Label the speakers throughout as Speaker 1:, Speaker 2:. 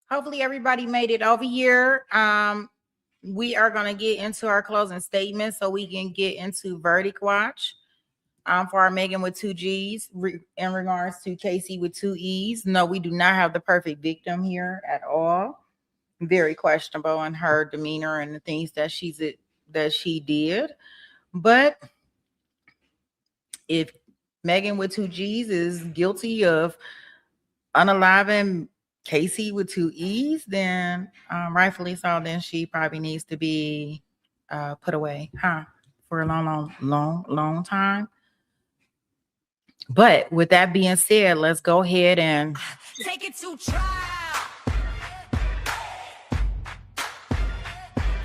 Speaker 1: Hopefully everybody made it over here. We are going to get into our closing statement so we can get into verdict watch for our Meggan with 2 G's in regards to Kacee with 2 E's. No, we do not have the perfect victim here at all. Very questionable in her demeanor and the things that she did. But if Meggan with 2 G's is guilty of unaliving Kacee with 2 E's, then rightfully so, then she probably needs to be put away, for a long time. But with that being said, let's go ahead and
Speaker 2: take it to trial.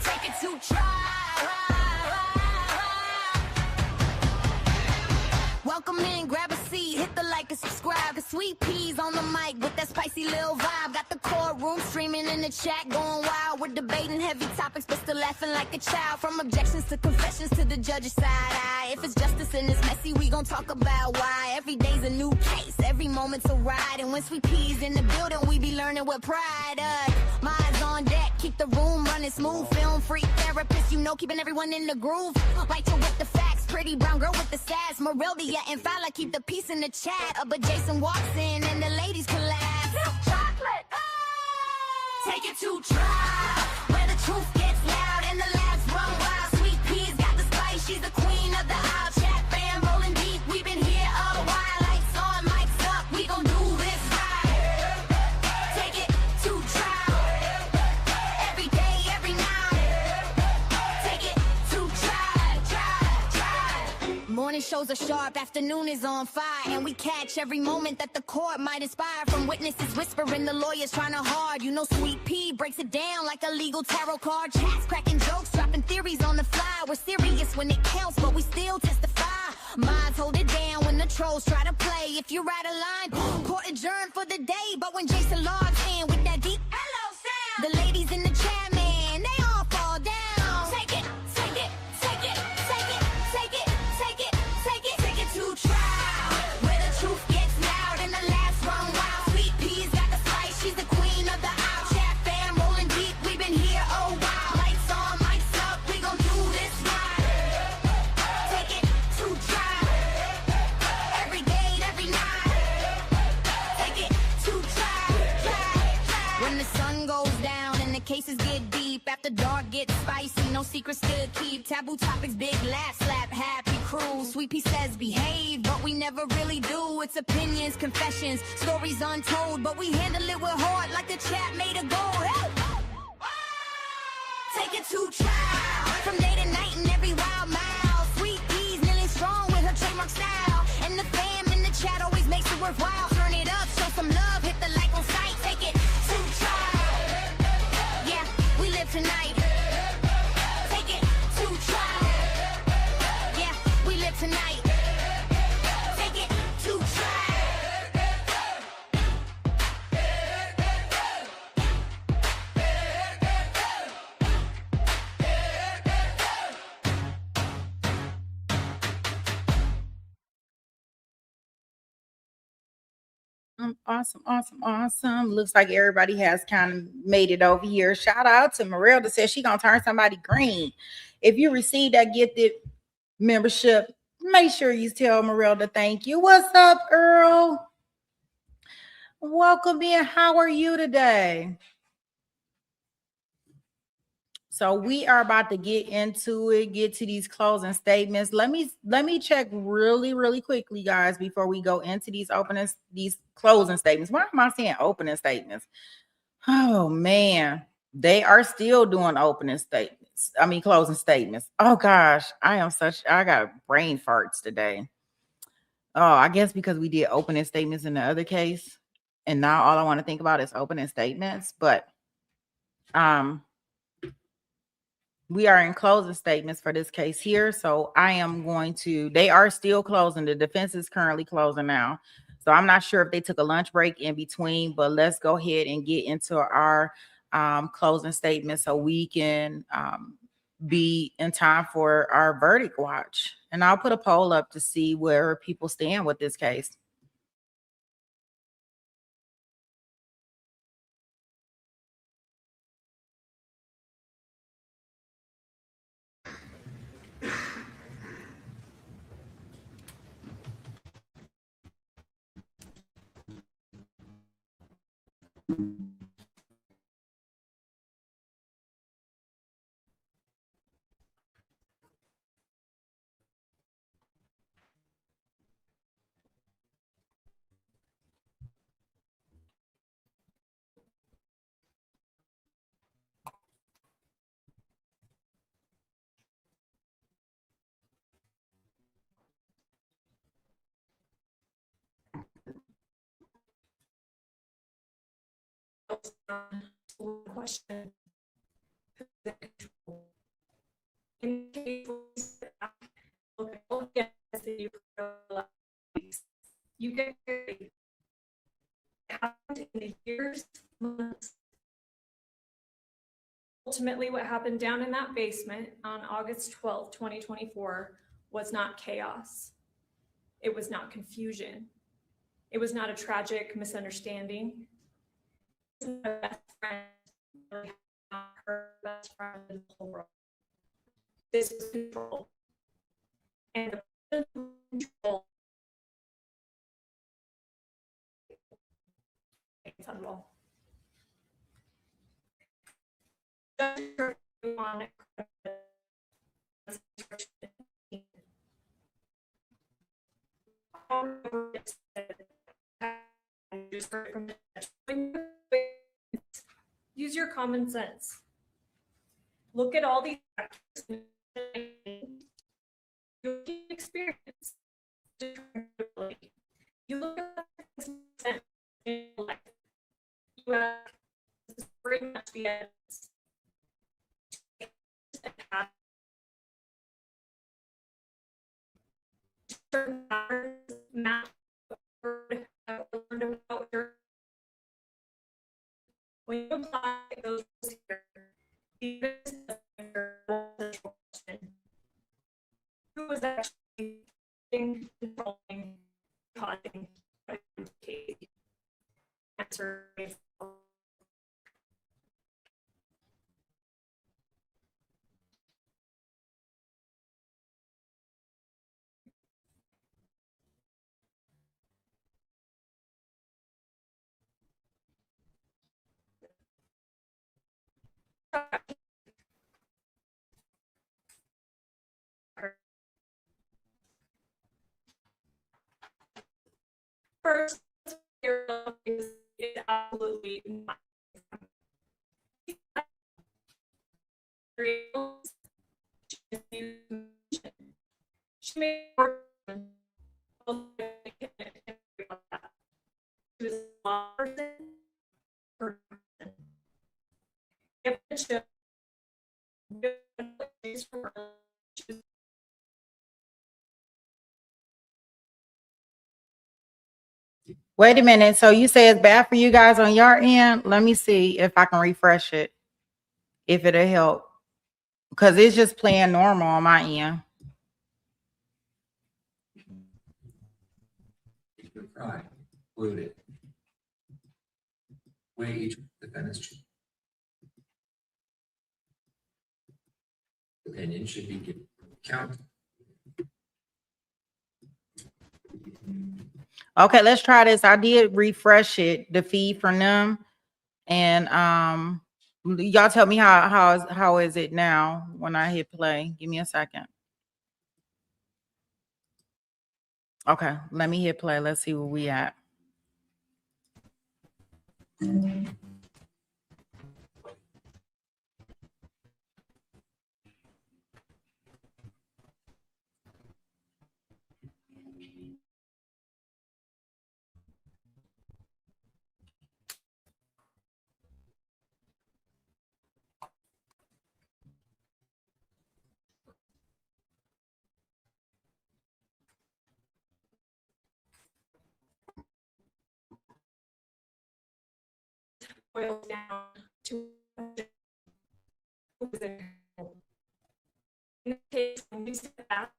Speaker 2: Take it to trial. Welcome in, grab a seat, hit the like and subscribe. Cause Sweet Peas on the mic with that spicy little vibe. Got the courtroom streaming in the chat going wild. We're debating heavy topics but still laughing like a child. From objections to confessions to the judge's side eye. If it's justice and it's messy, we gon' talk about why. Every day's a new case, every moment's a ride. And when Sweet Peas in the building, we be learning with pride. Mine's on deck, keep the room running smooth. Film freak therapist, you know, keeping everyone in the groove. Right to with the facts, pretty brown girl with the sass. Moreldia and Fowler keep the peace in the chat. But Jason walks in and the ladies collapse. Chocolate. Take it to trial, where the truth gets loud and the laughs run wild. Sweet Peas got the spice, she's the queen of the aisle. Chat fam rolling deep, we've been here a while. Lights on, mics up, we gon' do this right. Take it to trial, every day, every night. Take it to trial. Morning shows are sharp, afternoon is on fire. And we catch every moment that the court might inspire. From witnesses whispering, the lawyers trying to hard. You know Sweet Pea breaks it down like a legal tarot card. Chats cracking jokes, dropping theories on the fly. We're serious when it counts, but we still testify. Minds hold it down when the trolls try to play. If you're out of line, court adjourned for the day. But when Jason logs in with that deep hello sound, the ladies in the chat, man, they all fall down. Take it, take it, take it, take it, take it, take it, take it, take it to trial, where the truth gets loud and the laughs run wild. Sweet Peas got the spice, she's the queen of the aisle. Chat fam rolling deep, we've been here a while. Lights on, mics up, we gon' do this right. Take it to trial, every day, every night. Take it to trial. When the sun goes down and the cases get deep, after dark gets spicy, no secrets to keep. Taboo topics, big laugh, slap, happy crew. Sweet Pea says behave, but we never really do. It's opinions, confessions, stories untold, but we handle it with heart like the chat made a goal. Take it to trial, from day to night and every wild mile. Sweet Peas kneeling strong with her trademark style. And the fam in the chat always makes it worthwhile. Turn it up, show some love, hit the like on sight. Take it to trial, yeah, we live tonight. Take it to trial, yeah, we live tonight. Take it to trial.
Speaker 1: Awesome. Looks like everybody has kind of made it over here. Shout out to Morel that says she gonna turn somebody green. If you receive that gifted membership, make sure you tell Morel to thank you. What's up, Earl? Welcome in. How are you today? So we are about to get into it, get to these closing statements. Let me check really quickly, guys, before we go into these closing statements. Why am I saying opening statements? Oh man, they are still doing opening statements. I mean closing statements. Oh gosh, I got brain farts today. Oh, I guess because we did opening statements in the other case, and now all I want to think about is opening statements. But we are in closing statements for this case here. So they are still closing. The defense is currently closing now. So I'm not sure if they took a lunch break in between, but let's go ahead and get into our closing statement so we can be in time for our verdict watch. And I'll put a poll up to see where people stand with this case.
Speaker 3: Question. In case you get happened in the years, months. Ultimately, what happened down in that basement on August 12th, 2024 was not chaos. It was not confusion. It was not a tragic misunderstanding. Her best friend, her best friend in the whole world. This was control. And the control Sundwall. Use your common sense. Look at all these factors. Your experience. You look at the in life. You have very much the evidence. Certain patterns, math, when you apply those here, who was actually controlling, causing Kacee? Answer. First, is absolutely not. She made
Speaker 1: Wait a minute. So you say it's bad for you guys on your end? Let me see if I can refresh it, if it'll help. Because it's just playing normal on my end.
Speaker 4: Right, included. Weigh each defendant's opinion should be given count.
Speaker 1: Okay, let's try this. I did refresh it, the feed from them. And y'all tell me how is it now when I hit play? Give me a second. Okay, let me hit play. Let's see where we at.
Speaker 3: boils down to who was in control. In this case, when you step back,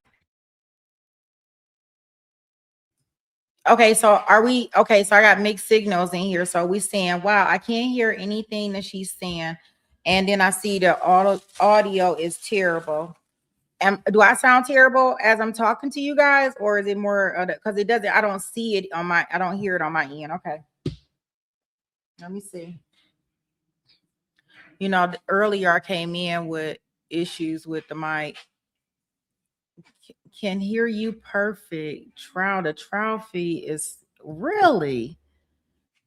Speaker 1: Okay, so are we okay? So I got mixed signals in here. So we saying, wow, I can't hear anything that she's saying, and then I see the audio is terrible. Do I sound terrible as I'm talking to you guys, or is it more because it doesn't? I don't see it on my. I don't hear it on my end. Okay. Let me see. You know, earlier I came in with issues with the mic. Can hear you perfect. The trial fee is really,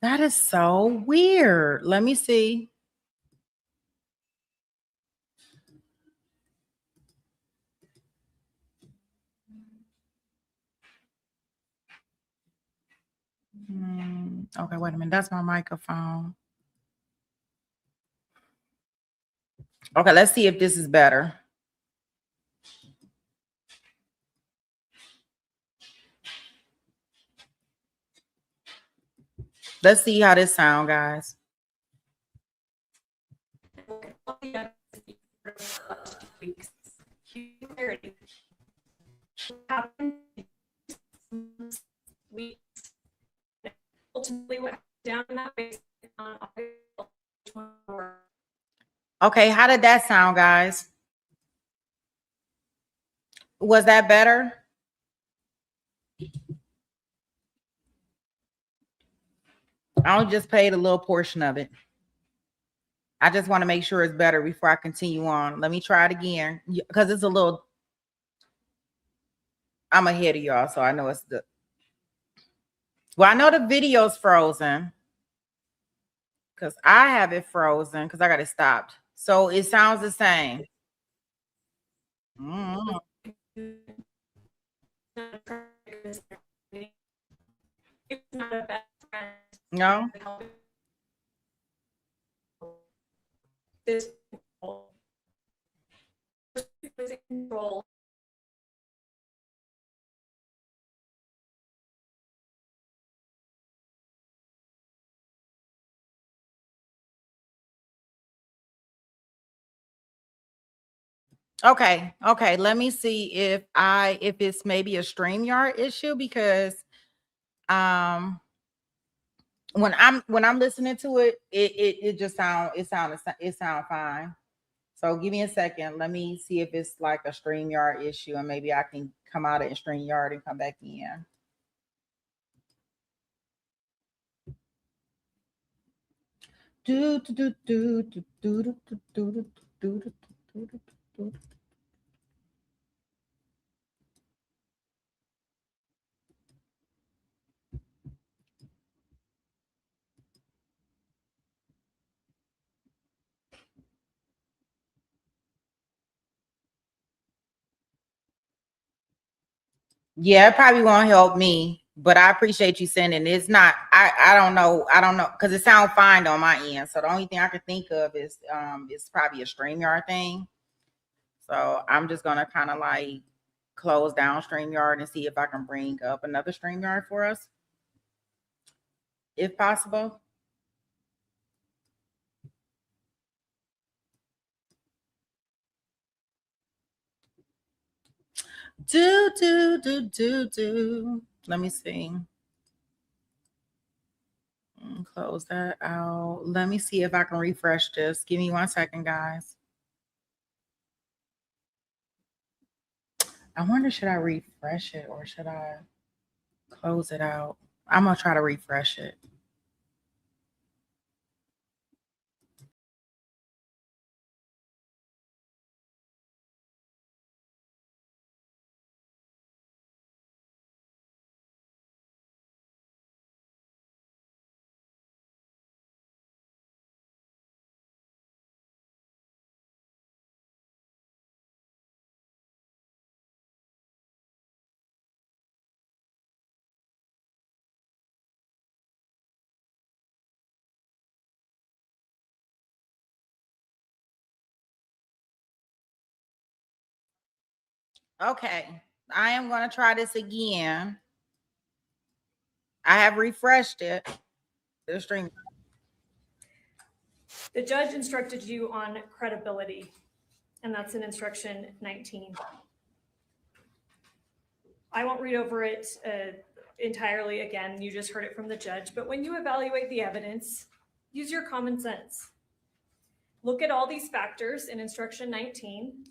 Speaker 1: that is so weird. Let me see. Okay, wait a minute. That's my microphone. Okay, let's see if this is better. Let's see how this sound, guys.
Speaker 3: Ultimately went down in that basement on August 24.
Speaker 1: Okay, how did that sound, guys? Was that better? I only just paid a little portion of it. I just want to make sure it's better before I continue on. Let me try it again because it's a little, I'm ahead of y'all, so I know it's the, well, I know the video's frozen because I have it frozen because I got it stopped. So it sounds the same.
Speaker 3: It's not a best friend.
Speaker 1: No.
Speaker 3: This control.
Speaker 1: Okay. Let me see if it's maybe a StreamYard issue because when I'm listening to it, it just sound fine. So give me a second. Let me see if it's like a StreamYard issue and maybe I can come out of StreamYard and come back in. Yeah, it probably won't help me, but I appreciate you sending it. It's not, I don't know, because it sounds fine on my end. So the only thing I can think of is it's probably a StreamYard thing. So I'm just gonna kind of like close down StreamYard and see if I can bring up another StreamYard for us, if possible. Let me see. Close that out. Let me see if I can refresh this. Give me 1 second, guys. I wonder, should I refresh it or should I close it out? I'm gonna try to refresh it. Okay, I am going to try this again. I have refreshed it. The stream.
Speaker 3: The judge instructed you on credibility, and that's in instruction 19. I won't read over it entirely again. You just heard it from the judge. But when you evaluate the evidence, use your common sense. Look at all these factors in instruction 19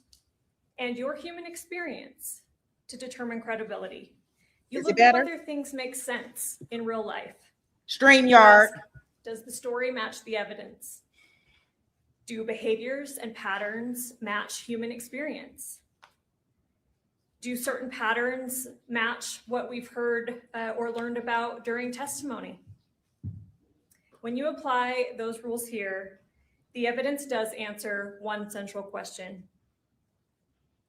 Speaker 3: and your human experience to determine credibility. You look at whether things make sense in real life.
Speaker 1: StreamYard.
Speaker 3: Does the story match the evidence? Do behaviors and patterns match human experience? Do certain patterns match what we've heard or learned about during testimony? When you apply those rules here, the evidence does answer one central question.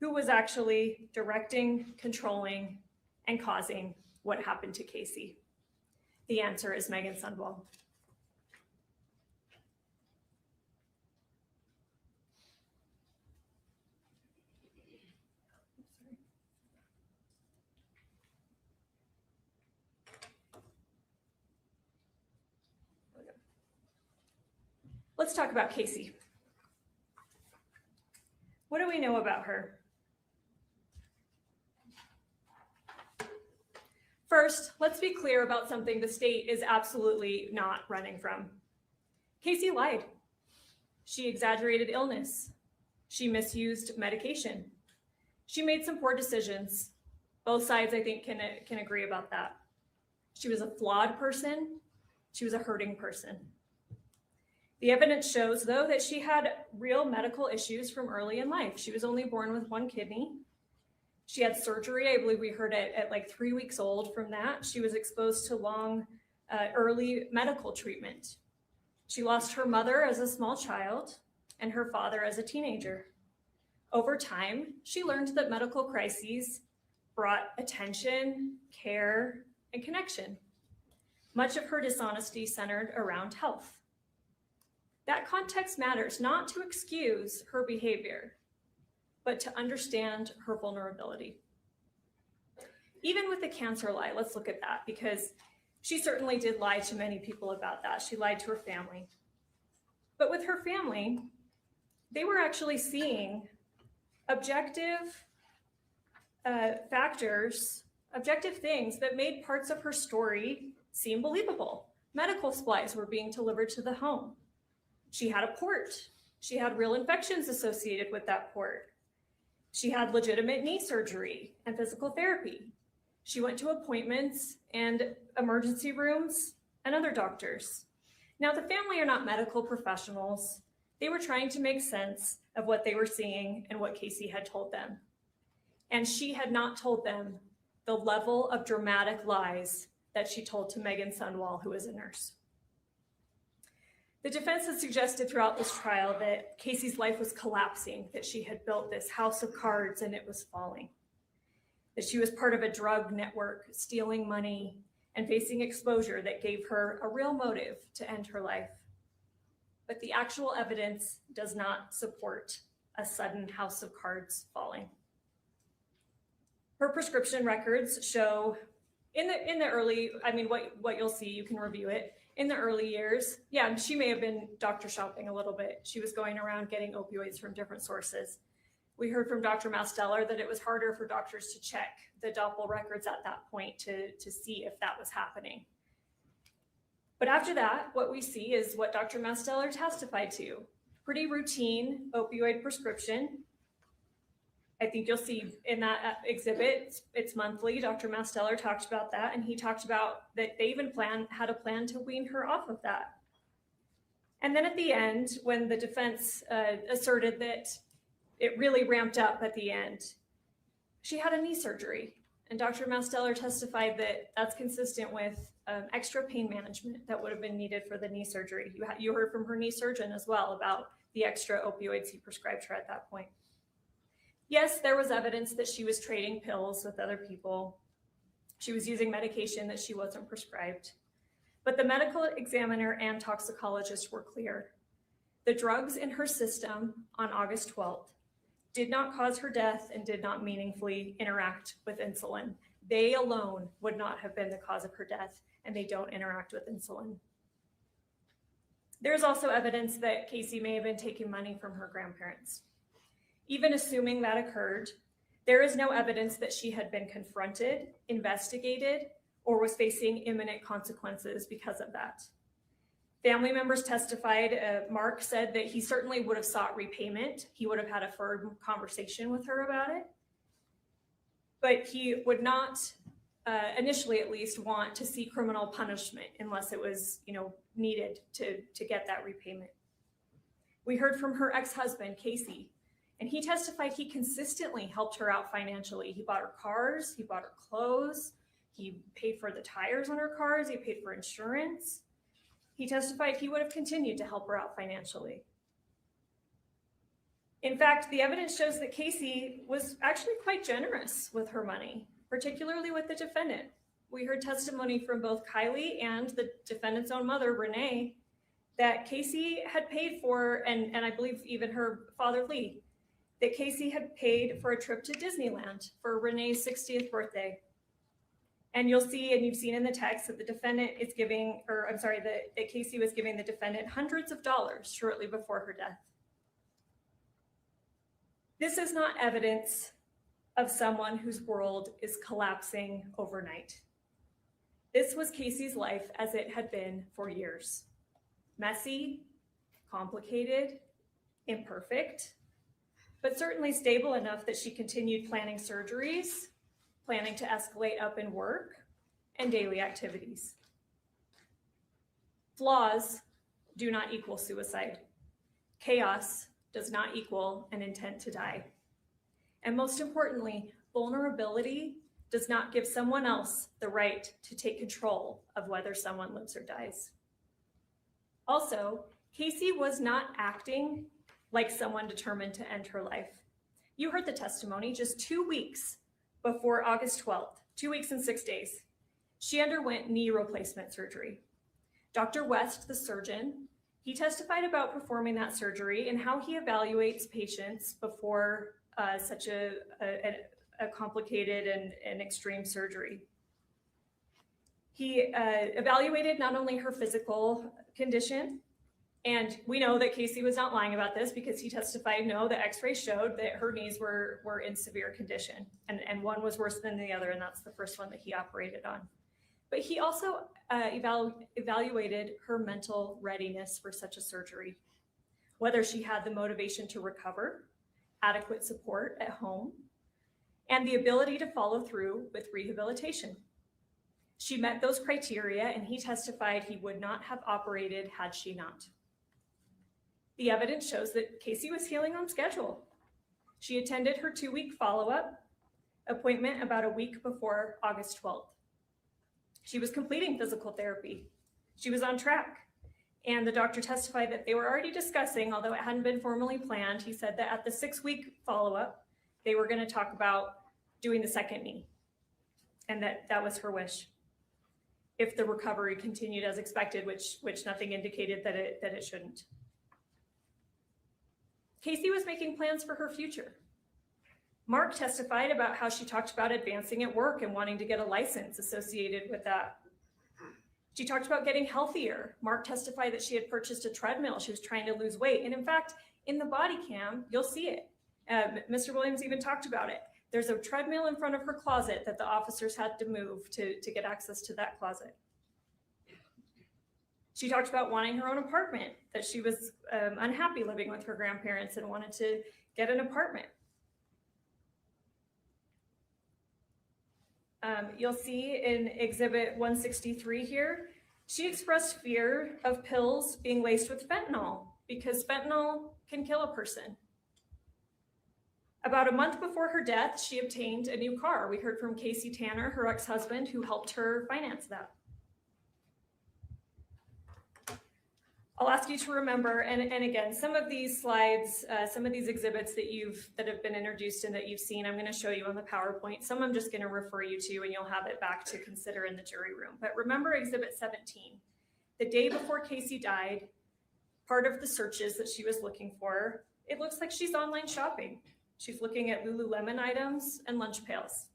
Speaker 3: Who was actually directing, controlling, and causing what happened to Kacee? The answer is Meggan Sundwall. Let's talk about Kacee. What do we know about her? First, let's be clear about something the state is absolutely not running from. Kacee lied. She exaggerated illness. She misused medication. She made some poor decisions. Both sides, I think, can agree about that. She was a flawed person. She was a hurting person. The evidence shows, though, that she had real medical issues from early in life. She was only born with one kidney. She had surgery. I believe we heard it at like 3 weeks old from that. She was exposed to long, early medical treatment. She lost her mother as a small child and her father as a teenager. Over time, she learned that medical crises brought attention, care, and connection. Much of her dishonesty centered around health. That context matters, not to excuse her behavior, but to understand her vulnerability. Even with the cancer lie, let's look at that, because she certainly did lie to many people about that. She lied to her family. But with her family, they were actually seeing objective factors, objective things that made parts of her story seem believable. Medical supplies were being delivered to the home. She had a port. She had real infections associated with that port. She had legitimate knee surgery and physical therapy. She went to appointments and emergency rooms and other doctors. Now, the family are not medical professionals. They were trying to make sense of what they were seeing and what Kacee had told them. And she had not told them the level of dramatic lies that she told to Meggan Sundwall, who is a nurse. The defense has suggested throughout this trial that Kacee's life was collapsing, that she had built this house of cards and it was falling, that she was part of a drug network, stealing money and facing exposure that gave her a real motive to end her life. But the actual evidence does not support a sudden house of cards falling. Her prescription records show in the early, I mean, what you'll see, you can review it. In the early years, yeah, she may have been doctor shopping a little bit. She was going around getting opioids from different sources. We heard from Dr. Masteller that it was harder for doctors to check the Doppel records at that point to see if that was happening. But after that, what we see is what Dr. Masteller testified to. Pretty routine opioid prescription. I think you'll see in that exhibit, it's monthly. Dr. Masteller talked about that, and he talked about that they even had a plan to wean her off of that. And then at the end, when the defense asserted that it really ramped up at the end, she had a knee surgery. And Dr. Masteller testified that that's consistent with extra pain management that would have been needed for the knee surgery. You heard from her knee surgeon as well about the extra opioids he prescribed her at that point. Yes, there was evidence that she was trading pills with other people. She was using medication that she wasn't prescribed. But the medical examiner and toxicologist were clear. The drugs in her system on August 12th did not cause her death and did not meaningfully interact with insulin. They alone would not have been the cause of her death, and they don't interact with insulin. There's also evidence that Kacee may have been taking money from her grandparents. Even assuming that occurred, there is no evidence that she had been confronted, investigated, or was facing imminent consequences because of that. Family members testified. Mark said that he certainly would have sought repayment. He would have had a firm conversation with her about it. But he would not initially at least, want to see criminal punishment unless it was, needed to get that repayment. We heard from her ex-husband, Kacee, and he testified he consistently helped her out financially. He bought her cars, he bought her clothes, he paid for the tires on her cars, he paid for insurance. He testified he would have continued to help her out financially. In fact, the evidence shows that Kacee was actually quite generous with her money, particularly with the defendant. We heard testimony from both Kylie and the defendant's own mother, Renee, that Kacee had paid for, and I believe even her father, Lee, that Kacee had paid for a trip to Disneyland for Renee's 60th birthday. And you'll see, and you've seen in the text, that the defendant is giving, that Kacee was giving the defendant hundreds of dollars shortly before her death. This is not evidence of someone whose world is collapsing overnight. This was Kacee's life as it had been for years. Messy, complicated, imperfect, but certainly stable enough that she continued planning surgeries, planning to escalate up in work and daily activities. Flaws do not equal suicide. Chaos does not equal an intent to die. And most importantly, vulnerability does not give someone else the right to take control of whether someone lives or dies. Also, Kacee was not acting like someone determined to end her life. You heard the testimony just 2 weeks before August 12th, 2 weeks and 6 days. She underwent knee replacement surgery. Dr. West, the surgeon, he testified about performing that surgery and how he evaluates patients before such a complicated and extreme surgery. He evaluated not only her physical condition, and we know that Kacee was not lying about this because he testified, no, the x-rays showed that her knees were in severe condition, and one was worse than the other, and that's the first one that he operated on. But he also evaluated her mental readiness for such a surgery, whether she had the motivation to recover, adequate support at home, and the ability to follow through with rehabilitation. She met those criteria, and he testified he would not have operated had she not. The evidence shows that Kacee was healing on schedule. She attended her 2-week follow-up appointment about a week before August 12th. She was completing physical therapy. She was on track. And the doctor testified that they were already discussing, although it hadn't been formally planned, he said that at the 6-week follow-up, they were going to talk about doing the second knee, and that was her wish, if the recovery continued as expected, which nothing indicated that it shouldn't. Kacee was making plans for her future. Mark testified about how she talked about advancing at work and wanting to get a license associated with that. She talked about getting healthier. Mark testified that she had purchased a treadmill. She was trying to lose weight. And in fact, in the body cam, you'll see it. Mr. Williams even talked about it. There's a treadmill in front of her closet that the officers had to move to get access to that closet. She talked about wanting her own apartment, that she was unhappy living with her grandparents and wanted to get an apartment. You'll see in Exhibit 163 here, she expressed fear of pills being laced with fentanyl because fentanyl can kill a person. About a month before her death, she obtained a new car. We heard from Kacee Tanner, her ex-husband, who helped her finance that. I'll ask you to remember, and again, some of these slides, some of these exhibits that have been introduced and that you've seen, I'm going to show you on the PowerPoint. Some I'm just going to refer you to, and you'll have it back to consider in the jury room. But remember Exhibit 17. The day before Kacee died, part of the searches that she was looking for, it looks like she's online shopping. She's looking at Lululemon items and lunch pails.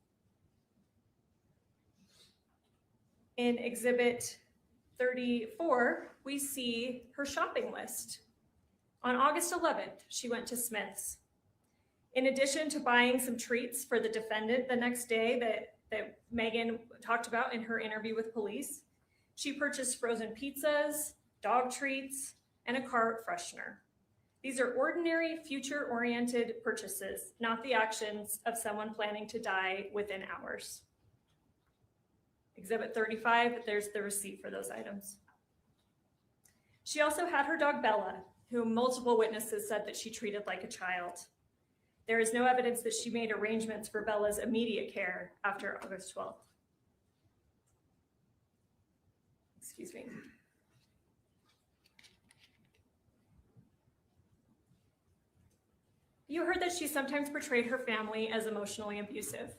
Speaker 3: In Exhibit 34, we see her shopping list. On August 11th, she went to Smith's. In addition to buying some treats for the defendant the next day that Meggan talked about in her interview with police, she purchased frozen pizzas, dog treats, and a car freshener. These are ordinary, future-oriented purchases, not the actions of someone planning to die within hours. Exhibit 35, there's the receipt for those items. She also had her dog Bella, whom multiple witnesses said that she treated like a child. There is no evidence that she made arrangements for Bella's immediate care after August 12th. Excuse me. You heard that she sometimes portrayed her family as emotionally abusive.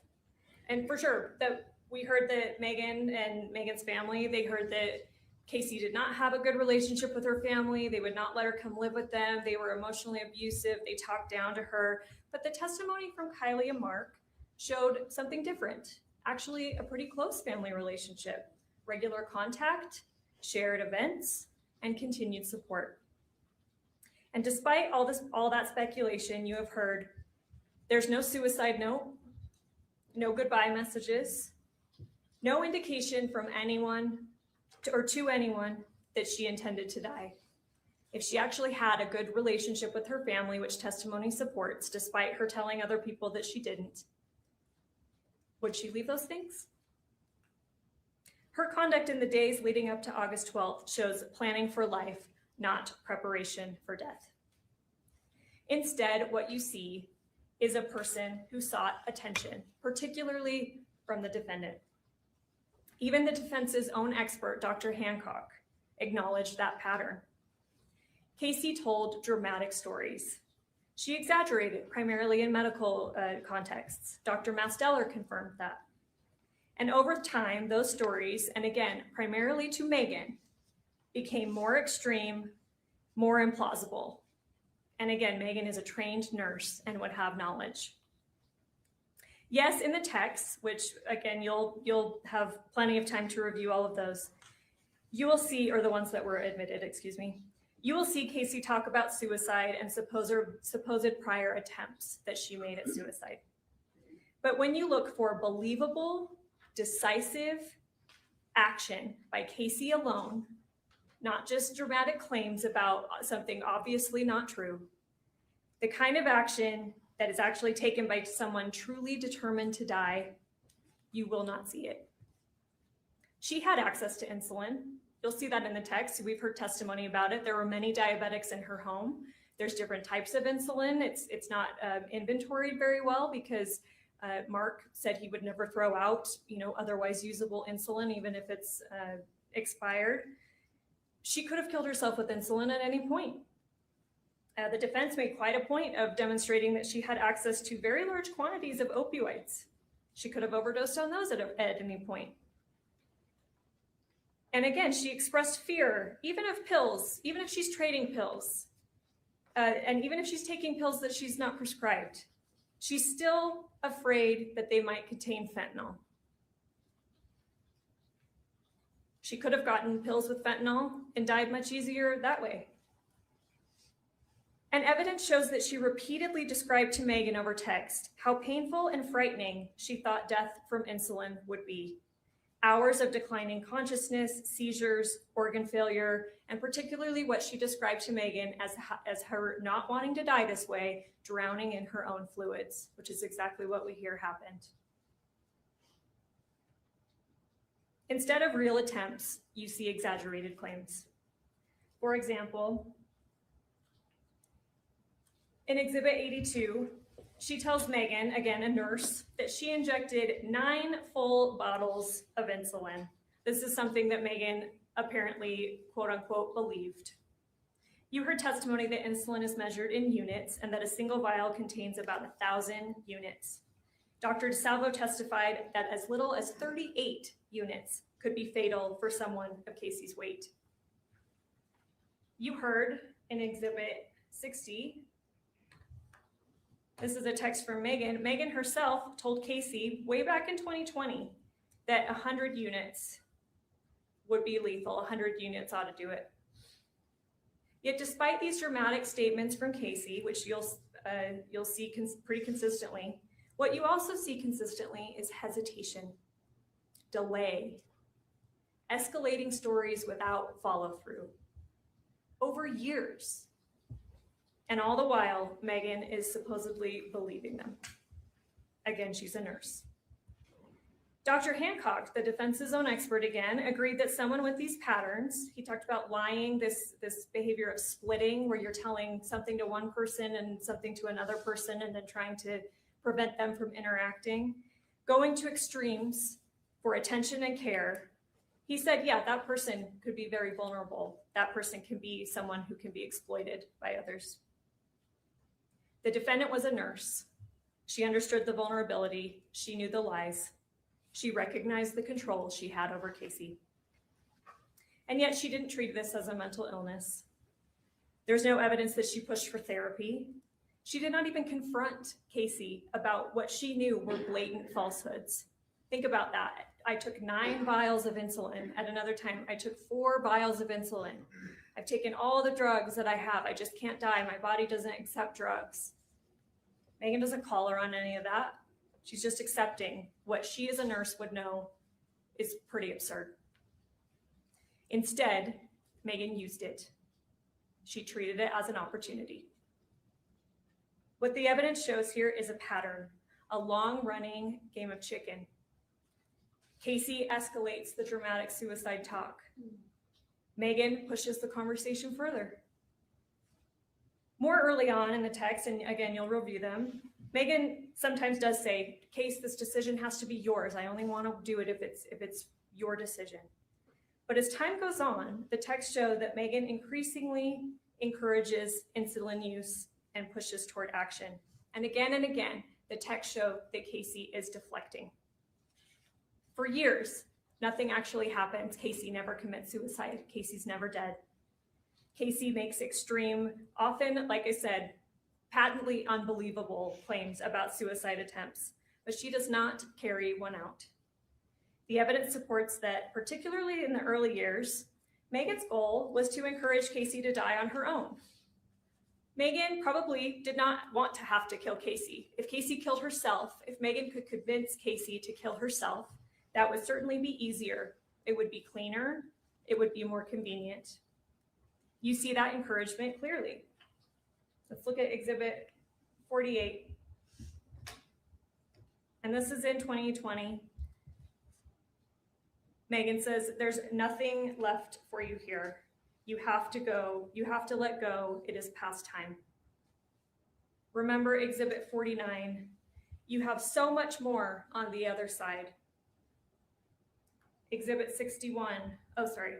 Speaker 3: And for sure, that we heard that Meggan and Meggan's family, they heard that Kacee did not have a good relationship with her family. They would not let her come live with them. They were emotionally abusive. They talked down to her. But the testimony from Kylie and Mark showed something different. Actually, a pretty close family relationship, regular contact, shared events, and continued support. And despite all that speculation, you have heard there's no suicide note, no goodbye messages, no indication from anyone to anyone that she intended to die. If she actually had a good relationship with her family, which testimony supports, despite her telling other people that she didn't, would she leave those things? Her conduct in the days leading up to August 12th shows planning for life, not preparation for death. Instead, what you see is a person who sought attention, particularly from the defendant. Even the defense's own expert, Dr. Hancock, acknowledged that pattern. Kacee told dramatic stories. She exaggerated, primarily in medical contexts. Dr. Masteller confirmed that. And over time, those stories, and again, primarily to Meggan, became more extreme, more implausible. And again, Meggan is a trained nurse and would have knowledge. Yes, in the text, which again, you'll have plenty of time to review all of those, you will see, or the ones that were admitted, excuse me, you will see Kacee talk about suicide and supposed prior attempts that she made at suicide. But when you look for believable, decisive action by Kacee alone, not just dramatic claims about something obviously not true, the kind of action that is actually taken by someone truly determined to die, you will not see it. She had access to insulin. You'll see that in the text. We've heard testimony about it. There were many diabetics in her home. There's different types of insulin. It's not inventoried very well because Mark said he would never throw out, otherwise usable insulin, even if it's expired. She could have killed herself with insulin at any point. The defense made quite a point of demonstrating that she had access to very large quantities of opioids. She could have overdosed on those at any point. And again, she expressed fear, even of pills, even if she's trading pills, and even if she's taking pills that she's not prescribed, she's still afraid that they might contain fentanyl. She could have gotten pills with fentanyl and died much easier that way. And evidence shows that she repeatedly described to Meggan over text how painful and frightening she thought death from insulin would be. Hours of declining consciousness, seizures, organ failure, and particularly what she described to Meggan as her not wanting to die this way, drowning in her own fluids, which is exactly what we hear happened. Instead of real attempts, you see exaggerated claims. For example, in Exhibit 82, she tells Meggan, again a nurse, that she injected 9 full bottles of insulin. This is something that Meggan apparently, quote unquote, believed. You heard testimony that insulin is measured in units and that a single vial contains about 1,000 units. Dr. DeSalvo testified that as little as 38 units could be fatal for someone of Kacee's weight. You heard in Exhibit 60, this is a text from Meggan. Meggan herself told Kacee way back in 2020 that 100 units would be lethal. 100 units ought to do it. Yet despite these dramatic statements from Kacee, which you'll see pretty consistently, what you also see consistently is hesitation, delay, escalating stories without follow through over years. And all the while, Meggan is supposedly believing them. Again, she's a nurse. Dr. Hancock, the defense's own expert again, agreed that someone with these patterns, he talked about lying, this behavior of splitting, where you're telling something to one person and something to another person and then trying to prevent them from interacting, going to extremes for attention and care. He said, yeah, that person could be very vulnerable. That person can be someone who can be exploited by others. The defendant was a nurse. She understood the vulnerability. She knew the lies. She recognized the control she had over Kacee. And yet she didn't treat this as a mental illness. There's no evidence that she pushed for therapy. She did not even confront Kacee about what she knew were blatant falsehoods. Think about that. I took 9 vials of insulin. At another time, I took 4 vials of insulin. I've taken all the drugs that I have. I just can't die. My body doesn't accept drugs. Meggan doesn't call her on any of that. She's just accepting what she as a nurse would know is pretty absurd. Instead, Meggan used it. She treated it as an opportunity. What the evidence shows here is a pattern, a long-running game of chicken. Kacee escalates the dramatic suicide talk. Meggan pushes the conversation further. More early on in the text, and again, you'll review them, Meggan sometimes does say, Case, this decision has to be yours. I only want to do it if it's your decision. But as time goes on, the text shows that Meggan increasingly encourages insulin use and pushes toward action. And again, the text shows that Kacee is deflecting. For years, nothing actually happens. Kacee never commits suicide. Casee's never dead. Kacee makes extreme, often, like I said, patently unbelievable claims about suicide attempts, but she does not carry one out. The evidence supports that, particularly in the early years, Meggan's goal was to encourage Kacee to die on her own. Meggan probably did not want to have to kill Kacee. If Kacee killed herself, if Meggan could convince Kacee to kill herself, that would certainly be easier. It would be cleaner. It would be more convenient. You see that encouragement clearly. Let's look at Exhibit 48. And this is in 2020. Meggan says, there's nothing left for you here. You have to go. You have to let go. It is past time. Remember Exhibit 49. You have so much more on the other side. Exhibit 61. Oh, sorry.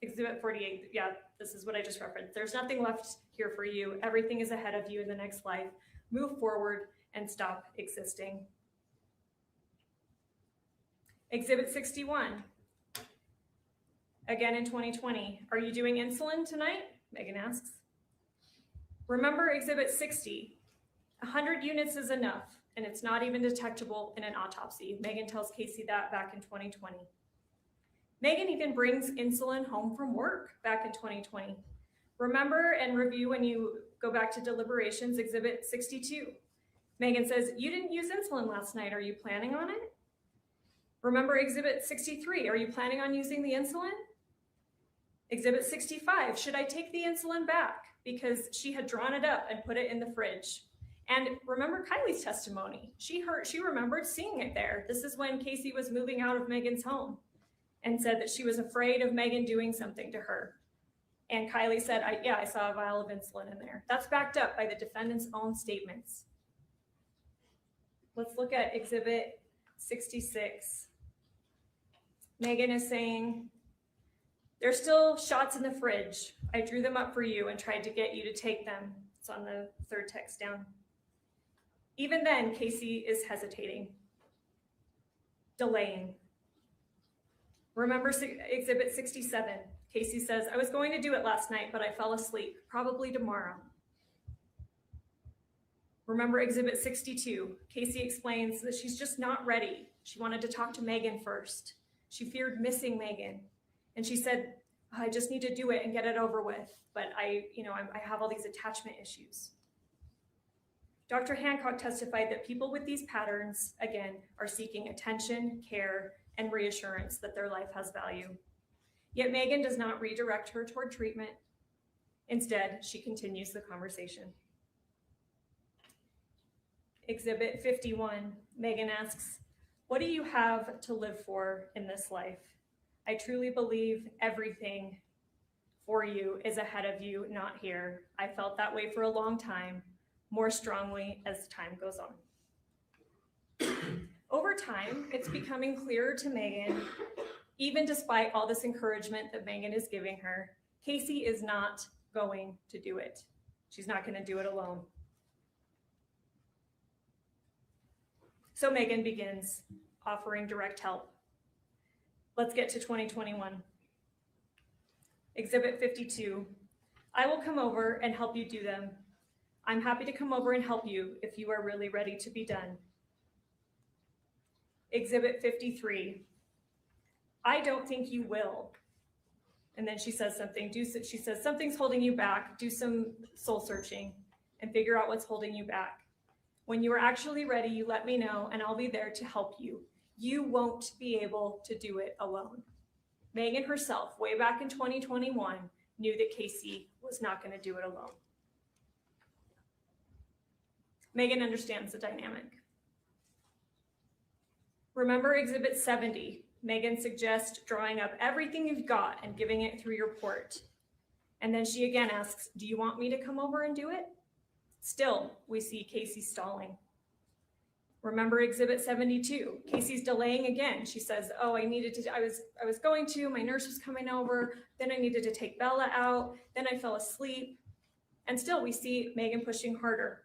Speaker 3: Exhibit 48. Yeah, this is what I just referenced. There's nothing left here for you. Everything is ahead of you in the next life. Move forward and stop existing. Exhibit 61. Again in 2020. Are you doing insulin tonight? Meggan asks. Remember Exhibit 60. 100 units is enough, and it's not even detectable in an autopsy. Meggan tells Kacee that back in 2020. Meggan even brings insulin home from work back in 2020. Remember and review when you go back to deliberations, Exhibit 62. Meggan says, you didn't use insulin last night. Are you planning on it? Remember Exhibit 63. Are you planning on using the insulin? Exhibit 65. Should I take the insulin back? Because she had drawn it up and put it in the fridge. And remember Kylie's testimony. She remembered seeing it there. This is when Kacee was moving out of Meggan's home and said that she was afraid of Meggan doing something to her. And Kylie said, I saw a vial of insulin in there. That's backed up by the defendant's own statements. Let's look at Exhibit 66. Meggan is saying, there's still shots in the fridge. I drew them up for you and tried to get you to take them. It's on the third text down. Even then, Kacee is hesitating, delaying. Remember Exhibit 67. Kacee says, I was going to do it last night, but I fell asleep, probably tomorrow. Remember Exhibit 62. Kacee explains that she's just not ready. She wanted to talk to Meggan first. She feared missing Meggan. And she said, I just need to do it and get it over with. But I have all these attachment issues. Dr. Hancock testified that people with these patterns, again, are seeking attention, care, and reassurance that their life has value. Yet Meggan does not redirect her toward treatment. Instead, she continues the conversation. Exhibit 51, Meggan asks, What do you have to live for in this life? I truly believe everything for you is ahead of you, not here. I felt that way for a long time, more strongly as time goes on. Over time, it's becoming clearer to Meggan, even despite all this encouragement that Meggan is giving her, Kacee is not going to do it. She's not going to do it alone. So Meggan begins offering direct help. Let's get to 2021. Exhibit 52. I will come over and help you do them. I'm happy to come over and help you if you are really ready to be done. Exhibit 53. I don't think you will. And then she says something. She says, something's holding you back. Do some soul searching and figure out what's holding you back. When you are actually ready, you let me know and I'll be there to help you. You won't be able to do it alone. Meggan herself, way back in 2021, knew that Kacee was not going to do it alone. Meggan understands the dynamic. Remember Exhibit 70. Meggan suggests drawing up everything you've got and giving it through your port. And then she again asks, do you want me to come over and do it? Still, we see Kacee stalling. Remember Exhibit 72. Kacee's delaying again. She says, oh, I was going to, my nurse was coming over, then I needed to take Bella out, then I fell asleep. And still we see Meggan pushing harder.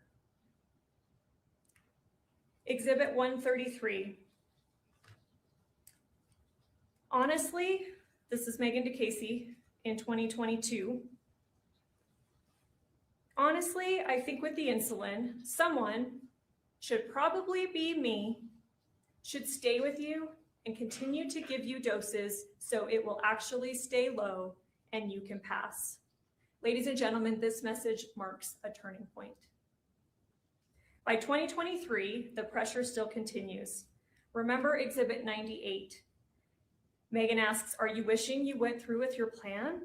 Speaker 3: Exhibit 133. Honestly, this is Meggan to Kacee in 2022. Honestly, I think with the insulin, someone, should probably be me, should stay with you and continue to give you doses so it will actually stay low and you can pass. Ladies and gentlemen, this message marks a turning point. By 2023, the pressure still continues. Remember Exhibit 98. Meggan asks, are you wishing you went through with your plan?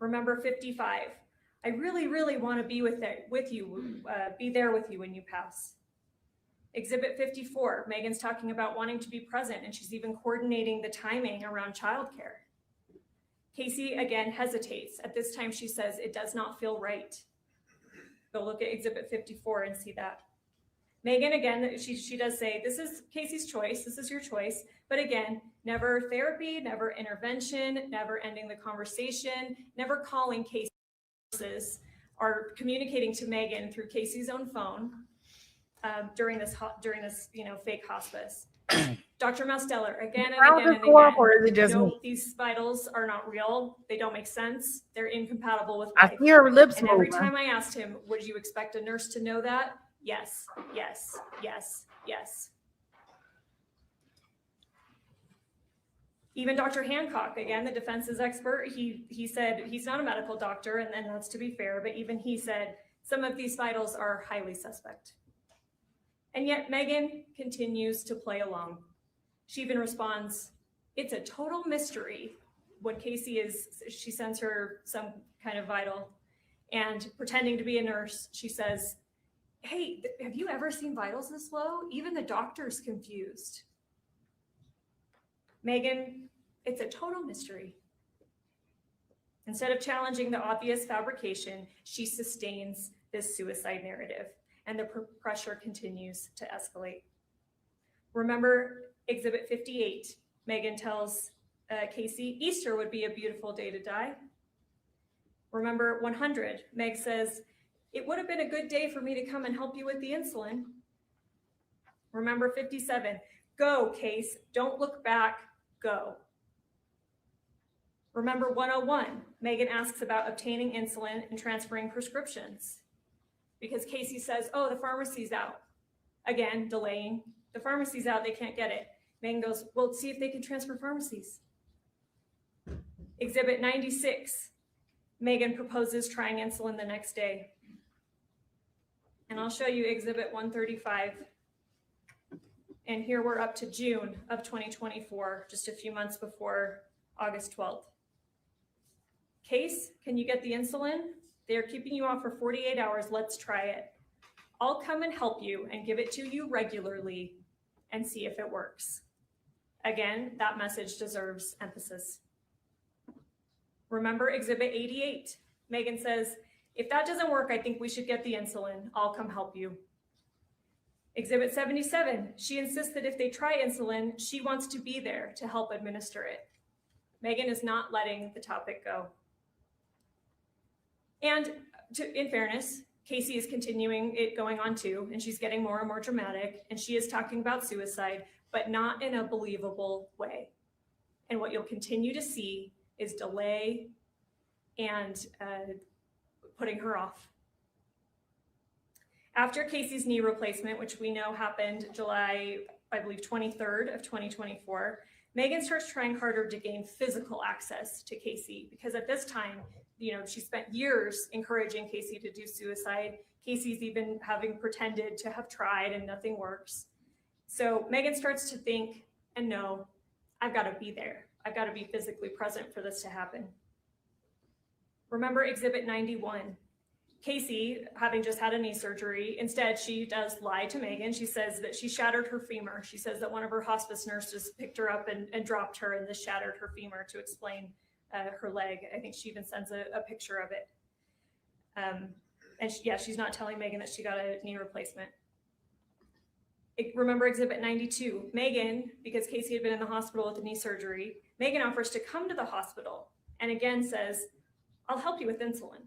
Speaker 3: Remember 55. I really, really want to be be there with you when you pass. Exhibit 54, Meggan's talking about wanting to be present and she's even coordinating the timing around childcare. Kacee again hesitates. At this time, she says, it does not feel right. Go look at Exhibit 54 and see that. Meggan, again, she does say, this is Kacee's choice, this is your choice, but again, never therapy, never intervention, never ending the conversation, never calling Kacee are communicating to Meggan through Kacee's own phone during this fake hospice. Dr. Mausteller, again and again and again,
Speaker 1: or is it just
Speaker 3: no,
Speaker 1: me?
Speaker 3: these vitals are not real. They don't make sense. They're incompatible with
Speaker 1: I
Speaker 3: life.
Speaker 1: see her lips
Speaker 3: And every
Speaker 1: moving.
Speaker 3: time I asked him, would you expect a nurse to know that? Yes, yes, yes, yes. Even Dr. Hancock, again, the defense's expert, he said he's not a medical doctor, and that's to be fair, but even he said some of these vitals are highly suspect. And yet Meggan continues to play along. She even responds, it's a total mystery when she sends her some kind of vital, and pretending to be a nurse, she says, hey, have you ever seen vitals this low? Even the doctor's confused. Meggan, it's a total mystery. Instead of challenging the obvious fabrication, she sustains this suicide narrative, and the pressure continues to escalate. Remember Exhibit 58, Meggan tells Kacee, Easter would be a beautiful day to die. Remember 100, Meg says, it would have been a good day for me to come and help you with the insulin. Remember 57, go Case, don't look back, go. Remember 101, Meggan asks about obtaining insulin and transferring prescriptions because Kacee says, oh, the pharmacy's out. Again, delaying. The pharmacy's out, they can't get it. Meggan goes, well, see if they can transfer pharmacies. Exhibit 96, Meggan proposes trying insulin the next day. And I'll show you Exhibit 135. And here we're up to June of 2024, just a few months before August 12th. Case, can you get the insulin? They're keeping you off for 48 hours. Let's try it. I'll come and help you and give it to you regularly. and see if it works. Again, that message deserves emphasis. Remember Exhibit 88. Meggan says, if that doesn't work, I think we should get the insulin. I'll come help you. Exhibit 77, she insists that if they try insulin, she wants to be there to help administer it. Meggan is not letting the topic go. And in fairness, Kacee is continuing it going on too, and she's getting more and more dramatic, and she is talking about suicide, but not in a believable way. And what you'll continue to see is delay and putting her off. After Kacee's knee replacement, which we know happened July, I believe, 23rd of 2024, Meggan starts trying harder to gain physical access to Kacee, because at this time, she spent years encouraging Kacee to do suicide. Kacee's even having pretended to have tried and nothing works. So Meggan starts to think and know, I've got to be there. I've got to be physically present for this to happen. Remember Exhibit 91. Kacee, having just had a knee surgery, instead she does lie to Meggan. She says that she shattered her femur. She says that one of her hospice nurses picked her up and dropped her, and this shattered her femur to explain her leg. I think she even sends a picture of it. And she's not telling Meggan that she got a knee replacement. Remember Exhibit 92. Meggan, because Kacee had been in the hospital with the knee surgery, Meggan offers to come to the hospital and again says, I'll help you with insulin.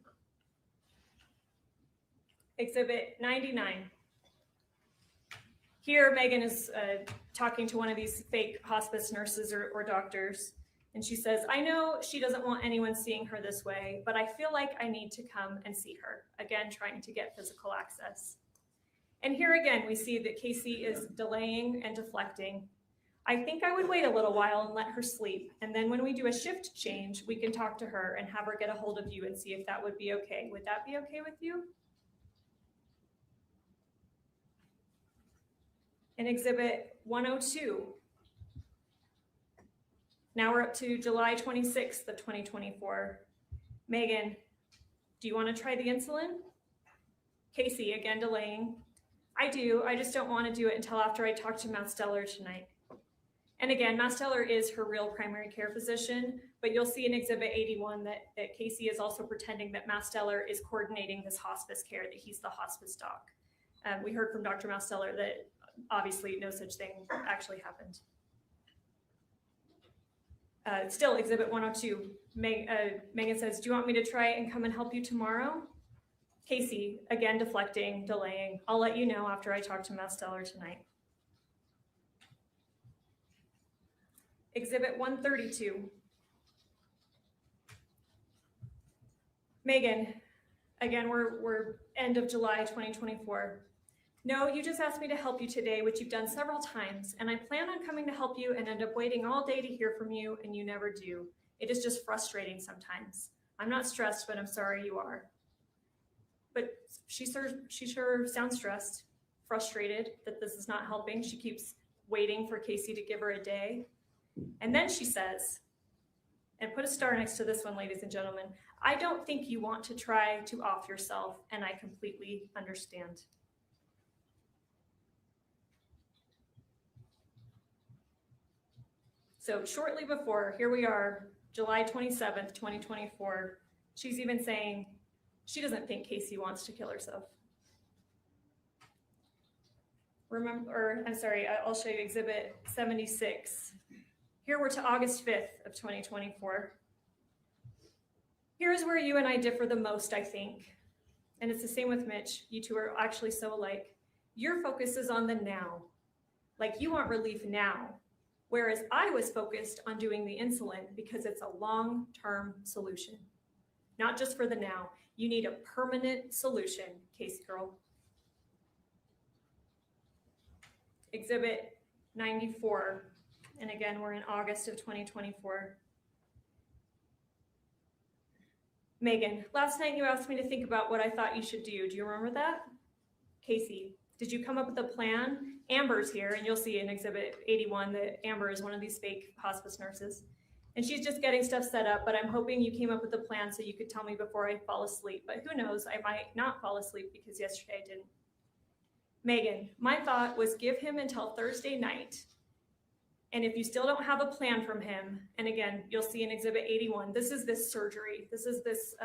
Speaker 3: Exhibit 99. Here, Meggan is talking to one of these fake hospice nurses or doctors, and she says, I know she doesn't want anyone seeing her this way, but I feel like I need to come and see her. Again, trying to get physical access. And here again, we see that Kacee is delaying and deflecting. I think I would wait a little while and let her sleep, and then when we do a shift change, we can talk to her and have her get a hold of you and see if that would be okay. Would that be okay with you? In Exhibit 102, now we're up to July 26th of 2024. Meggan, do you want to try the insulin? Kacee, again delaying. I do, I just don't want to do it until after I talk to Masteller tonight. And again, Masteller is her real primary care physician, but you'll see in Exhibit 81 that Kacee is also pretending that Masteller is coordinating this hospice care, that he's the hospice doc. We heard from Dr. Masteller that obviously no such thing actually happened. Still, Exhibit 102, Meggan says, do you want me to try and come and help you tomorrow? Kacee, again deflecting, delaying. I'll let you know after I talk to Masteller tonight. Exhibit 132. Meggan, again, we're end of July 2024. No, you just asked me to help you today, which you've done several times, and I plan on coming to help you and end up waiting all day to hear from you, and you never do. It is just frustrating sometimes. I'm not stressed, but I'm sorry you are. But she sure sounds stressed, frustrated that this is not helping. She keeps waiting for Kacee to give her a day. And then she says, and put a star next to this one, ladies and gentlemen, I don't think you want to try to off yourself, and I completely understand. So shortly before, here we are, July 27th, 2024, she's even saying she doesn't think Kacee wants to kill herself. I'll show you Exhibit 76. Here we're to August 5th of 2024. Here's where you and I differ the most, I think. And it's the same with Mitch. You two are actually so alike. Your focus is on the now. Like you want relief now. Whereas I was focused on doing the insulin because it's a long-term solution. Not just for the now. You need a permanent solution, Kacee girl. Exhibit 94. And again, we're in August of 2024. Meggan, last night you asked me to think about what I thought you should do. Do you remember that? Kacee, did you come up with a plan? Amber's here, and you'll see in Exhibit 81 that Amber is one of these fake hospice nurses. And she's just getting stuff set up, but I'm hoping you came up with a plan so you could tell me before I fall asleep. But who knows, I might not fall asleep because yesterday I didn't. Meggan, my thought was give him until Thursday night. And if you still don't have a plan from him, and again, you'll see in Exhibit 81, this is this surgery. This is this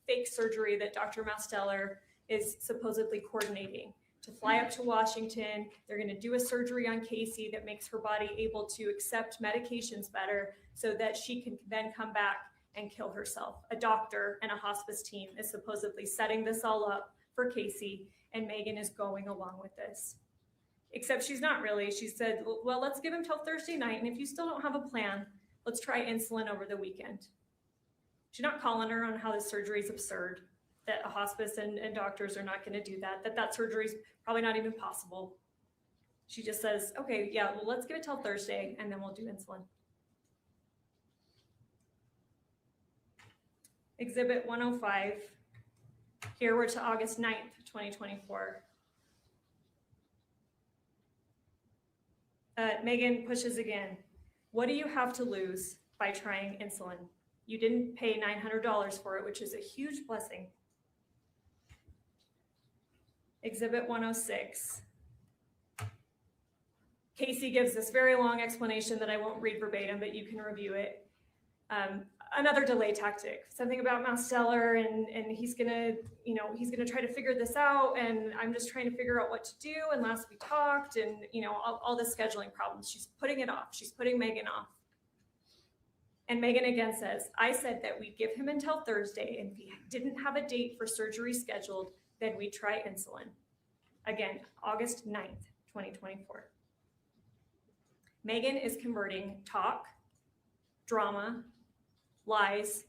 Speaker 3: fake surgery that Dr. Masteller is supposedly coordinating to fly up to Washington. They're going to do a surgery on Kacee that makes her body able to accept medications better so that she can then come back and kill herself. A doctor and a hospice team is supposedly setting this all up for Kacee, and Meggan is going along with this. Except she's not really. She said, well, let's give him till Thursday night, and if you still don't have a plan, let's try insulin over the weekend. She's not calling her on how this surgery is absurd, that a hospice and doctors are not going to do that, that surgery is probably not even possible. She just says, okay, yeah, well, let's give it till Thursday, and then we'll do insulin. Exhibit 105. Here we're to August 9th, 2024. Meggan pushes again. What do you have to lose by trying insulin? You didn't pay $900 for it, which is a huge blessing. Exhibit 106. Kacee gives this very long explanation that I won't read verbatim, but you can review it. Another delay tactic, something about Masteller, and he's gonna try to figure this out, and I'm just trying to figure out what to do. And last we talked, and all the scheduling problems. She's putting it off. She's putting Meggan off. And Meggan again says, I said that we'd give him until Thursday, and if he didn't have a date for surgery scheduled, then we'd try insulin. Again, August 9th, 2024. Meggan is converting talk, drama, lies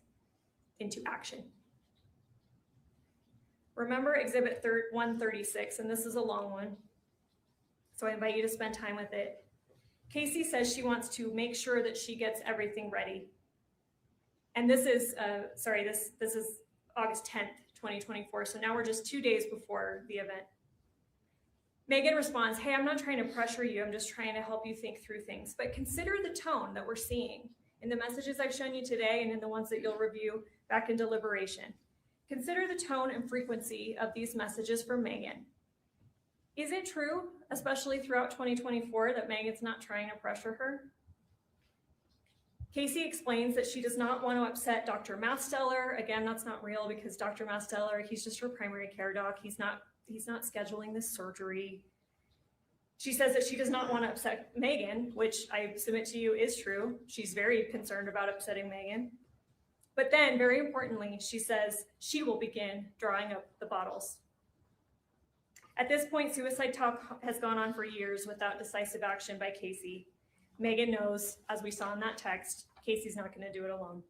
Speaker 3: into action. Remember Exhibit 136, and this is a long one, so I invite you to spend time with it. Kacee says she wants to make sure that she gets everything ready. And this is, this is August 10th, 2024, so now we're just 2 days before the event. Meggan responds, hey, I'm not trying to pressure you, I'm just trying to help you think through things, but consider the tone that we're seeing in the messages I've shown you today and in the ones that you'll review back in deliberation. Consider the tone and frequency of these messages from Meggan. Is it true, especially throughout 2024, that Meggan's not trying to pressure her? Kacee explains that she does not want to upset Dr. Masteller. Again, that's not real because Dr. Masteller, he's just her primary care doc. He's not scheduling this surgery. She says that she does not want to upset Meggan, which I submit to you is true. She's very concerned about upsetting Meggan. But then, very importantly, she says she will begin drawing up the bottles. At this point, suicide talk has gone on for years without decisive action by Kacee. Meggan knows, as we saw in that text, Kacee's not going to do it alone.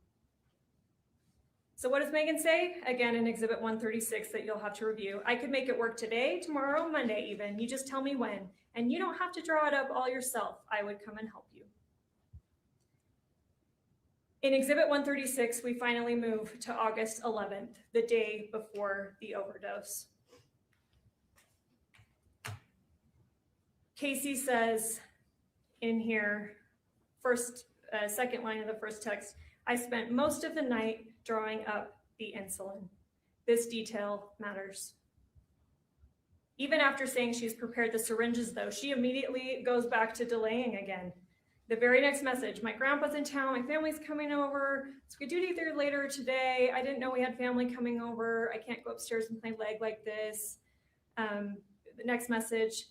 Speaker 3: So what does Meggan say? Again, in Exhibit 136 that you'll have to review. I could make it work today, tomorrow, Monday even. You just tell me when. And you don't have to draw it up all yourself. I would come and help you. In Exhibit 136, we finally move to August 11th, the day before the overdose. Kacee says in here, second line of the first text, I spent most of the night drawing up the insulin. This detail matters. Even after saying she's prepared the syringes, though, she immediately goes back to delaying again. The very next message, my grandpa's in town, my family's coming over, so we could do it either later or today. I didn't know we had family coming over. I can't go upstairs with my leg like this. The next message,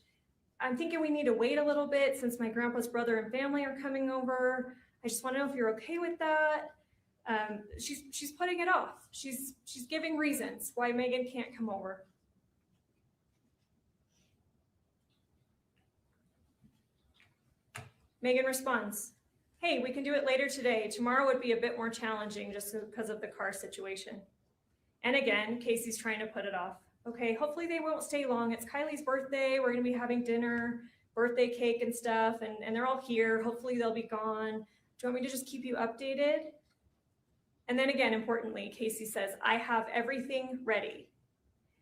Speaker 3: I'm thinking we need to wait a little bit since my grandpa's brother and family are coming over. I just want to know if you're okay with that. She's putting it off. She's giving reasons why Meggan can't come over. Meggan responds, hey, we can do it later today. Tomorrow would be a bit more challenging just because of the car situation. And again, Kacee's trying to put it off. Okay, hopefully they won't stay long. It's Kylie's birthday. We're gonna be having dinner, birthday cake and stuff, and they're all here. Hopefully they'll be gone. Do you want me to just keep you updated? And then again, importantly, Kacee says, I have everything ready.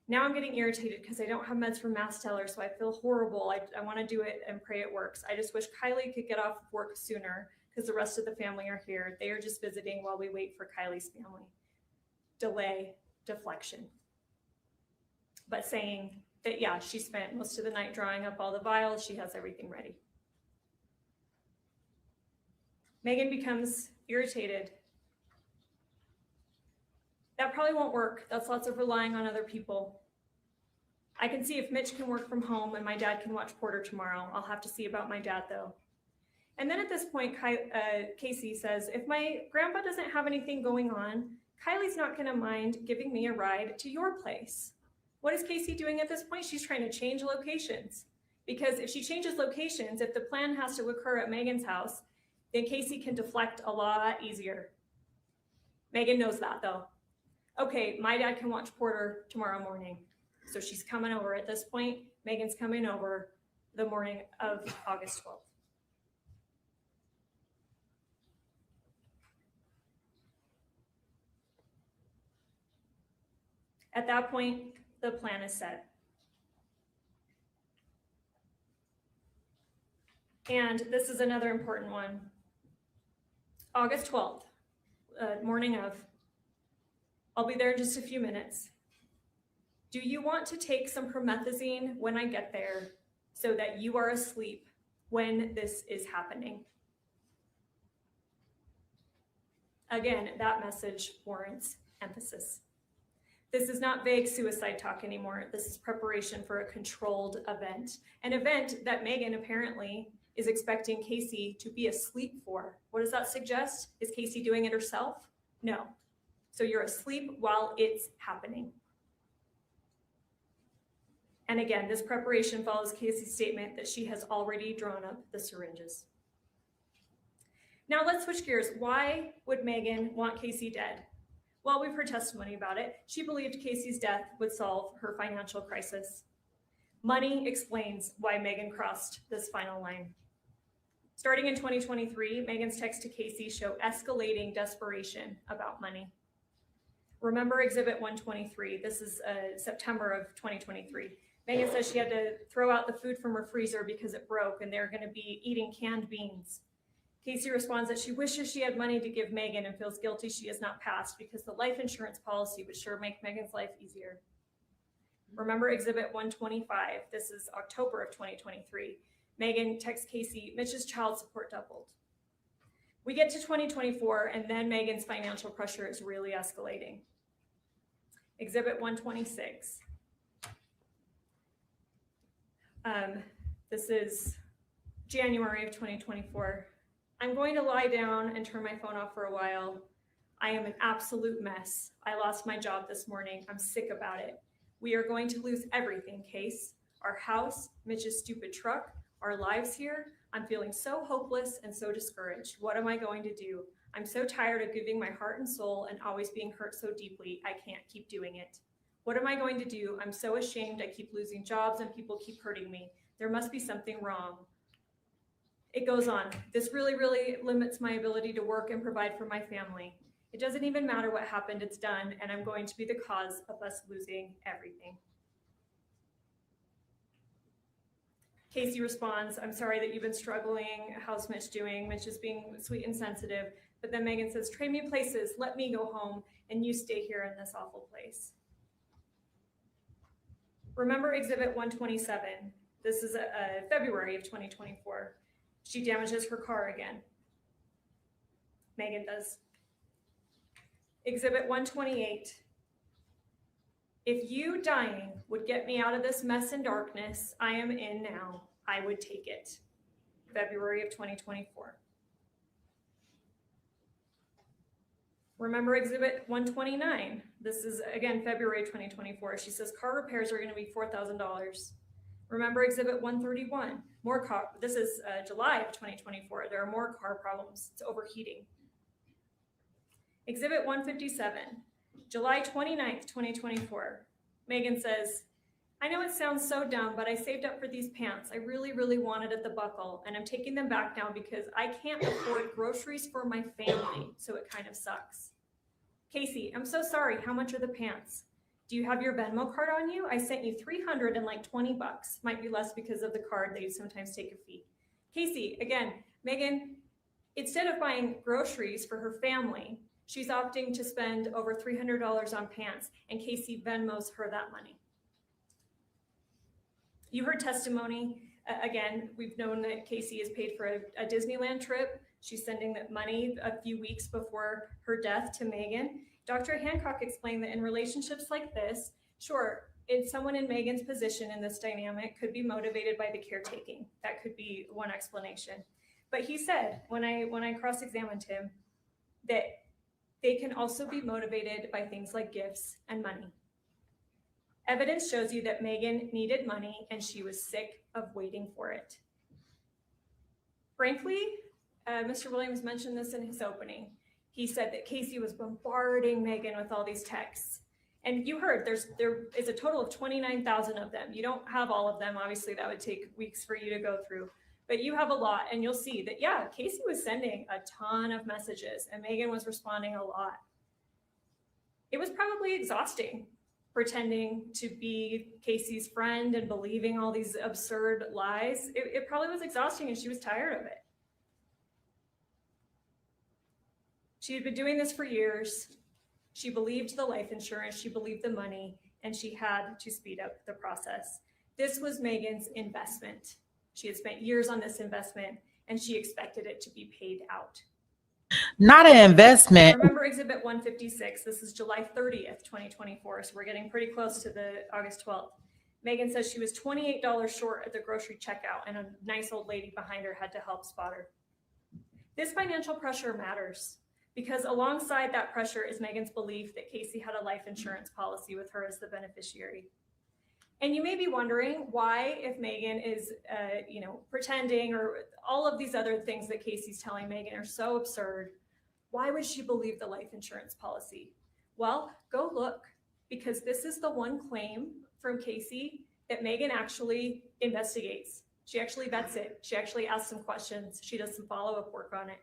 Speaker 3: Now I'm getting irritated because I don't have meds from Masteller, so I feel horrible. I want to do it and pray it works. I just wish Kylie could get off work sooner because the rest of the family are here. They are just visiting while we wait for Kylie's family. Delay, deflection. But saying, that, yeah, she spent most of the night drawing up all the vials. She has everything ready. Meggan becomes irritated. That probably won't work. That's lots of relying on other people. I can see if Mitch can work from home and my dad can watch Porter tomorrow. I'll have to see about my dad though. And then at this point, Kacee says, if my grandpa doesn't have anything going on, Kylie's not gonna mind giving me a ride to your place. What is Kacee doing at this point? She's trying to change locations. Because if she changes locations, if the plan has to occur at Meggan's house, then Kacee can deflect a lot easier. Meggan knows that though. Okay, my dad can watch Porter tomorrow morning. So she's coming over at this point. Meggan's coming over the morning of August 12th. At that point, the plan is set. And this is another important one. August 12th, morning of. I'll be there in just a few minutes. Do you want to take some promethazine when I get there so that you are asleep when this is happening? Again, that message warrants emphasis. This is not vague suicide talk anymore. This is preparation for a controlled event, an event that Meggan apparently is expecting Kacee to be asleep for. What does that suggest? Is Kacee doing it herself? No. So you're asleep while it's happening. And again, this preparation follows Kacee's statement that she has already drawn up the syringes. Now let's switch gears. Why would Meggan want Kacee dead? Well, we've heard testimony about it. She believed Kacee's death would solve her financial crisis. Money explains why Meggan crossed this final line. Starting in 2023, Meggan's texts to Kacee show escalating desperation about money. Remember Exhibit 123. This is September of 2023. Meggan says she had to throw out the food from her freezer because it broke and they're going to be eating canned beans. Kacee responds that she wishes she had money to give Meggan and feels guilty she has not passed because the life insurance policy would sure make Meggan's life easier. Remember Exhibit 125. This is October of 2023. Meggan texts Kacee, Mitch's child support doubled. We get to 2024 and then Meggan's financial pressure is really escalating. Exhibit 126. This is January of 2024. I'm going to lie down and turn my phone off for a while. I am an absolute mess. I lost my job this morning. I'm sick about it. We are going to lose everything, Case. Our house, Mitch's stupid truck, our lives here. I'm feeling so hopeless and so discouraged. What am I going to do? I'm so tired of giving my heart and soul and always being hurt so deeply. I can't keep doing it. What am I going to do? I'm so ashamed. I keep losing jobs and people keep hurting me. There must be something wrong. It goes on. This really, really limits my ability to work and provide for my family. It doesn't even matter what happened. It's done. And I'm going to be the cause of us losing everything. Kacee responds, I'm sorry that you've been struggling. How's Mitch doing? Mitch is being sweet and sensitive. But then Meggan says, trade me places. Let me go home and you stay here in this awful place. Remember Exhibit 127. This is February of 2024. She damages her car again. Meggan does. Exhibit 128. If you dying would get me out of this mess and darkness I am in now, I would take it. February of 2024. Remember Exhibit 129. This is, again, February 2024. She says car repairs are going to be $4,000. Remember Exhibit 131. More car. This is July of 2024. There are more car problems. It's overheating. Exhibit 157. July 29th, 2024. Meggan says, I know it sounds so dumb, but I saved up for these pants. I really, really wanted at the buckle, and I'm taking them back now because I can't afford groceries for my family, so it kind of sucks. Kacee, I'm so sorry. How much are the pants? Do you have your Venmo card on you? I sent you $320. Might be less because of the card. They sometimes take a fee. Kacee, again, Meggan, instead of buying groceries for her family, she's opting to spend over $300 on pants, and Kacee Venmos her that money. You heard testimony. Again, we've known that Kacee is paid for a Disneyland trip. She's sending that money a few weeks before her death to Meggan. Dr. Hancock explained that in relationships like this, sure, it's someone in Meggan's position in this dynamic could be motivated by the caretaking. That could be one explanation. But he said, when I cross-examined him, that they can also be motivated by things like gifts and money. Evidence shows you that Meggan needed money and she was sick of waiting for it. Frankly, Mr. Williams mentioned this in his opening. He said that Kacee was bombarding Meggan with all these texts. And you heard there is a total of 29,000 of them. You don't have all of them. Obviously, that would take weeks for you to go through. But you have a lot, and you'll see that, yeah, Kacee was sending a ton of messages, and Meggan was responding a lot. It was probably exhausting pretending to be Kacee's friend and believing all these absurd lies. It probably was exhausting, and she was tired of it. She had been doing this for years. She believed the life insurance, she believed the money, and she had to speed up the process. This was Meggan's investment. She had spent years on this investment, and she expected it to be paid out.
Speaker 1: Not an investment.
Speaker 3: Remember Exhibit 156. This is July 30th, 2024. So we're getting pretty close to the August 12th. Meggan says she was $28 short at the grocery checkout, and a nice old lady behind her had to help spot her. This financial pressure matters because alongside that pressure is Meggan's belief that Kacee had a life insurance policy with her as the beneficiary. And you may be wondering why, if Meggan is, pretending, or all of these other things that Kacee's telling Meggan are so absurd, why would she believe the life insurance policy? Well, go look, because this is the one claim from Kacee that Meggan actually investigates. She actually vets it. She actually asks some questions. She does some follow-up work on it.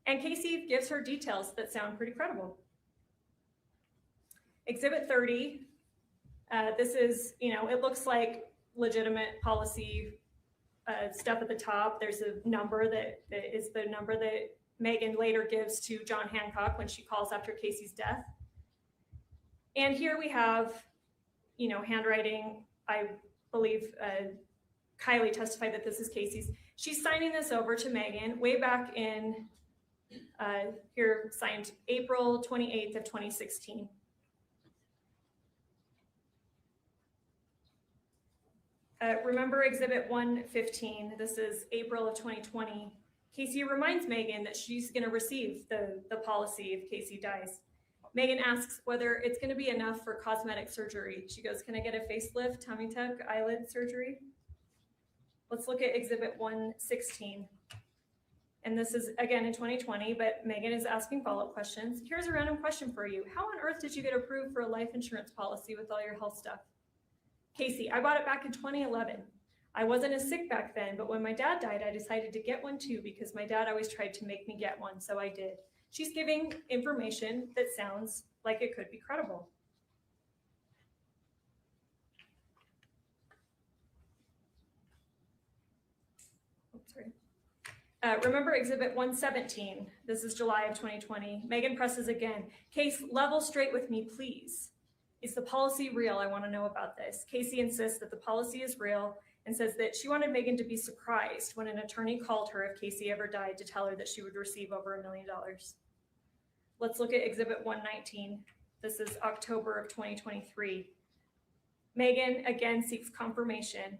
Speaker 3: And Kacee gives her details that sound pretty credible. Exhibit 30, this is, it looks like legitimate policy stuff at the top. There's a number that is the number that Meggan later gives to John Hancock when she calls after Kacee's death. And here we have, handwriting. I believe Kylie testified that this is Kacee's. She's signing this over to Meggan way back in, here signed April 28th of 2016. Remember Exhibit 115, this is April of 2020. Kacee reminds Meggan that she's going to receive the policy if Kacee dies. Meggan asks whether it's going to be enough for cosmetic surgery. She goes, can I get a facelift, tummy tuck, eyelid surgery? Let's look at Exhibit 116. And this is, again, in 2020, but Meggan is asking follow-up questions. Here's a random question for you. How on earth did you get approved for a life insurance policy with all your health stuff? Kacee, I bought it back in 2011. I wasn't as sick back then, but when my dad died, I decided to get one too because my dad always tried to make me get one, so I did. She's giving information that sounds like it could be credible. Oops, sorry. Remember Exhibit 117. This is July of 2020. Meggan presses again. Case, level straight with me, please. Is the policy real? I want to know about this. Kacee insists that the policy is real and says that she wanted Meggan to be surprised when an attorney called her if Kacee ever died to tell her that she would receive over $1 million. Let's look at Exhibit 119. This is October of 2023. Meggan again seeks confirmation.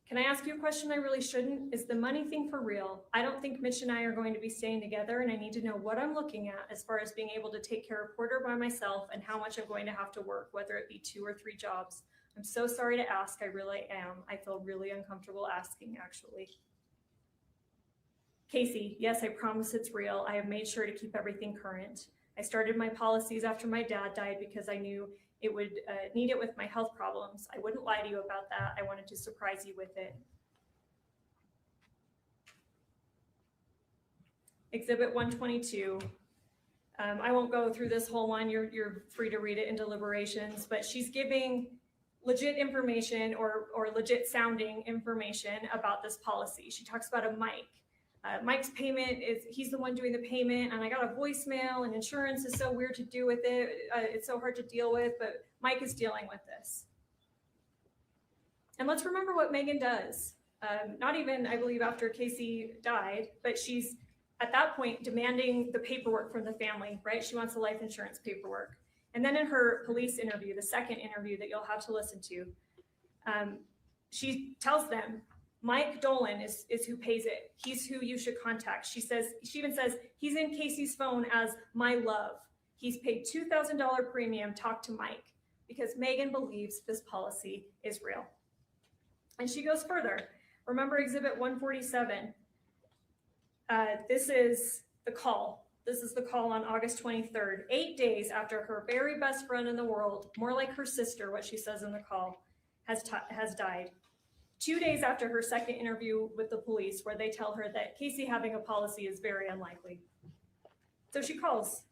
Speaker 3: Can I ask you a question I really shouldn't? Is the money thing for real? I don't think Mitch and I are going to be staying together, and I need to know what I'm looking at as far as being able to take care of Porter by myself and how much I'm going to have to work, whether it be 2 or 3 jobs. I'm so sorry to ask. I really am. I feel really uncomfortable asking, actually. Kacee, yes, I promise it's real. I have made sure to keep everything current. I started my policies after my dad died because I knew it would need it with my health problems. I wouldn't lie to you about that. I wanted to surprise you with it. Exhibit 122. I won't go through this whole one. You're free to read it in deliberations, but she's giving legit information or legit sounding information about this policy. She talks about a Mike. Mike's payment he's the one doing the payment, and I got a voicemail, and insurance is so weird to do with it. It's so hard to deal with, but Mike is dealing with this. And let's remember what Meggan does. Not even, I believe, after Kacee died, but she's at that point demanding the paperwork from the family, right? She wants the life insurance paperwork. And then in her police interview, the second interview that you'll have to listen to, she tells them, Mike Dolan is who pays it. He's who you should contact. She even says, he's in Kacee's phone as my love. He's paid $2,000 premium, talk to Mike, because Meggan believes this policy is real. And she goes further. Remember Exhibit 147. This is the call. This is the call on August 23rd, 8 days after her very best friend in the world, more like her sister, what she says in the call, has died. 2 days after her second interview with the police, where they tell her that Kacee having a policy is very unlikely. So she calls.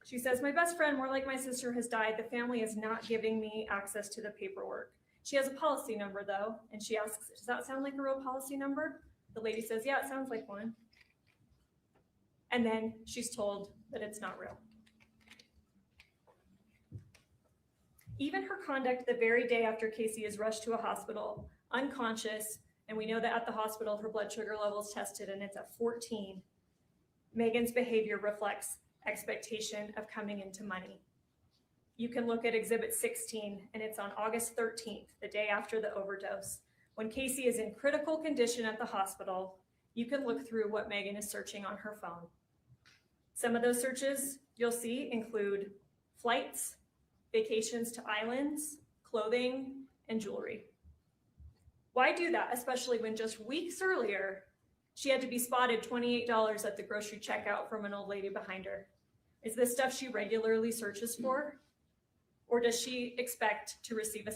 Speaker 3: She says, my best friend, more like my sister, has died. The family is not giving me access to the paperwork. She has a policy number, though, and she asks, does that sound like a real policy number? The lady says, yeah, it sounds like one. And then she's told that it's not real. Even her conduct the very day after Kacee is rushed to a hospital, unconscious, and we know that at the hospital her blood sugar levels tested and it's at 14, Meggan's behavior reflects expectation of coming into money. You can look at Exhibit 16, and it's on August 13th, the day after the overdose. When Kacee is in critical condition at the hospital, you can look through what Meggan is searching on her phone. Some of those searches you'll see include flights, vacations to islands, clothing, and jewelry. Why do that, especially when just weeks earlier, she had to be spotted $28 at the grocery checkout from an old lady behind her? Is this stuff she regularly searches for? Or does she expect to receive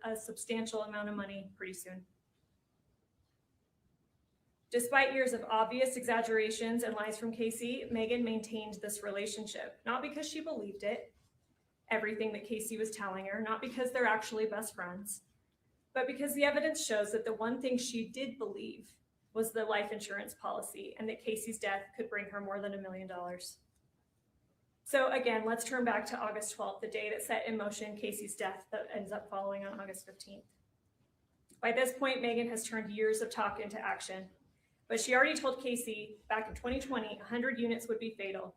Speaker 3: a substantial amount of money pretty soon? Despite years of obvious exaggerations and lies from Kacee, Meggan maintained this relationship, not because she believed it, everything that Kacee was telling her, not because they're actually best friends, but because the evidence shows that the one thing she did believe was the life insurance policy and that Kacee's death could bring her more than $1 million. So again, let's turn back to August 12th, the day that set in motion Kacee's death that ends up following on August 15th. By this point, Meggan has turned years of talk into action. But she already told Kacee back in 2020, 100 units would be fatal.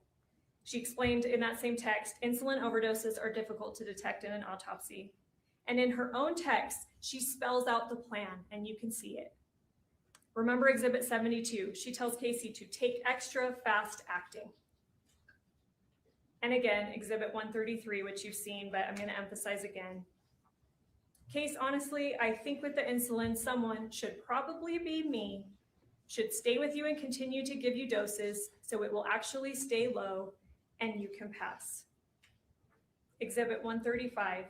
Speaker 3: She explained in that same text, insulin overdoses are difficult to detect in an autopsy. And in her own text, she spells out the plan, and you can see it. Remember Exhibit 72, she tells Kacee to take extra fast acting. And again, Exhibit 133, which you've seen, but I'm gonna emphasize again. Case, honestly, I think with the insulin, someone, should probably be me, should stay with you and continue to give you doses so it will actually stay low and you can pass. Exhibit 135.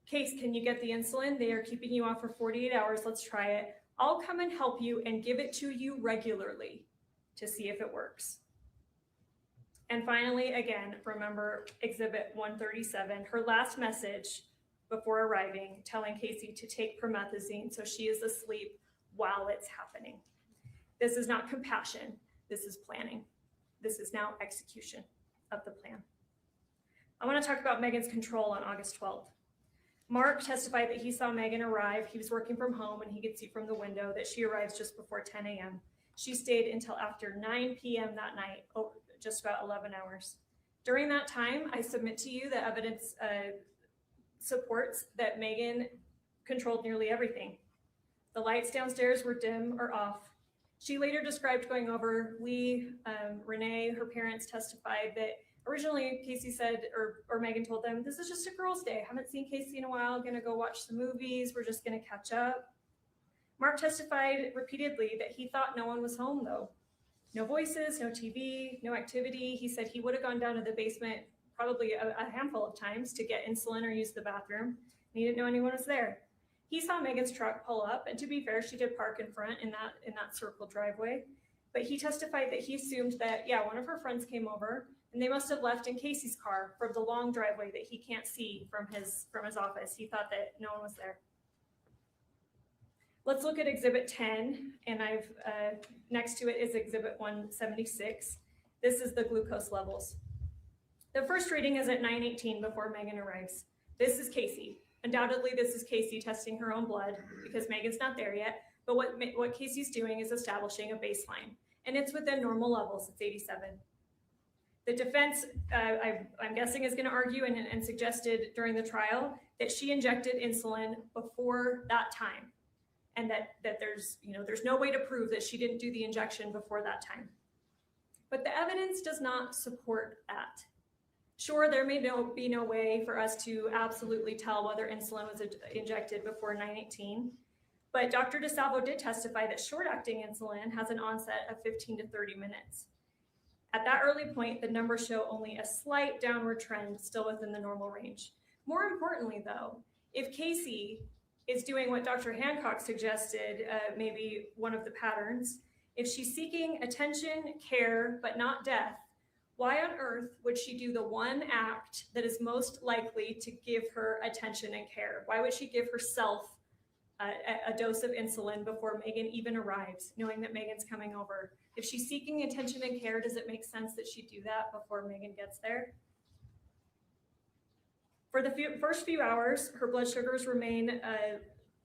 Speaker 3: Case, can you get the insulin? They are keeping you off for 48 hours. Let's try it. I'll come and help you and give it to you regularly to see if it works. And finally, again, remember Exhibit 137, her last message before arriving, telling Kacee to take promethazine so she is asleep while it's happening. This is not compassion, this is planning. This is now execution of the plan. I want to talk about Meggan's control on August 12th. Mark testified that he saw Meggan arrive. He was working from home and he could see from the window that she arrives just before 10 a.m. She stayed until after 9 p.m. that night, just about 11 hours. During that time, I submit to you that evidence supports that Meggan controlled nearly everything. The lights downstairs were dim or off. She later described going over. Renee, her parents, testified that originally Kacee said, or Meggan told them, this is just a girl's day. Haven't seen Kacee in a while, gonna go watch the movies. We're just gonna catch up. Mark testified repeatedly that he thought no one was home though. No voices, no TV, no activity. He said he would have gone down to the basement probably a handful of times to get insulin or use the bathroom. And he didn't know anyone was there. He saw Meggan's truck pull up, and to be fair, she did park in front in that circle driveway. But he testified that he assumed that, yeah, one of her friends came over, and they must have left in Kacee's car from the long driveway that he can't see from his office. He thought that no one was there. Let's look at Exhibit 10, and next to it is Exhibit 176. This is the glucose levels. The first reading is at 9:18 before Meggan arrives. This is Kacee. Undoubtedly, this is Kacee testing her own blood because Meggan's not there yet. But what Kacee's doing is establishing a baseline, and it's within normal levels. It's 87. The defense, I'm guessing, is going to argue and suggested during the trial that she injected insulin before that time, and that there's no way to prove that she didn't do the injection before that time. But the evidence does not support that. Sure, there may be no way for us to absolutely tell whether insulin was injected before 9:18, but Dr. DeSalvo did testify that short-acting insulin has an onset of 15 to 30 minutes. At that early point, the numbers show only a slight downward trend, still within the normal range. More importantly, though, if Kacee is doing what Dr. Hancock suggested, maybe one of the patterns, if she's seeking attention, care, but not death, why on earth would she do the one act that is most likely to give her attention and care? Why would she give herself a dose of insulin before Meggan even arrives, knowing that Meggan's coming over? If she's seeking attention and care, does it make sense that she do that before Meggan gets there? For the first few hours, her blood sugars remain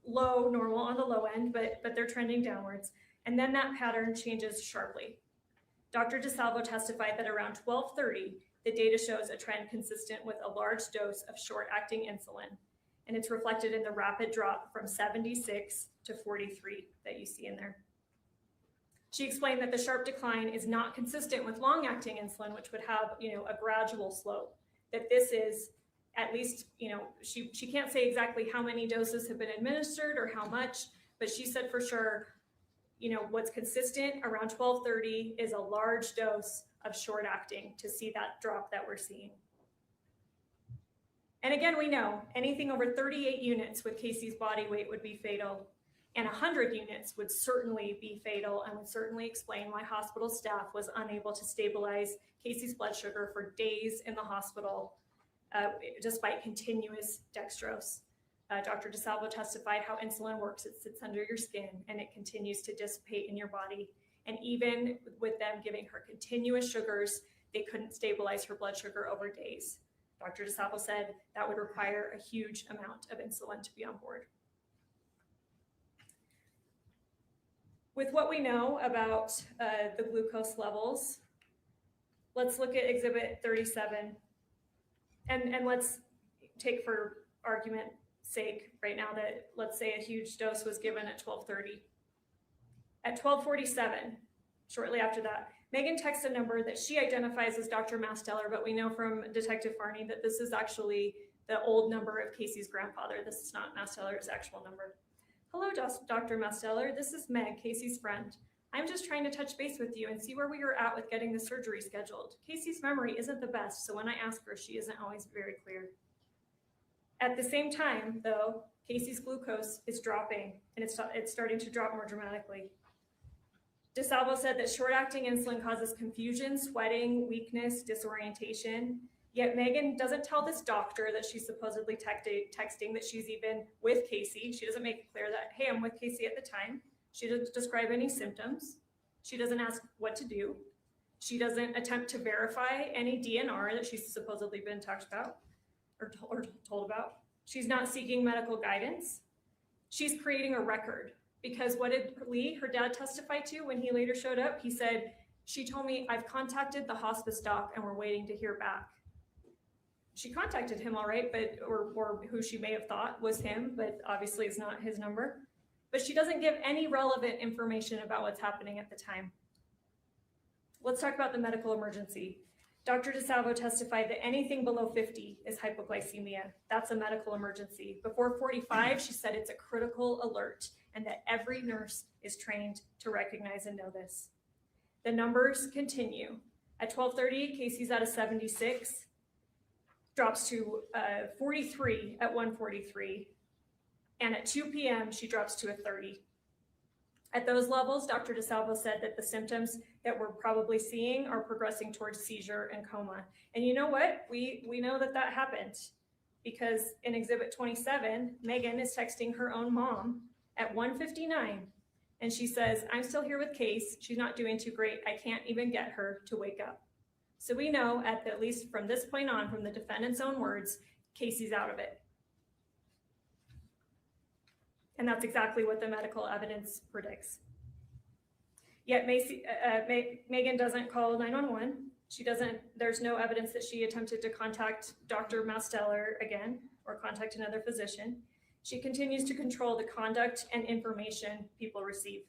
Speaker 3: low, normal on the low end, but they're trending downwards. And then that pattern changes sharply. Dr. DeSalvo testified that around 12:30, the data shows a trend consistent with a large dose of short-acting insulin. And it's reflected in the rapid drop from 76 to 43 that you see in there. She explained that the sharp decline is not consistent with long-acting insulin, which would have, a gradual slope. That this is at least, she can't say exactly how many doses have been administered or how much, but she said for sure, what's consistent around 12:30 is a large dose of short-acting to see that drop that we're seeing. And again, we know anything over 38 units with Kacee's body weight would be fatal, and 100 units would certainly be fatal and would certainly explain why hospital staff was unable to stabilize Kacee's blood sugar for days in the hospital, despite continuous dextrose. Dr. DeSalvo testified how insulin works. It sits under your skin and it continues to dissipate in your body. And even with them giving her continuous sugars, they couldn't stabilize her blood sugar over days. Dr. DeSalvo said that would require a huge amount of insulin to be on board. With what we know about the glucose levels, let's look at Exhibit 37. And let's take for argument sake right now that let's say a huge dose was given at 12:30. At 12:47, shortly after that, Meggan texts a number that she identifies as Dr. Masteller, but we know from Detective Farney that this is actually the old number of Kacee's grandfather. This is not Masteller's actual number. Hello, Dr. Masteller. This is Meg, Kacee's friend. I'm just trying to touch base with you and see where we are at with getting the surgery scheduled. Kacee's memory isn't the best, so when I ask her, she isn't always very clear. At the same time, though, Kacee's glucose is dropping, and it's starting to drop more dramatically. DeSalvo said that short-acting insulin causes confusion, sweating, weakness, disorientation. Yet Meggan doesn't tell this doctor that she's supposedly texting that she's even with Kacee. She doesn't make it clear that, hey, I'm with Kacee at the time. She doesn't describe any symptoms. She doesn't ask what to do. She doesn't attempt to verify any DNR that she's supposedly been talked about or told about. She's not seeking medical guidance. She's creating a record. Because what did Lee, her dad, testify to when he later showed up? He said, she told me, I've contacted the hospice doc and we're waiting to hear back. She contacted him, all right, but or who she may have thought was him, but obviously it's not his number. But she doesn't give any relevant information about what's happening at the time. Let's talk about the medical emergency. Dr. DeSalvo testified that anything below 50 is hypoglycemia. That's a medical emergency. Before 45, she said it's a critical alert and that every nurse is trained to recognize and know this. The numbers continue. At 12:30, Kacee's at a 76, drops to 43 at 1:43, and at 2 p.m., she drops to a 30. At those levels, Dr. DeSalvo said that the symptoms that we're probably seeing are progressing towards seizure and coma. And you know what? We know that happened because in Exhibit 27, Meggan is texting her own mom at 1:59, and she says, I'm still here with Kacee. She's not doing too great. I can't even get her to wake up. So we know at least from this point on, from the defendant's own words, Kacee's out of it. And that's exactly what the medical evidence predicts. Yet Meggan doesn't call 911. There's no evidence that she attempted to contact Dr. Masteller again or contact another physician. She continues to control the conduct and information people receive.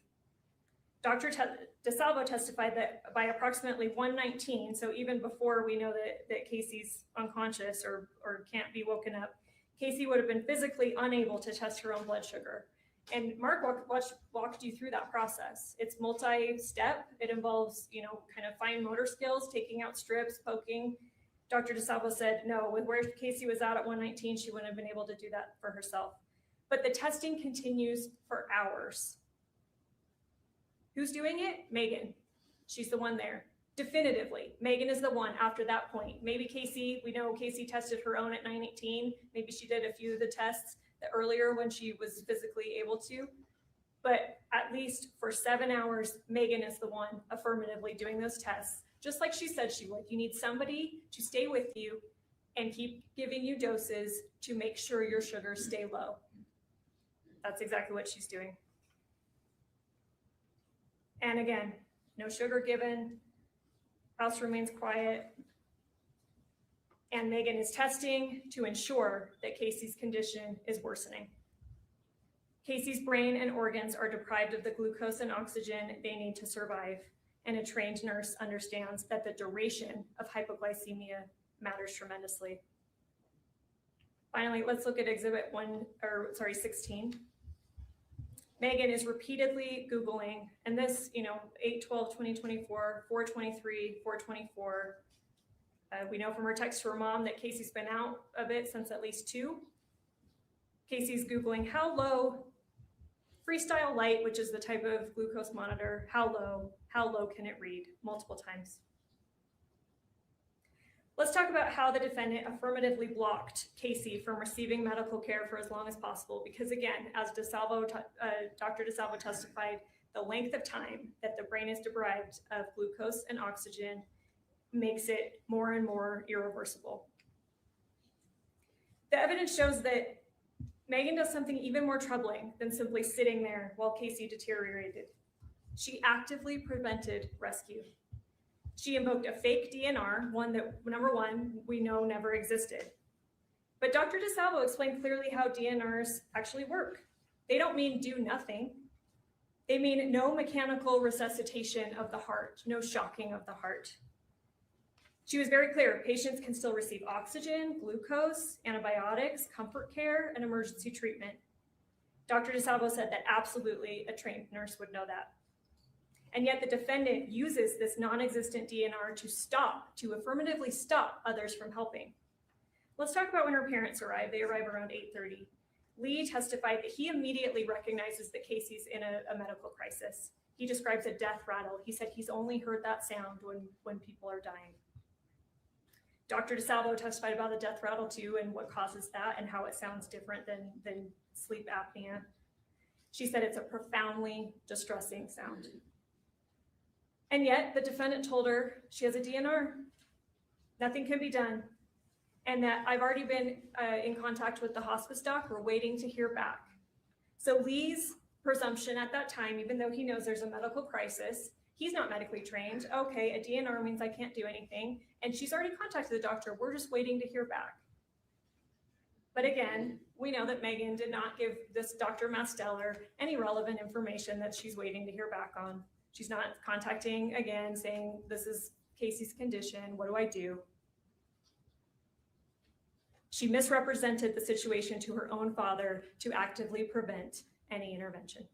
Speaker 3: Dr. DeSalvo testified that by approximately 1:19, so even before we know that Kacee's unconscious or can't be woken up, Kacee would have been physically unable to test her own blood sugar. And Mark walked you through that process. It's multi-step. It involves, kind of fine motor skills, taking out strips, poking. Dr. DeSalvo said, no, with where Kacee was at 1:19, she wouldn't have been able to do that for herself. But the testing continues for hours. Who's doing it? Meggan. She's the one there. Definitively, Meggan is the one after that point. Maybe Kacee, we know Kacee tested her own at 9:18. Maybe she did a few of the tests earlier when she was physically able to. But at least for 7 hours, Meggan is the one affirmatively doing those tests, just like she said she would. You need somebody to stay with you and keep giving you doses to make sure your sugars stay low. That's exactly what she's doing. And again, no sugar given, house remains quiet, and Meggan is testing to ensure that Kacee's condition is worsening. Kacee's brain and organs are deprived of the glucose and oxygen they need to survive, and a trained nurse understands that the duration of hypoglycemia matters tremendously. Finally, let's look at exhibit 16. Meggan is repeatedly Googling, and this, 8/12/2024, 4/23, 4/24. We know from her text to her mom that Kacee's been out of it since at least 2. Kacee's Googling how low, Freestyle Light, which is the type of glucose monitor, how low can it read? Multiple times. Let's talk about how the defendant affirmatively blocked Kacee from receiving medical care for as long as possible, because again, as Dr. DeSalvo testified, the length of time that the brain is deprived of glucose and oxygen makes it more and more irreversible. The evidence shows that Meggan does something even more troubling than simply sitting there while Kacee deteriorated. She actively prevented rescue. She invoked a fake DNR, one that, number one, we know never existed. But Dr. DeSalvo explained clearly how DNRs actually work. They don't mean do nothing. They mean no mechanical resuscitation of the heart, no shocking of the heart. She was very clear, patients can still receive oxygen, glucose, antibiotics, comfort care, and emergency treatment. Dr. DeSalvo said that absolutely a trained nurse would know that. And yet the defendant uses this non-existent DNR to affirmatively stop others from helping. Let's talk about when her parents arrive. They arrive around 8:30. Lee testified that he immediately recognizes that Kacee's in a medical crisis. He describes a death rattle. He said he's only heard that sound when people are dying. Dr. DeSalvo testified about the death rattle too, and what causes that and how it sounds different than sleep apnea. She said it's a profoundly distressing sound. And yet the defendant told her she has a DNR. Nothing can be done. And that I've already been in contact with the hospice doc. We're waiting to hear back. So Lee's presumption at that time, even though he knows there's a medical crisis, he's not medically trained. Okay, a DNR means I can't do anything. And she's already contacted the doctor. We're just waiting to hear back. But again, we know that Meggan did not give this Dr. Masteller any relevant information that she's waiting to hear back on. She's not contacting again, saying, this is Kacee's condition. What do I do? She misrepresented the situation to her own father to actively prevent any intervention.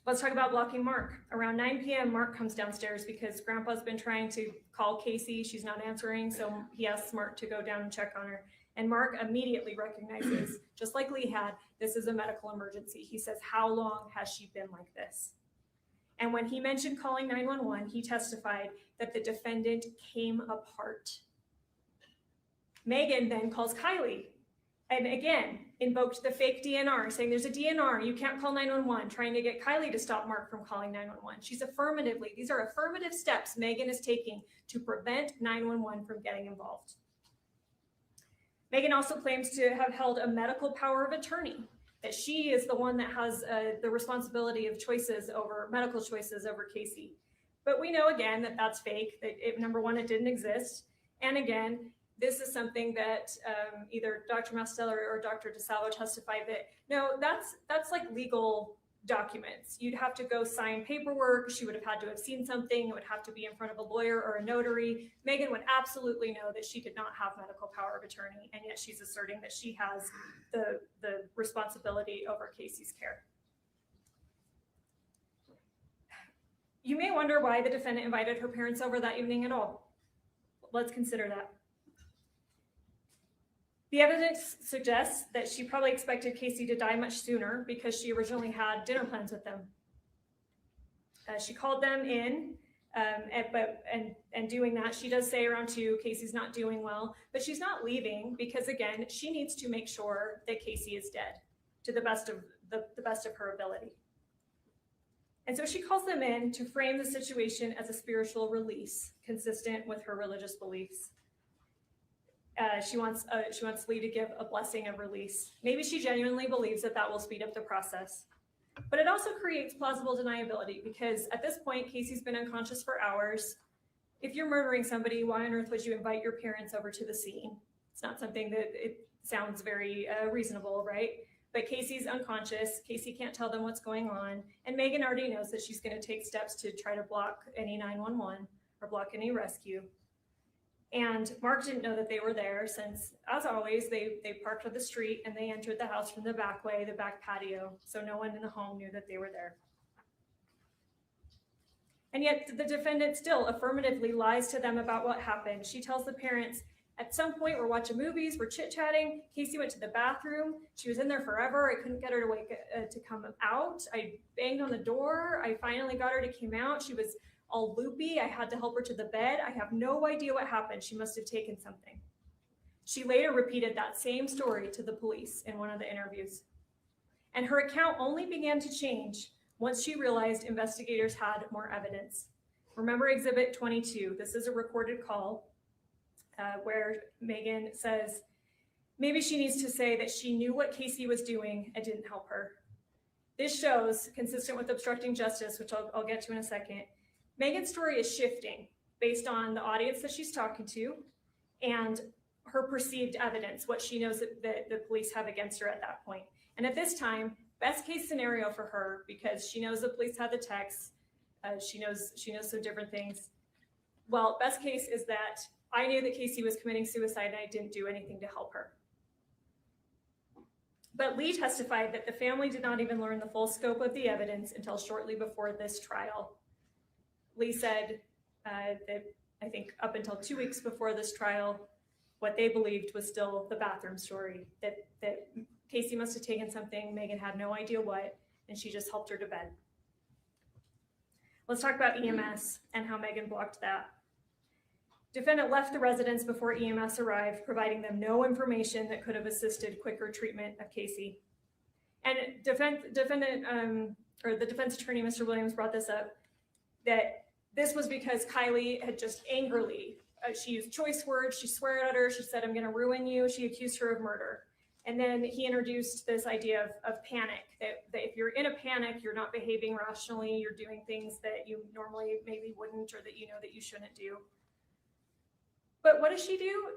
Speaker 3: Let's talk about blocking Mark. Around 9 p.m., Mark comes downstairs because Grandpa's been trying to call Kacee. She's not answering, so he asks Mark to go down and check on her. And Mark immediately recognizes, just like Lee had, this is a medical emergency. He says, how long has she been like this? And when he mentioned calling 911, he testified that the defendant came apart. Meggan then calls Kylie and again invoked the fake DNR, saying there's a DNR, you can't call 911, trying to get Kylie to stop Mark from calling 911. These are affirmative steps Meggan is taking to prevent 911 from getting involved. Meggan also claims to have held a medical power of attorney, that she is the one that has the responsibility of medical choices over Kacee. But we know again that that's fake, that number one, it didn't exist. And again, this is something that either Dr. Mastel or Dr. DeSalvo testified that, no, that's like legal documents. You'd have to go sign paperwork. She would have had to have seen something. It would have to be in front of a lawyer or a notary. Meggan would absolutely know that she did not have medical power of attorney, and yet she's asserting that she has the responsibility over Kacee's care. You may wonder why the defendant invited her parents over that evening at all. Let's consider that. The evidence suggests that she probably expected Kacee to die much sooner because she originally had dinner plans with them. She called them in, and doing that, she does say around 2, Kacee's not doing well, but she's not leaving because, again, she needs to make sure that Kacee is dead to the best of her ability. And so she calls them in to frame the situation as a spiritual release consistent with her religious beliefs. She wants Lee to give a blessing of release. Maybe she genuinely believes that will speed up the process. But it also creates plausible deniability because at this point, Kacee's been unconscious for hours. If you're murdering somebody, why on earth would you invite your parents over to the scene? It's not something that it sounds very reasonable, right? But Kacee's unconscious. Kacee can't tell them what's going on. And Meggan already knows that she's going to take steps to try to block any 911 or block any rescue. And Mark didn't know that they were there since, as always, they parked on the street and they entered the house from the back way, the back patio. So no one in the home knew that they were there. And yet the defendant still affirmatively lies to them about what happened. She tells the parents, at some point we're watching movies, we're chit-chatting. Kacee went to the bathroom. She was in there forever. I couldn't get her to come out. I banged on the door. I finally got her to come out. She was all loopy. I had to help her to the bed. I have no idea what happened. She must have taken something. She later repeated that same story to the police in one of the interviews. And her account only began to change once she realized investigators had more evidence. Remember Exhibit 22. This is a recorded call where Meggan says, maybe she needs to say that she knew what Kacee was doing and didn't help her. This shows, consistent with obstructing justice, which I'll get to in a second, Meggan's story is shifting based on the audience that she's talking to and her perceived evidence, what she knows that the police have against her at that point. And at this time, best case scenario for her, because she knows the police had the texts, she knows some different things. Well, best case is that I knew that Kacee was committing suicide and I didn't do anything to help her. But Lee testified that the family did not even learn the full scope of the evidence until shortly before this trial. Lee said that I think up until 2 weeks before this trial, what they believed was still the bathroom story, that Kacee must have taken something, Meggan had no idea what, and she just helped her to bed. Let's talk about EMS and how Meggan blocked that. Defendant left the residence before EMS arrived, providing them no information that could have assisted quicker treatment of Kacee. And the defense attorney, Mr. Williams, brought this up, that this was because Kylie had just angrily, she used choice words, she swore at her, she said, I'm gonna ruin you, she accused her of murder. And then he introduced this idea of panic, that if you're in a panic, you're not behaving rationally, you're doing things that you normally maybe wouldn't, or that you know that you shouldn't do. But what does she do?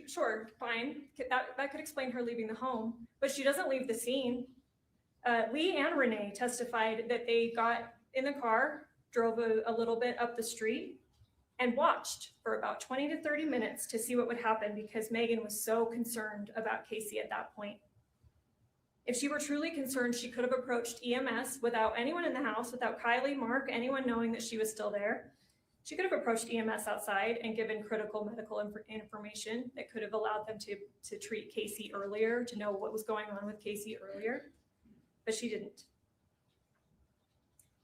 Speaker 3: Sure, fine, that could explain her leaving the home, but she doesn't leave the scene. Lee and Renee testified that they got in the car, drove a little bit up the street, and watched for about 20 to 30 minutes to see what would happen because Meggan was so concerned about Kacee at that point. If she were truly concerned, she could have approached EMS without anyone in the house, without Kylie, Mark, anyone knowing that she was still there. She could have approached EMS outside and given critical medical information that could have allowed them to treat Kacee earlier, to know what was going on with Kacee earlier, but she didn't.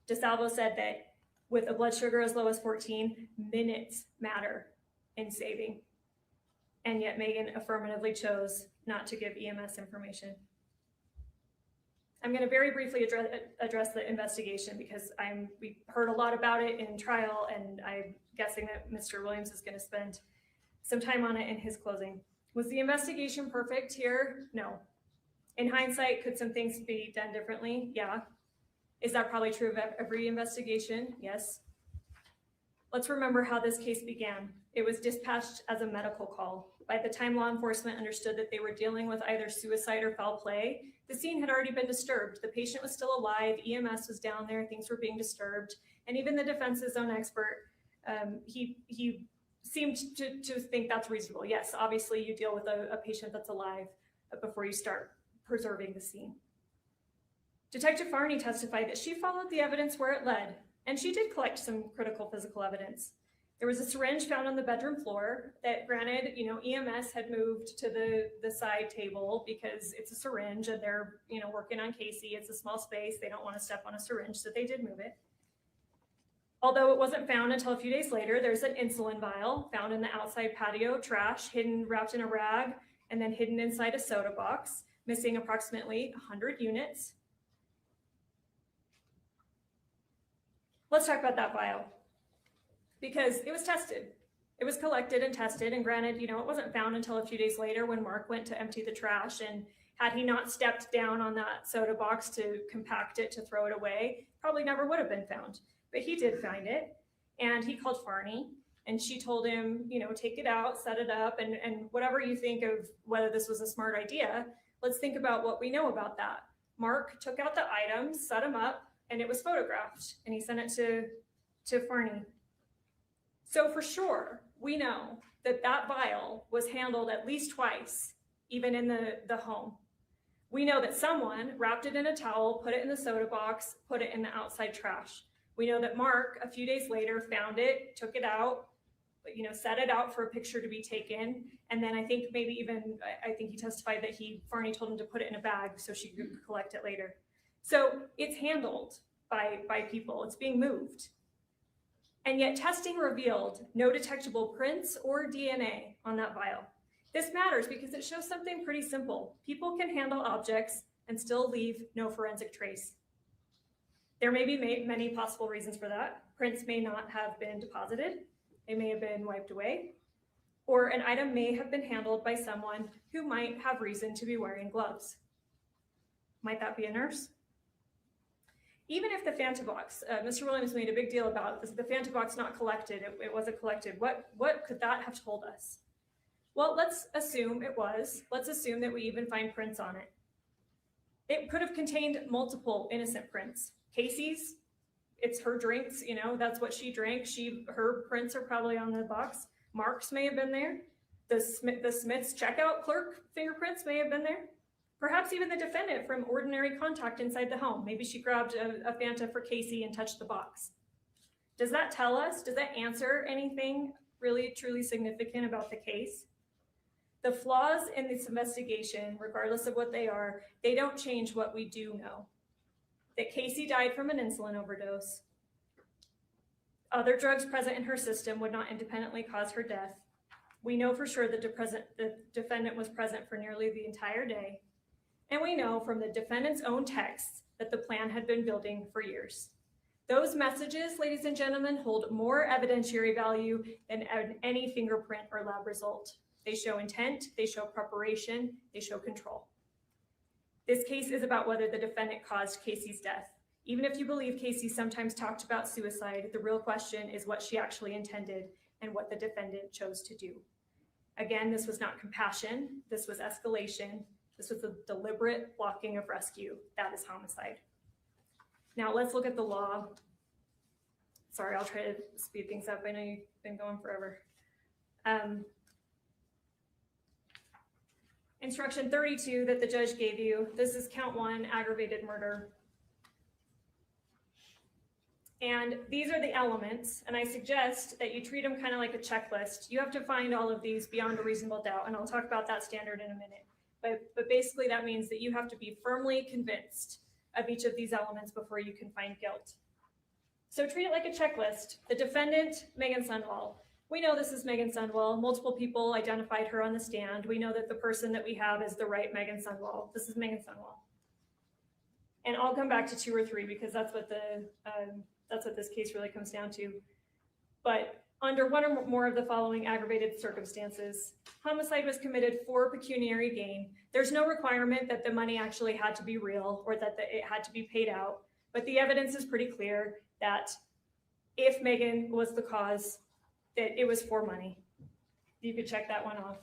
Speaker 3: DeSalvo said that with a blood sugar as low as 14, minutes matter in saving. And yet Meggan affirmatively chose not to give EMS information. I'm going to very briefly address the investigation because we heard a lot about it in trial, and I'm guessing that Mr. Williams is going to spend some time on it in his closing. Was the investigation perfect here? No. In hindsight, could some things be done differently? Yeah. Is that probably true of every investigation? Yes. Let's remember how this case began. It was dispatched as a medical call. By the time law enforcement understood that they were dealing with either suicide or foul play, the scene had already been disturbed. The patient was still alive, EMS was down there, things were being disturbed, and even the defense's own expert, he seemed to think that's reasonable. Yes, obviously you deal with a patient that's alive before you start preserving the scene. Detective Farney testified that she followed the evidence where it led, and she did collect some critical physical evidence. There was a syringe found on the bedroom floor that, granted, EMS had moved to the side table because it's a syringe and they're, working on Kacee. It's a small space. They don't want to step on a syringe, so they did move it. Although it wasn't found until a few days later, there's an insulin vial found in the outside patio trash, wrapped in a rag, and then hidden inside a soda box, missing approximately 100 units. Let's talk about that vial, because it was tested. It was collected and tested, and granted, it wasn't found until a few days later when Mark went to empty the trash, and had he not stepped down on that soda box to compact it, to throw it away, probably never would have been found. But he did find it, and he called Farney, and she told him, take it out, set it up, and whatever you think of whether this was a smart idea, let's think about what we know about that. Mark took out the items, set them up, and it was photographed, and he sent it to Farney. So for sure, we know that vial was handled at least twice, even in the home. We know that someone wrapped it in a towel, put it in the soda box, put it in the outside trash. We know that Mark, a few days later, found it, took it out, set it out for a picture to be taken. And then I think he testified that Farney told him to put it in a bag so she could collect it later. So it's handled by people, it's being moved. And yet testing revealed no detectable prints or DNA on that vial. This matters because it shows something pretty simple. People can handle objects and still leave no forensic trace. There may be many possible reasons for that. Prints may not have been deposited. They may have been wiped away. Or an item may have been handled by someone who might have reason to be wearing gloves. Might that be a nurse? Even if the Fanta box, Mr. Williams made a big deal about this, the Fanta box not collected, it wasn't collected. What could that have told us? Well, let's assume it was. Let's assume that we even find prints on it. It could have contained multiple innocent prints. Kacee's, it's her drinks, that's what she drank. Her prints are probably on the box. Mark's may have been there. The Smith's checkout clerk fingerprints may have been there. Perhaps even the defendant from ordinary contact inside the home. Maybe she grabbed a Fanta for Kacee and touched the box. Does that tell us, does that answer anything really, truly significant about the case? The flaws in this investigation, regardless of what they are, they don't change what we do know. That Kacee died from an insulin overdose. Other drugs present in her system would not independently cause her death. We know for sure that the defendant was present for nearly the entire day. And we know from the defendant's own texts that the plan had been building for years. Those messages, ladies and gentlemen, hold more evidentiary value than any fingerprint or lab result. They show intent, they show preparation, they show control. This case is about whether the defendant caused Kacee's death. Even if you believe Kacee sometimes talked about suicide, the real question is what she actually intended and what the defendant chose to do. Again, this was not compassion, this was escalation. This was a deliberate blocking of rescue. That is homicide. Now let's look at the law. Sorry, I'll try to speed things up. I know you've been going forever. Instruction 32 that the judge gave you. This is count 1, aggravated murder. And these are the elements, and I suggest that you treat them kind of like a checklist. You have to find all of these beyond a reasonable doubt, and I'll talk about that standard in a minute. But basically that means that you have to be firmly convinced of each of these elements before you can find guilt. So treat it like a checklist. The defendant, Meggan Sundwall. We know this is Meggan Sundwall. Multiple people identified her on the stand. We know that the person that we have is the right Meggan Sundwall. This is Meggan Sundwall. And I'll come back to 2 or 3 because that's what this case really comes down to. But under one or more of the following aggravated circumstances, homicide was committed for pecuniary gain. There's no requirement that the money actually had to be real or that it had to be paid out, but the evidence is pretty clear that if Meggan was the cause, that it was for money. You could check that one off.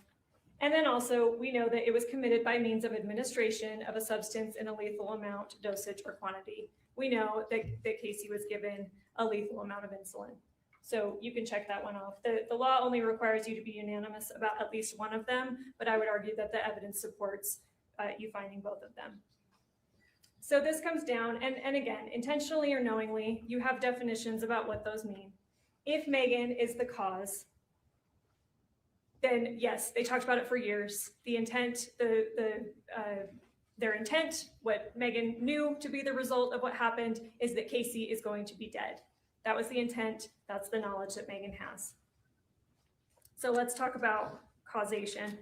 Speaker 3: And then also, we know that it was committed by means of administration of a substance in a lethal amount, dosage, or quantity. We know that Kacee was given a lethal amount of insulin. So you can check that one off. The law only requires you to be unanimous about at least one of them, but I would argue that the evidence supports you finding both of them. So this comes down, and again, intentionally or knowingly, you have definitions about what those mean. If Meggan is the cause, then yes, they talked about it for years. The intent, their intent, what Meggan knew to be the result of what happened is that Kacee is going to be dead. That was the intent. That's the knowledge that Meggan has. So let's talk about causation.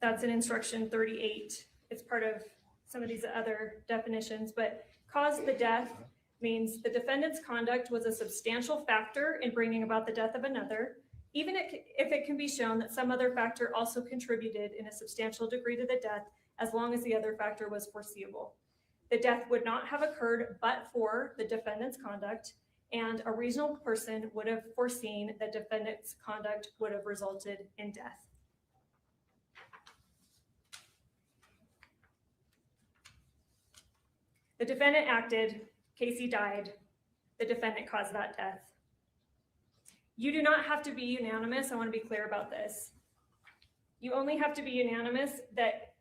Speaker 3: That's in instruction 38. It's part of some of these other definitions, but cause the death means the defendant's conduct was a substantial factor in bringing about the death of another, even if it can be shown that some other factor also contributed in a substantial degree to the death, as long as the other factor was foreseeable. The death would not have occurred but for the defendant's conduct, and a reasonable person would have foreseen that defendant's conduct would have resulted in death. The defendant acted, Kacee died, the defendant caused that death. You do not have to be unanimous. I want to be clear about this. You only have to be unanimous that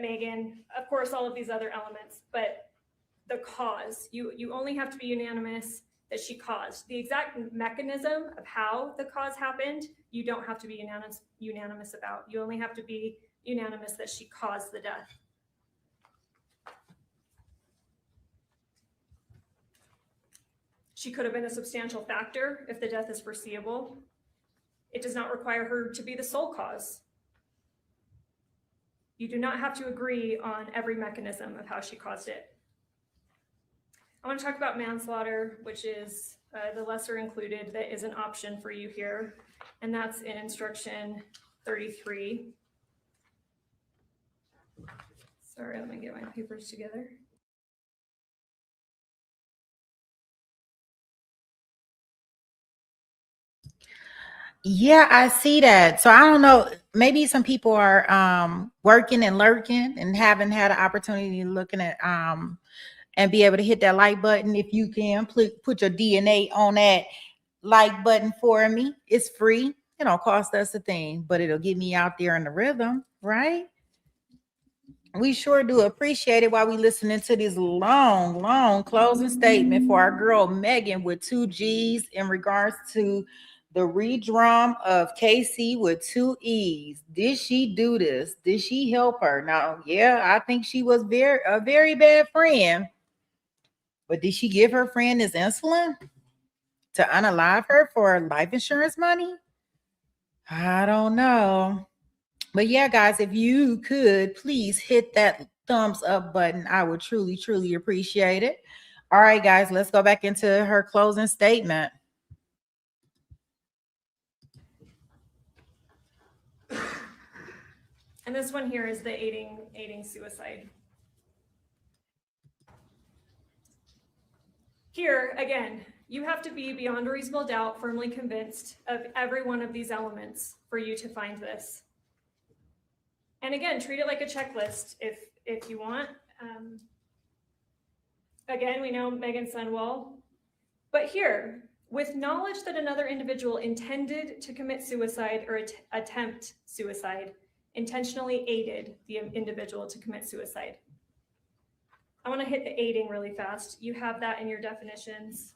Speaker 3: Meggan, of course, all of these other elements, but the cause, you only have to be unanimous that she caused. The exact mechanism of how the cause happened, you don't have to be unanimous about. You only have to be unanimous that she caused the death. She could have been a substantial factor if the death is foreseeable. It does not require her to be the sole cause. You do not have to agree on every mechanism of how she caused it. I want to talk about manslaughter, which is the lesser included that is an option for you here, and that's in instruction 33. Sorry, let me get my papers together.
Speaker 1: Yeah, I see that. So I don't know, maybe some people are working and lurking and haven't had an opportunity looking at and be able to hit that like button. If you can, put your DNA on that like button for me. It's free. It don't cost us a thing, but it'll get me out there in the rhythm, right? We sure do appreciate it while we listening to this long closing statement for our girl Meggan with 2 G's in regards to the redrum of Kacee with 2 E's. Did she do this? Did she help her? Now, yeah, I think she was a very bad friend. But did she give her friend this insulin to unalive her for life insurance money? I don't know. But yeah, guys, if you could please hit that thumbs up button, I would truly appreciate it. All right, guys, let's go back into her closing statement.
Speaker 3: And this one here is the aiding suicide. Here, again, you have to be beyond a reasonable doubt firmly convinced of every one of these elements for you to find this. And again, treat it like a checklist if you want. Again, we know Meggan Sundwall. But here, with knowledge that another individual intended to commit suicide or attempt suicide, intentionally aided the individual to commit suicide. I want to hit the aiding really fast. You have that in your definitions.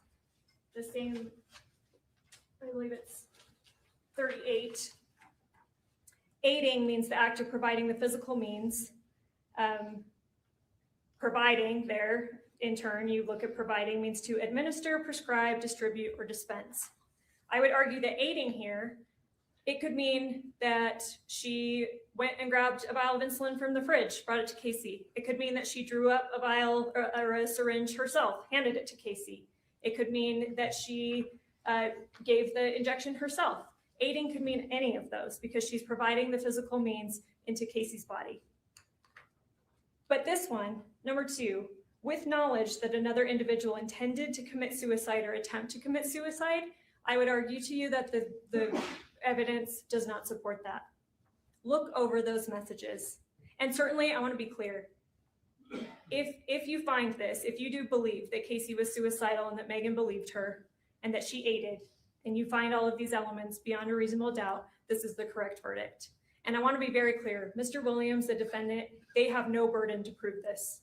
Speaker 3: The same, I believe it's 38. Aiding means the act of providing the physical means. Providing there, in turn, you look at providing means to administer, prescribe, distribute, or dispense. I would argue that aiding here, it could mean that she went and grabbed a vial of insulin from the fridge, brought it to Kacee. It could mean that she drew up a vial or a syringe herself, handed it to Kacee. It could mean that she gave the injection herself. Aiding could mean any of those because she's providing the physical means into Kacee's body. But this one, number 2, with knowledge that another individual intended to commit suicide or attempt to commit suicide, I would argue to you that the evidence does not support that. Look over those messages. And certainly, I want to be clear. If you find this, if you do believe that Kacee was suicidal and that Meggan believed her and that she aided, and you find all of these elements beyond a reasonable doubt, this is the correct verdict. And I want to be very clear. Mr. Williams, the defendant, they have no burden to prove this.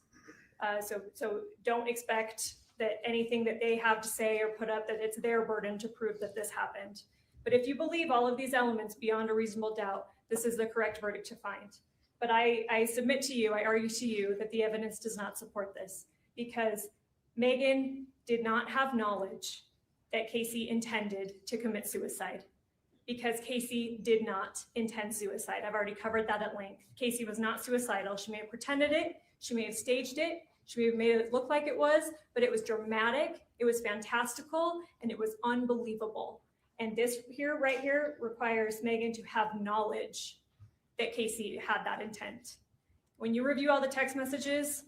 Speaker 3: So don't expect that anything that they have to say or put up, that it's their burden to prove that this happened. But if you believe all of these elements beyond a reasonable doubt, this is the correct verdict to find. But I submit to you, I argue to you that the evidence does not support this because Meggan did not have knowledge that Kacee intended to commit suicide because Kacee did not intend suicide. I've already covered that at length. Kacee was not suicidal. She may have pretended it. She may have staged it. She may have made it look like it was, but it was dramatic. It was fantastical and it was unbelievable. And this here, right here, requires Meggan to have knowledge that Kacee had that intent. When you review all the text messages,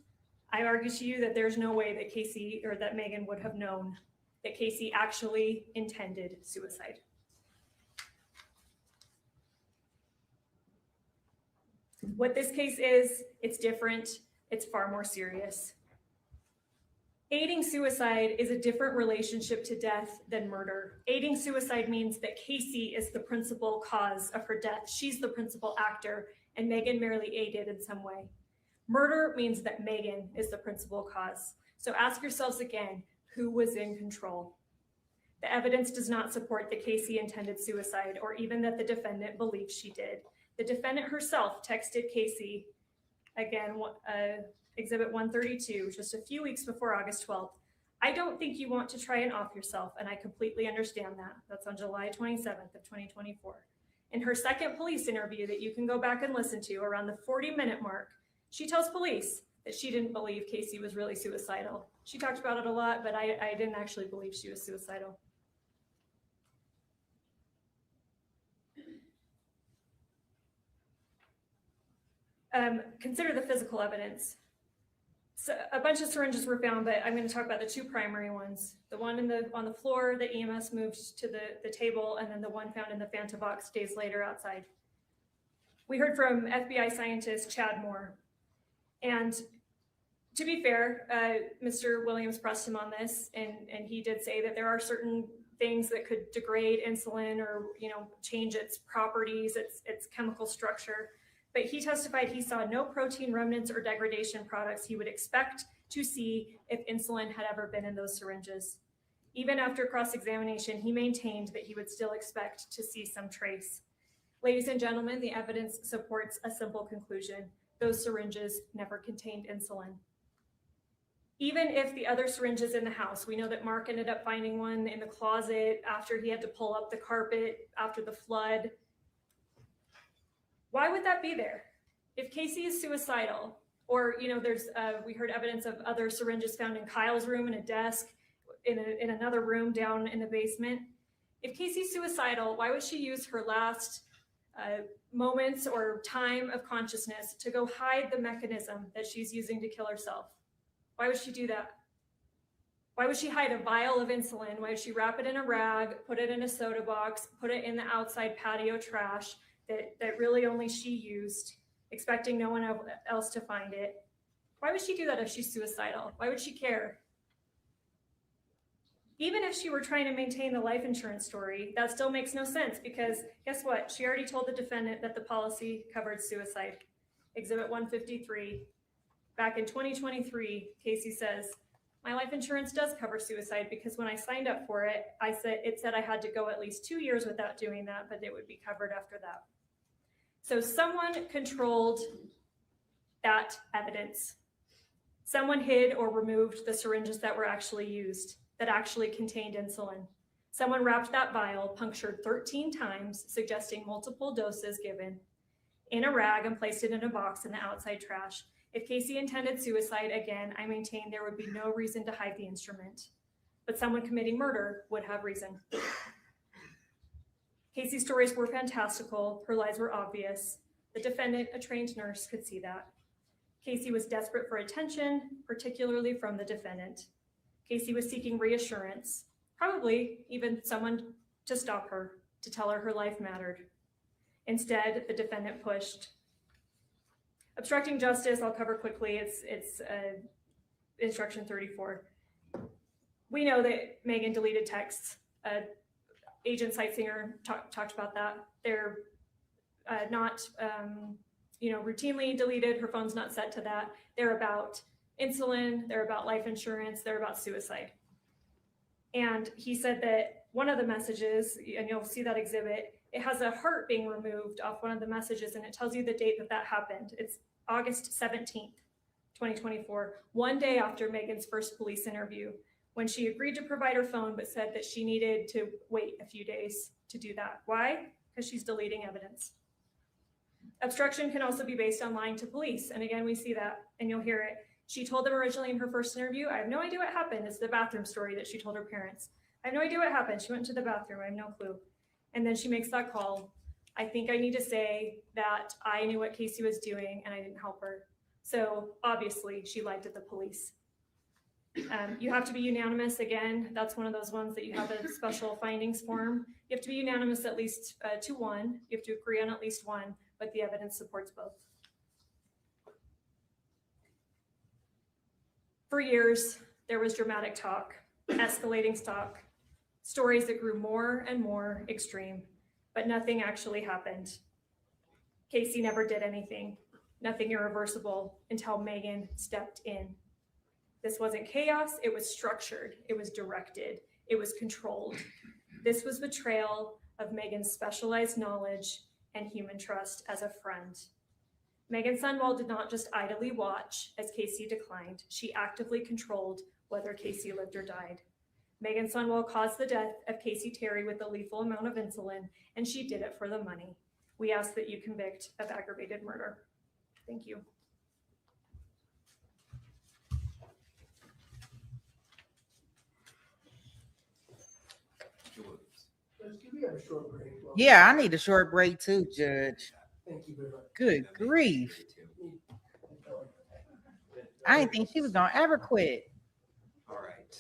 Speaker 3: I argue to you that there's no way that Kacee or that Meggan would have known that Kacee actually intended suicide. What this case is, it's different. It's far more serious. Aiding suicide is a different relationship to death than murder. Aiding suicide means that Kacee is the principal cause of her death. She's the principal actor, and Meggan merely aided in some way. Murder means that Meggan is the principal cause. So ask yourselves again, who was in control? The evidence does not support that Kacee intended suicide or even that the defendant believes she did. The defendant herself texted Kacee, again, Exhibit 132, just a few weeks before August 12th. I don't think you want to try and off yourself, and I completely understand that. That's on July 27th of 2024. In her second police interview that you can go back and listen to around the 40-minute mark, she tells police that she didn't believe Kacee was really suicidal. She talked about it a lot, but I didn't actually believe she was suicidal. Consider the physical evidence. So a bunch of syringes were found, but I'm going to talk about the 2 primary ones. The one on the floor that EMS moved to the table, and then the one found in the Fanta box days later outside. We heard from FBI scientist Chad Moore. And to be fair, Mr. Williams pressed him on this, and he did say that there are certain things that could degrade insulin or change its properties, its chemical structure. But he testified he saw no protein remnants or degradation products he would expect to see if insulin had ever been in those syringes. Even after cross-examination, he maintained that he would still expect to see some trace. Ladies and gentlemen, the evidence supports a simple conclusion. Those syringes never contained insulin. Even if the other syringes in the house, we know that Mark ended up finding one in the closet after he had to pull up the carpet after the flood. Why would that be there? If Kacee is suicidal, or we heard evidence of other syringes found in Kyle's room in a desk, in another room down in the basement. If Kacee's suicidal, why would she use her last moments or time of consciousness to go hide the mechanism that she's using to kill herself? Why would she do that? Why would she hide a vial of insulin? Why would she wrap it in a rag, put it in a soda box, put it in the outside patio trash that really only she used, expecting no one else to find it? Why would she do that if she's suicidal? Why would she care? Even if she were trying to maintain the life insurance story, that still makes no sense because guess what? She already told the defendant that the policy covered suicide. Exhibit 153. Back in 2023, Kacee says, my life insurance does cover suicide because when I signed up for it, it said I had to go at least 2 years without doing that, but it would be covered after that. So someone controlled that evidence. Someone hid or removed the syringes that were actually used, that actually contained insulin. Someone wrapped that vial, punctured 13 times, suggesting multiple doses given, in a rag and placed it in a box in the outside trash. If Kacee intended suicide, again, I maintain there would be no reason to hide the instrument. but someone committing murder would have reason. Kacee's stories were fantastical. Her lies were obvious. The defendant, a trained nurse, could see that. Kacee was desperate for attention, particularly from the defendant. Kacee was seeking reassurance, probably even someone to stop her, to tell her life mattered. Instead, the defendant pushed. Obstructing justice, I'll cover quickly. It's instruction 34. We know that Meggan deleted texts. Agent Sightsinger talked about that. They're not routinely deleted. Her phone's not set to that. They're about insulin, they're about life insurance, they're about suicide. And he said that one of the messages, and you'll see that exhibit, it has a heart being removed off one of the messages, and it tells you the date that happened. It's August 17th, 2024, one day after Meggan's first police interview, when she agreed to provide her phone, but said that she needed to wait a few days to do that. Why? Because she's deleting evidence. Obstruction can also be based on lying to police. And again, we see that, and you'll hear it. She told them originally in her first interview, I have no idea what happened. It's the bathroom story that she told her parents. I have no idea what happened. She went to the bathroom. I have no clue. And then she makes that call. I think I need to say that I knew what Kacee was doing and I didn't help her. So obviously she lied to the police. You have to be unanimous. Again, that's one of those ones that you have a special findings form. You have to be unanimous at least 2-1. You have to agree on at least one, but the evidence supports both. For years, there was dramatic talk, escalating talk, stories that grew more and more extreme, but nothing actually happened. Kacee never did anything, nothing irreversible, until Meggan stepped in. This wasn't chaos, it was structured, it was directed, it was controlled. This was betrayal of Meggan's specialized knowledge and human trust as a friend. Meggan Sundwall did not just idly watch as Kacee declined, she actively controlled whether Kacee lived or died. Meggan Sundwall caused the death of Kacee Terry with a lethal amount of insulin, and she did it for the money. We ask that you convict of aggravated murder. Thank you.
Speaker 5: Can we have a short break?
Speaker 1: Yeah, I need a short break too, Judge.
Speaker 5: Thank you very much.
Speaker 1: Good grief. I didn't think she was gonna ever quit.
Speaker 4: All right,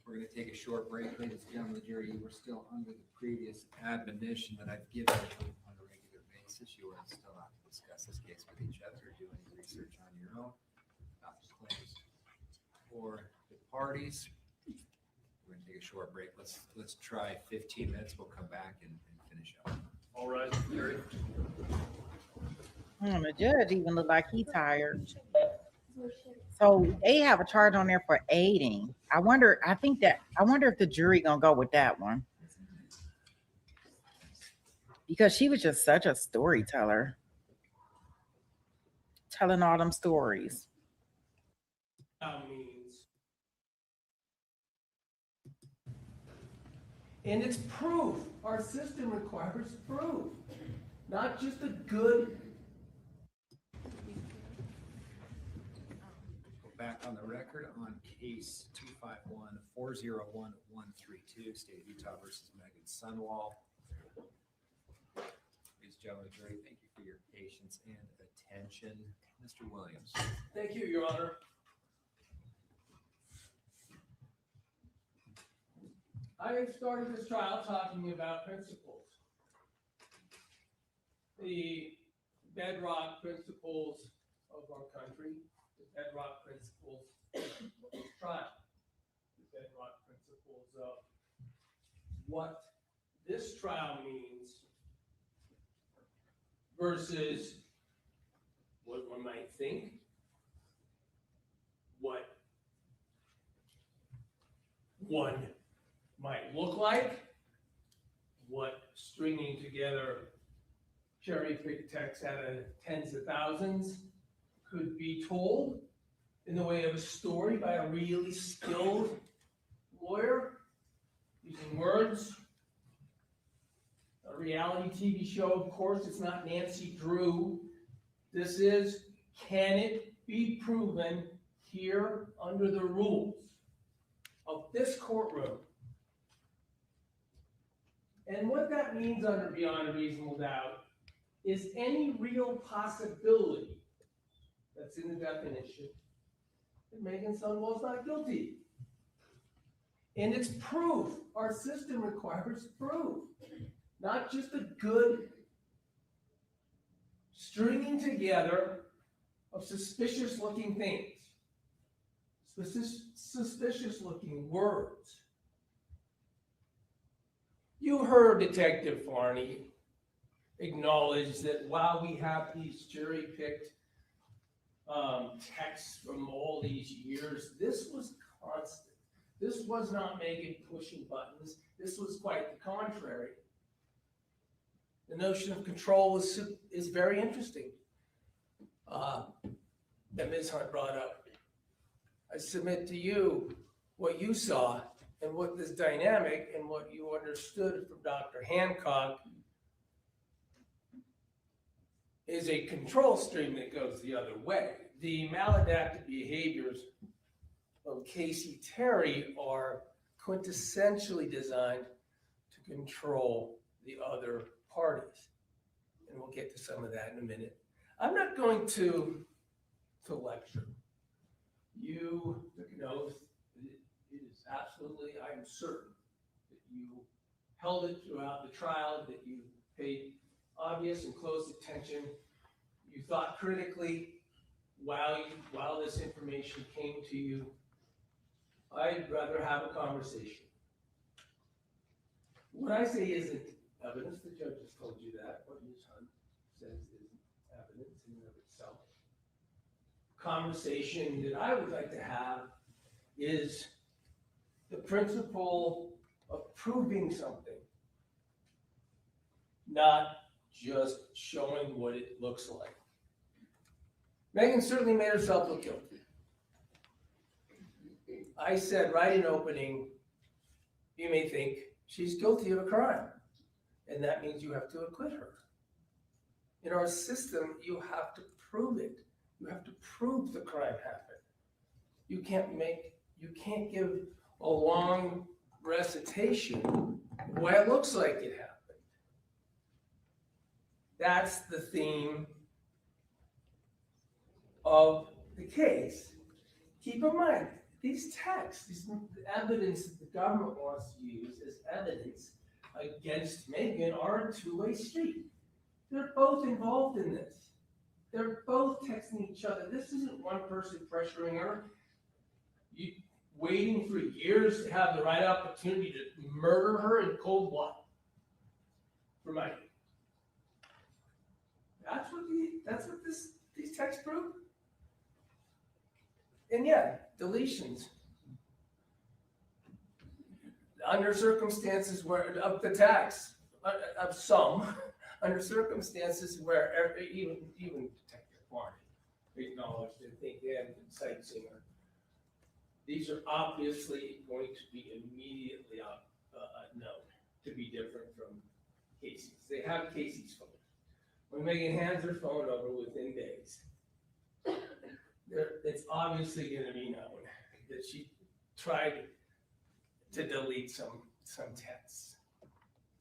Speaker 4: we're gonna take a short break, ladies and gentlemen of the jury. We're still under the previous admonition that I've given you on a regular basis. You are still not to discuss this case with each other, or do any research on your own, not the claims or the parties. We're gonna take a short break. Let's try 15 minutes. We'll come back and finish up.
Speaker 5: All right, Gary.
Speaker 1: The judge even looked like he tired. So they have a charge on there for aiding. I wonder if the jury gonna go with that one. Because she was just such a storyteller. Telling all them stories.
Speaker 5: And it's proof. Our system requires proof, not just a good.
Speaker 4: Go back on the record on case 251-401-132, State of Utah versus Meggan Sundwall. Ladies and gentlemen of the jury, thank you for your patience and attention. Mr. Williams.
Speaker 5: Thank you, Your Honor. I have started this trial talking about principles. The bedrock principles of our country, the bedrock principles of this trial, the bedrock principles of what this trial means versus what one might think, what one might look like, what stringing together cherry-picked text out of tens of thousands could be told in the way of a story by a really skilled lawyer using words. A reality TV show, of course, it's not Nancy Drew. This is, can it be proven here under the rules? of this courtroom. And what that means under beyond a reasonable doubt is any real possibility that's in the definition that Meggan Sundwall is not guilty. And it's proof. Our system requires proof, not just a good stringing together of suspicious looking things, suspicious looking words. You heard Detective Farney acknowledge that while we have these jury-picked texts from all these years, this was constant. This was not Meggan pushing buttons. This was quite the contrary. The notion of control is very interesting that Ms. Hunt brought up. I submit to you what you saw and what this dynamic and what you understood from Dr. Hancock is a control stream that goes the other way. The maladaptive behaviors of Kacee Terry are quintessentially designed to control the other parties. And we'll get to some of that in a minute. I'm not going to lecture. You took an oath. It is absolutely, I am certain that you held it throughout the trial, that you paid obvious and close attention. You thought critically while this information came to you. I'd rather have a conversation. What I say isn't evidence. The judge has told you that. What Ms. Hunt says isn't evidence in and of itself. Conversation that I would like to have is the principle of proving something, not just showing what it looks like. Meggan certainly made herself look guilty. I said right in opening, you may think she's guilty of a crime, and that means you have to acquit her. In our system, you have to prove it. You have to prove the crime happened. You can't give a long recitation of what it looks like it happened. That's the theme of the case. Keep in mind, these texts, this evidence that the government wants to use as evidence against Meggan are a two-way street. They're both involved in this. They're both texting each other. This isn't one person pressuring her, waiting for years to have the right opportunity to murder her in cold blood for money. That's what these texts prove. And yeah, deletions. Under circumstances where, of the tax, of some, under circumstances where even Detective Farney acknowledged and think they haven't been sightseeing. These are obviously going to be immediately known to be different from Kacee's. They have Kacee's phone. When Meggan hands her phone over within days, it's obviously going to be known that she tried to delete some texts.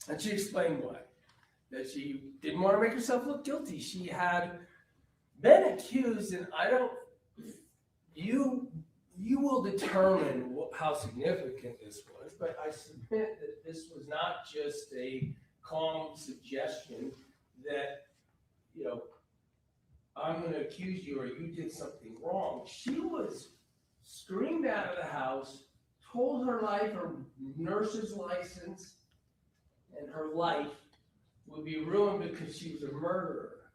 Speaker 5: And she explained why. That she didn't want to make herself look guilty. She had been accused, and you will determine how significant this was, but I submit that this was not just a calm suggestion that, I'm going to accuse you or you did something wrong. She was screamed out of the house, told her life, her nurse's license, and her life would be ruined because she was a murderer.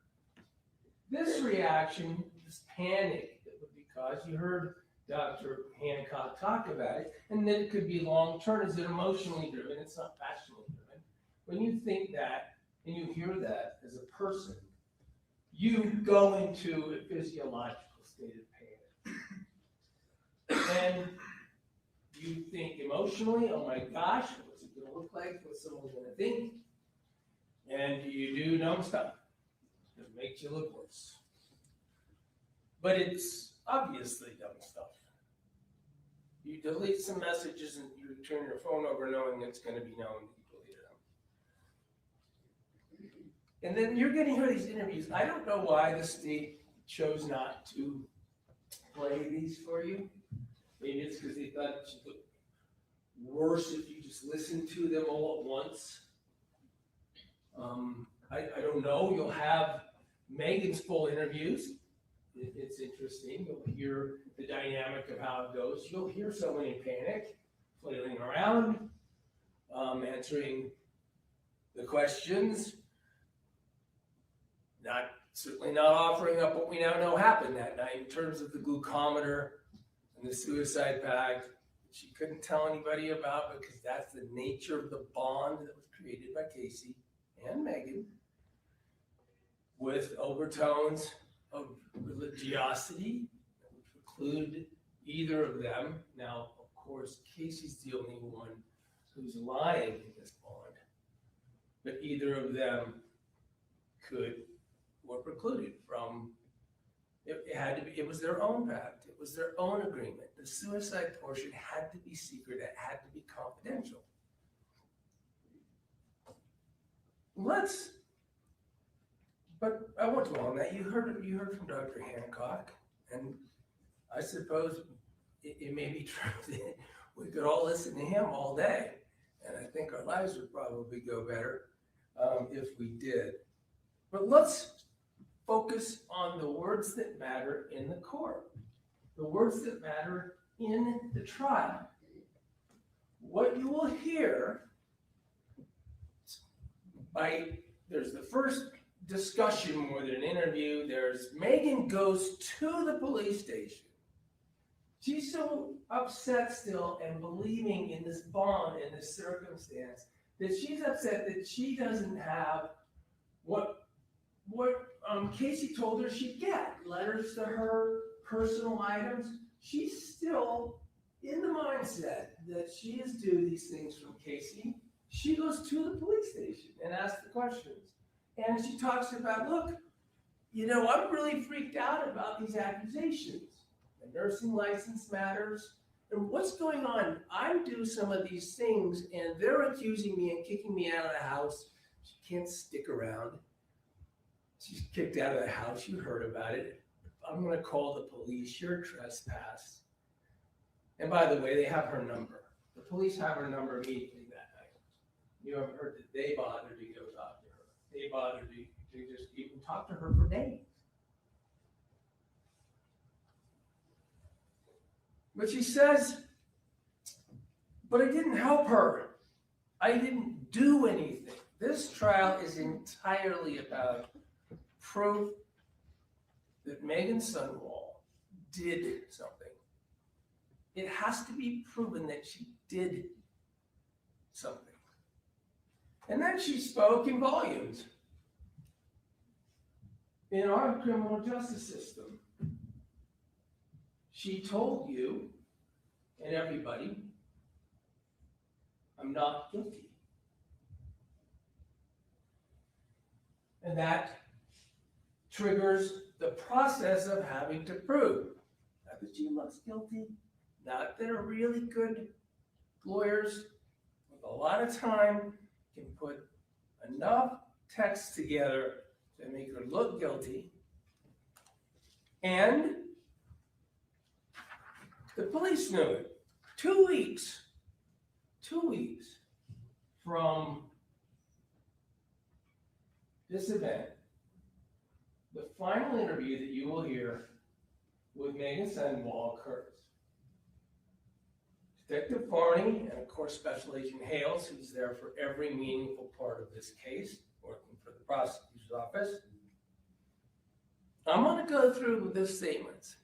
Speaker 5: This reaction, this panic that would be caused, you heard Dr. Hancock talk about it, and then it could be long-term. Is it emotionally driven? It's not passionately driven. When you think that and you hear that as a person, you go into a physiological state of panic. And you think emotionally, oh my gosh, what's it going to look like? What's someone going to think? And you do dumb stuff. It makes you look worse. But it's obviously dumb stuff. You delete some messages and you turn your phone over knowing it's going to be known that you deleted them. And then you're getting to hear these interviews. I don't know why the state chose not to play these for you. Maybe it's because they thought it should look worse if you just listen to them all at once. I don't know. You'll have Meggan's full interviews. It's interesting. You'll hear the dynamic of how it goes. You'll hear someone in panic, flailing around, answering the questions, certainly not offering up what we now know happened that night in terms of the glucometer and the suicide pact. She couldn't tell anybody about because that's the nature of the bond that was created by Kacee and Meggan with overtones of religiosity that would preclude either of them. Now, of course, Casey's the only one who's lying in this bond, but either of them were precluded from. It had to be. It was their own pact. It was their own agreement. The suicide portion had to be secret. It had to be confidential. But I won't dwell on that. You heard from Dr. Hancock, and I suppose it may be true that we could all listen to him all day, and I think our lives would probably go better if we did. But let's focus on the words that matter in the court, the words that matter in the trial. What you will hear there's the first discussion more than an interview. There's Meggan goes to the police station. She's so upset still and believing in this bond, in this circumstance, that she's upset that she doesn't have what Kacee told her she'd get, letters to her, personal items. She's still in the mindset that she is due these things from Kacee. She goes to the police station and asks the questions. And she talks about, look, I'm really freaked out about these accusations. The nursing license matters. And what's going on? I do some of these things and they're accusing me and kicking me out of the house. She can't stick around. She's kicked out of the house. You heard about it. I'm going to call the police. You're trespass. And by the way, they have her number. The police have her number immediately that night. You haven't heard that they bothered to go talk to her. They bothered to just even talk to her for days. But she says, but I didn't help her. I didn't do anything. This trial is entirely about proof that Meggan Sundwall did something. It has to be proven that she did something. And then she spoke in volumes. In our criminal justice system, she told you and everybody, I'm not guilty. And that triggers the process of having to prove not that she looks guilty, not that a really good lawyers with a lot of time can put enough text together to make her look guilty. And the police knew it. 2 weeks from this event, the final interview that you will hear with Meggan Sundwall occurs. Detective Farney and of course Special Agent Hales, who's there for every meaningful part of this case, working for the prosecutor's office. I'm going to go through the statements.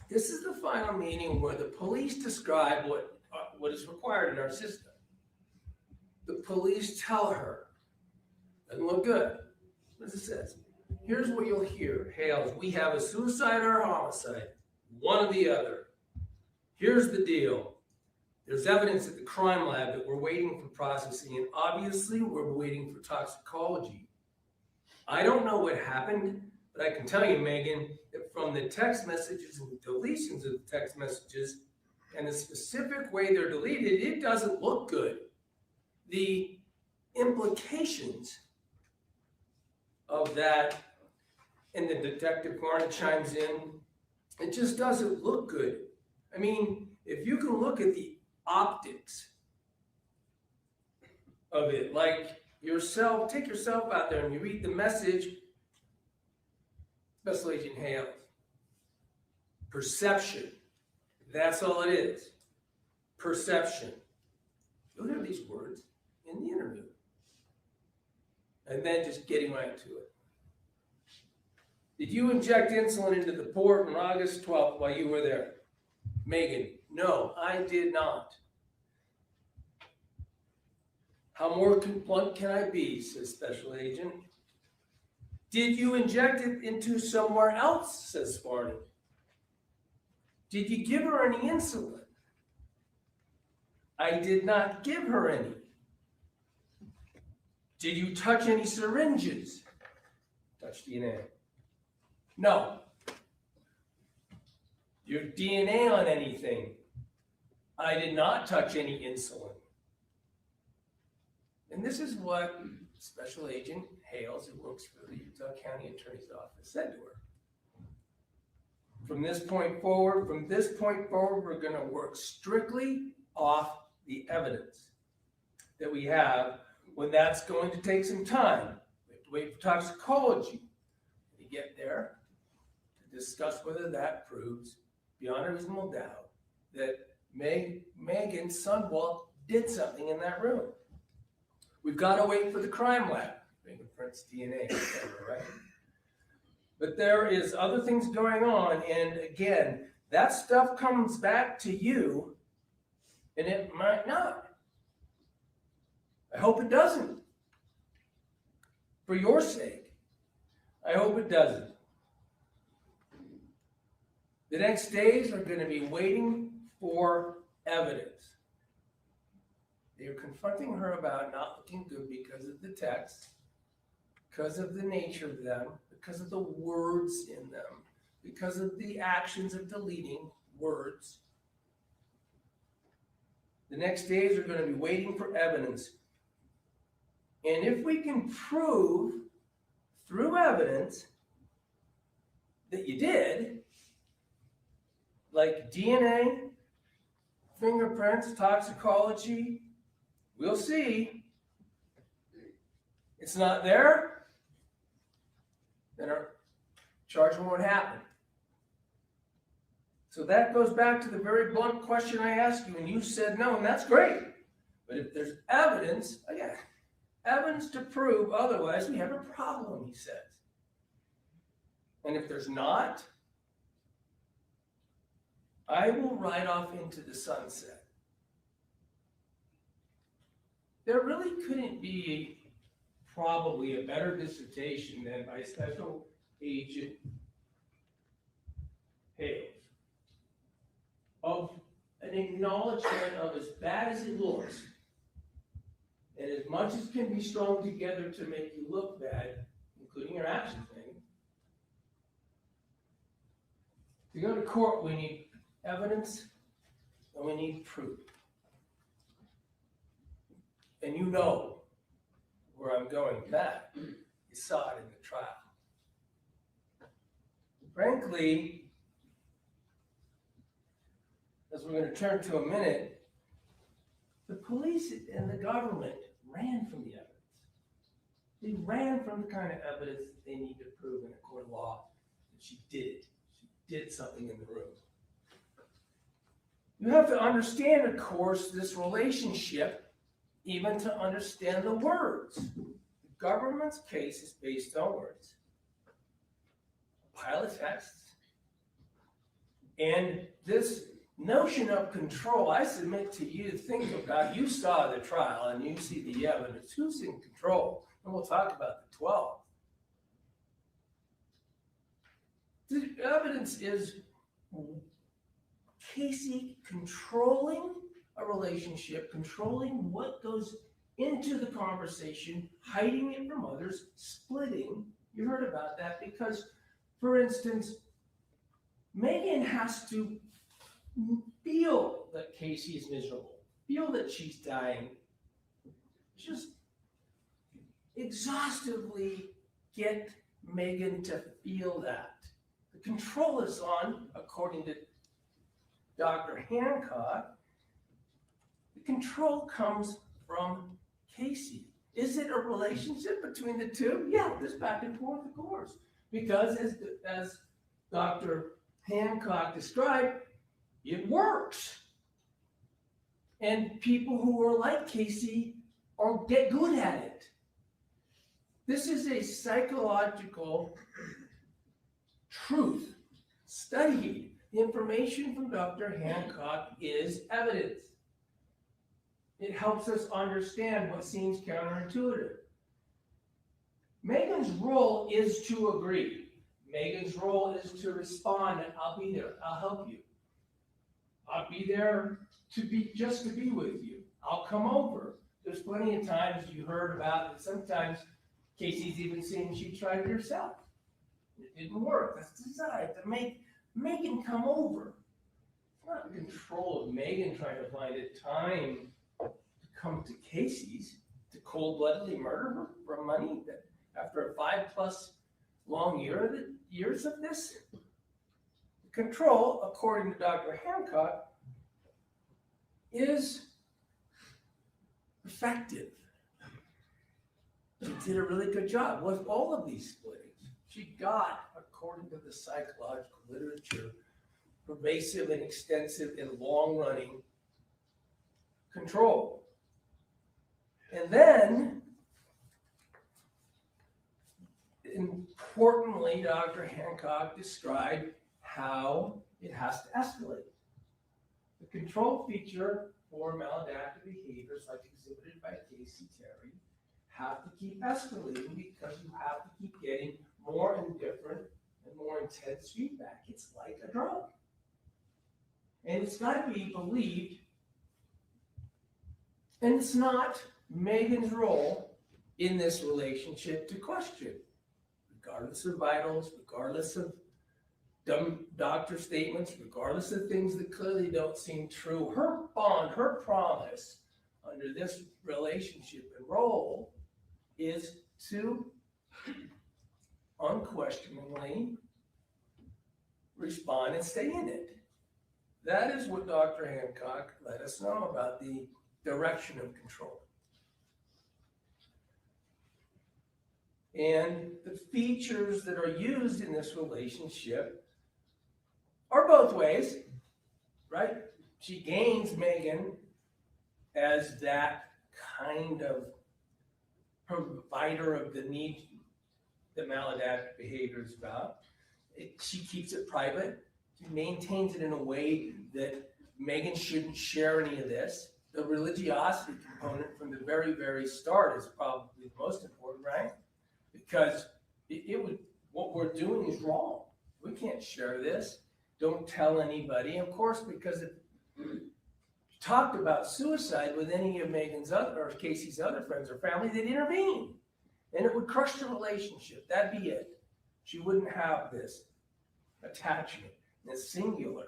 Speaker 5: This is the final meeting where the police describe what is required in our system. The police tell her, doesn't look good. As it says, here's what you'll hear. Hales, we have a suicide or a homicide, one or the other. Here's the deal. There's evidence at the crime lab that we're waiting for processing, and obviously we're waiting for toxicology. I don't know what happened, but I can tell you, Meggan, that from the text messages and the deletions of the text messages, and the specific way they're deleted, it doesn't look good. The implications of that, and the Detective Garnet chimes in, it just doesn't look good. I mean, if you can look at the optics of it, like yourself, take yourself out there and you read the message, Special Agent Hale, perception. That's all it is. Perception. You'll hear these words in the interview. And then just getting right to it. Did you inject insulin into the port on August 12th while you were there? Meggan, no, I did not. How more blunt can I be, says Special Agent. Did you inject it into somewhere else, says Spartan. Did you give her any insulin? I did not give her any. Did you touch any syringes? Touch DNA. No. Your DNA on anything? I did not touch any insulin. And this is what Special Agent Hales, who works for the Utah County Attorney's Office, said to her. From this point forward, we're going to work strictly off the evidence that we have. When that's going to take some time, we have to wait for toxicology to get there to discuss whether that proves beyond a reasonable doubt that Meggan Sundwall did something in that room. We've got to wait for the crime lab, fingerprints, DNA, etc., right? But there is other things going on, and again, that stuff comes back to you, and it might not. I hope it doesn't. For your sake, I hope it doesn't. The next days are going to be waiting for evidence. They are confronting her about not looking good because of the texts, because of the nature of them, because of the words in them, because of the actions of deleting words. The next days are going to be waiting for evidence. And if we can prove through evidence that you did, like DNA, fingerprints, toxicology, we'll see. It's not there, then our charge won't happen. So that goes back to the very blunt question I asked you, and you said no, and that's great. But if there's evidence, again, evidence to prove otherwise, we have a problem, he says. And if there's not, I will ride off into the sunset. There really couldn't be probably a better dissertation than by Special Agent Hales of an acknowledgement of as bad as it looks, and as much as can be strung together to make you look bad, including your action thing. To go to court, we need evidence and we need proof. And you know where I'm going with that. You saw it in the trial. Frankly, as we're going to turn to a minute, the police and the government ran from the evidence. They ran from the kind of evidence that they need to prove in a court of law that she did it. She did something in the room. You have to understand, of course, this relationship, even to understand the words. The government's case is based on words. A pile of texts. And this notion of control, I submit to you, think about, you saw the trial and you see the evidence. Who's in control? And we'll talk about the 12. The evidence is Kacee controlling a relationship, controlling what goes into the conversation, hiding it from others, splitting. You heard about that because, for instance, Meggan has to feel that Kacee is miserable, feel that she's dying, just exhaustively get Meggan to feel that. The control is on, according to Dr. Hancock. The control comes from Kacee. Is it a relationship between the two? Yeah, there's back and forth, of course. Because as Dr. Hancock described, it works. And people who are like Kacee get good at it. This is a psychological truth studied. The information from Dr. Hancock is evidence. It helps us understand what seems counterintuitive. Meggan's role is to agree. Meggan's role is to respond, and I'll be there. I'll help you. I'll be there just to be with you. I'll come over. There's plenty of times you heard about it. Sometimes Kacee's even saying she tried it herself. It didn't work. That's designed to make Meggan come over. It's not in control of Meggan trying to find a time to come to Kacee's to cold-bloodedly murder her for money that after a 5+ long years of this. Control, according to Dr. Hancock, is effective. She did a really good job with all of these splittings. She got, according to the psychological literature, pervasive and extensive and long-running control. And then, importantly, Dr. Hancock described how it has to escalate. The control feature for maladaptive behaviors like exhibited by Kacee Terry have to keep escalating because you have to keep getting more and different and more intense feedback. It's like a drug. And it's got to be believed. And it's not Meggan's role in this relationship to question, regardless of vitals, regardless of dumb doctor statements, regardless of things that clearly don't seem true. Her bond, her promise under this relationship and role is to unquestioningly respond and stay in it. That is what Dr. Hancock let us know about the direction of control. And the features that are used in this relationship are both ways, right? She gains Meggan as that kind of provider of the need that maladaptive behavior is about. She keeps it private. She maintains it in a way that Meggan shouldn't share any of this. The religiosity component from the very, very start is probably the most important, right? Because what we're doing is wrong. We can't share this. Don't tell anybody. Of course, because if you talked about suicide with any of Meggan's or Kacee's other friends or family, they'd intervene. And it would crush the relationship. That'd be it. She wouldn't have this attachment. It's singular.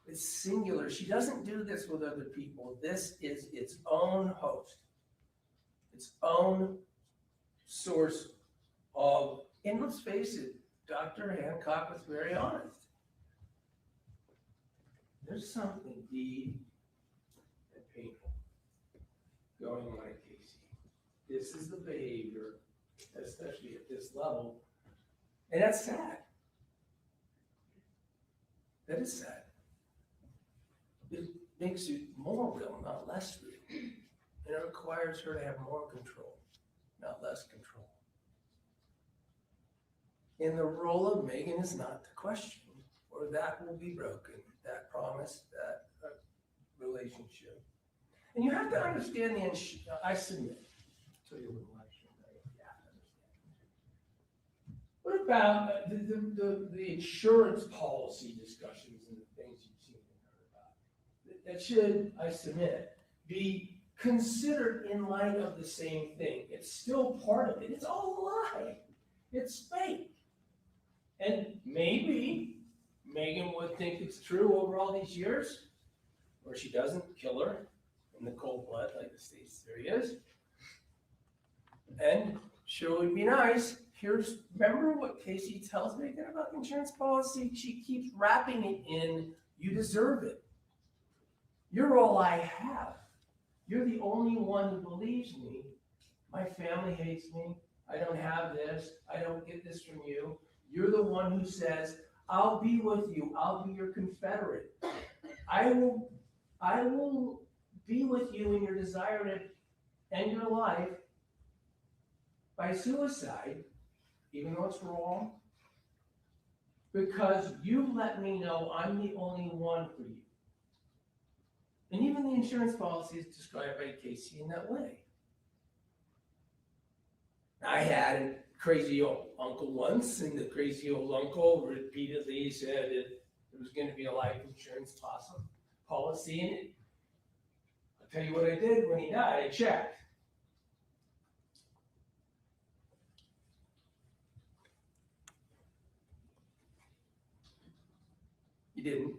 Speaker 5: It's singular. She doesn't do this with other people. This is its own host. Its own source of, and let's face it, Dr. Hancock was very honest. There's something deep and painful going on at Kacee. This is the behavior, especially at this level, and that's sad. That is sad. It makes it more real, not less real. And it requires her to have more control, not less control. And the role of Meggan is not to question, or that will be broken, that promise, that relationship. And you have to understand I submit to your election. You have to understand. What about the insurance policy discussions and the things you've seen and heard about? That should, I submit, be considered in light of the same thing. It's still part of it. It's all a lie. It's fake. And maybe Meggan would think it's true over all these years, or she doesn't kill her in the cold blood like the state's theory is. And sure would be nice. Remember what Kacee tells Meggan about insurance policy? She keeps wrapping it in, you deserve it. You're all I have. You're the only one who believes me. My family hates me. I don't have this. I don't get this from you. You're the one who says, I'll be with you. I'll be your Confederate. I will be with you in your desire to end your life by suicide, even though it's wrong, because you let me know I'm the only one for you. And even the insurance policy is described by Kacee in that way. I had a crazy old uncle once, and the crazy old uncle repeatedly said that there was going to be a life insurance policy in it. I'll tell you what I did when he died. I checked. He didn't,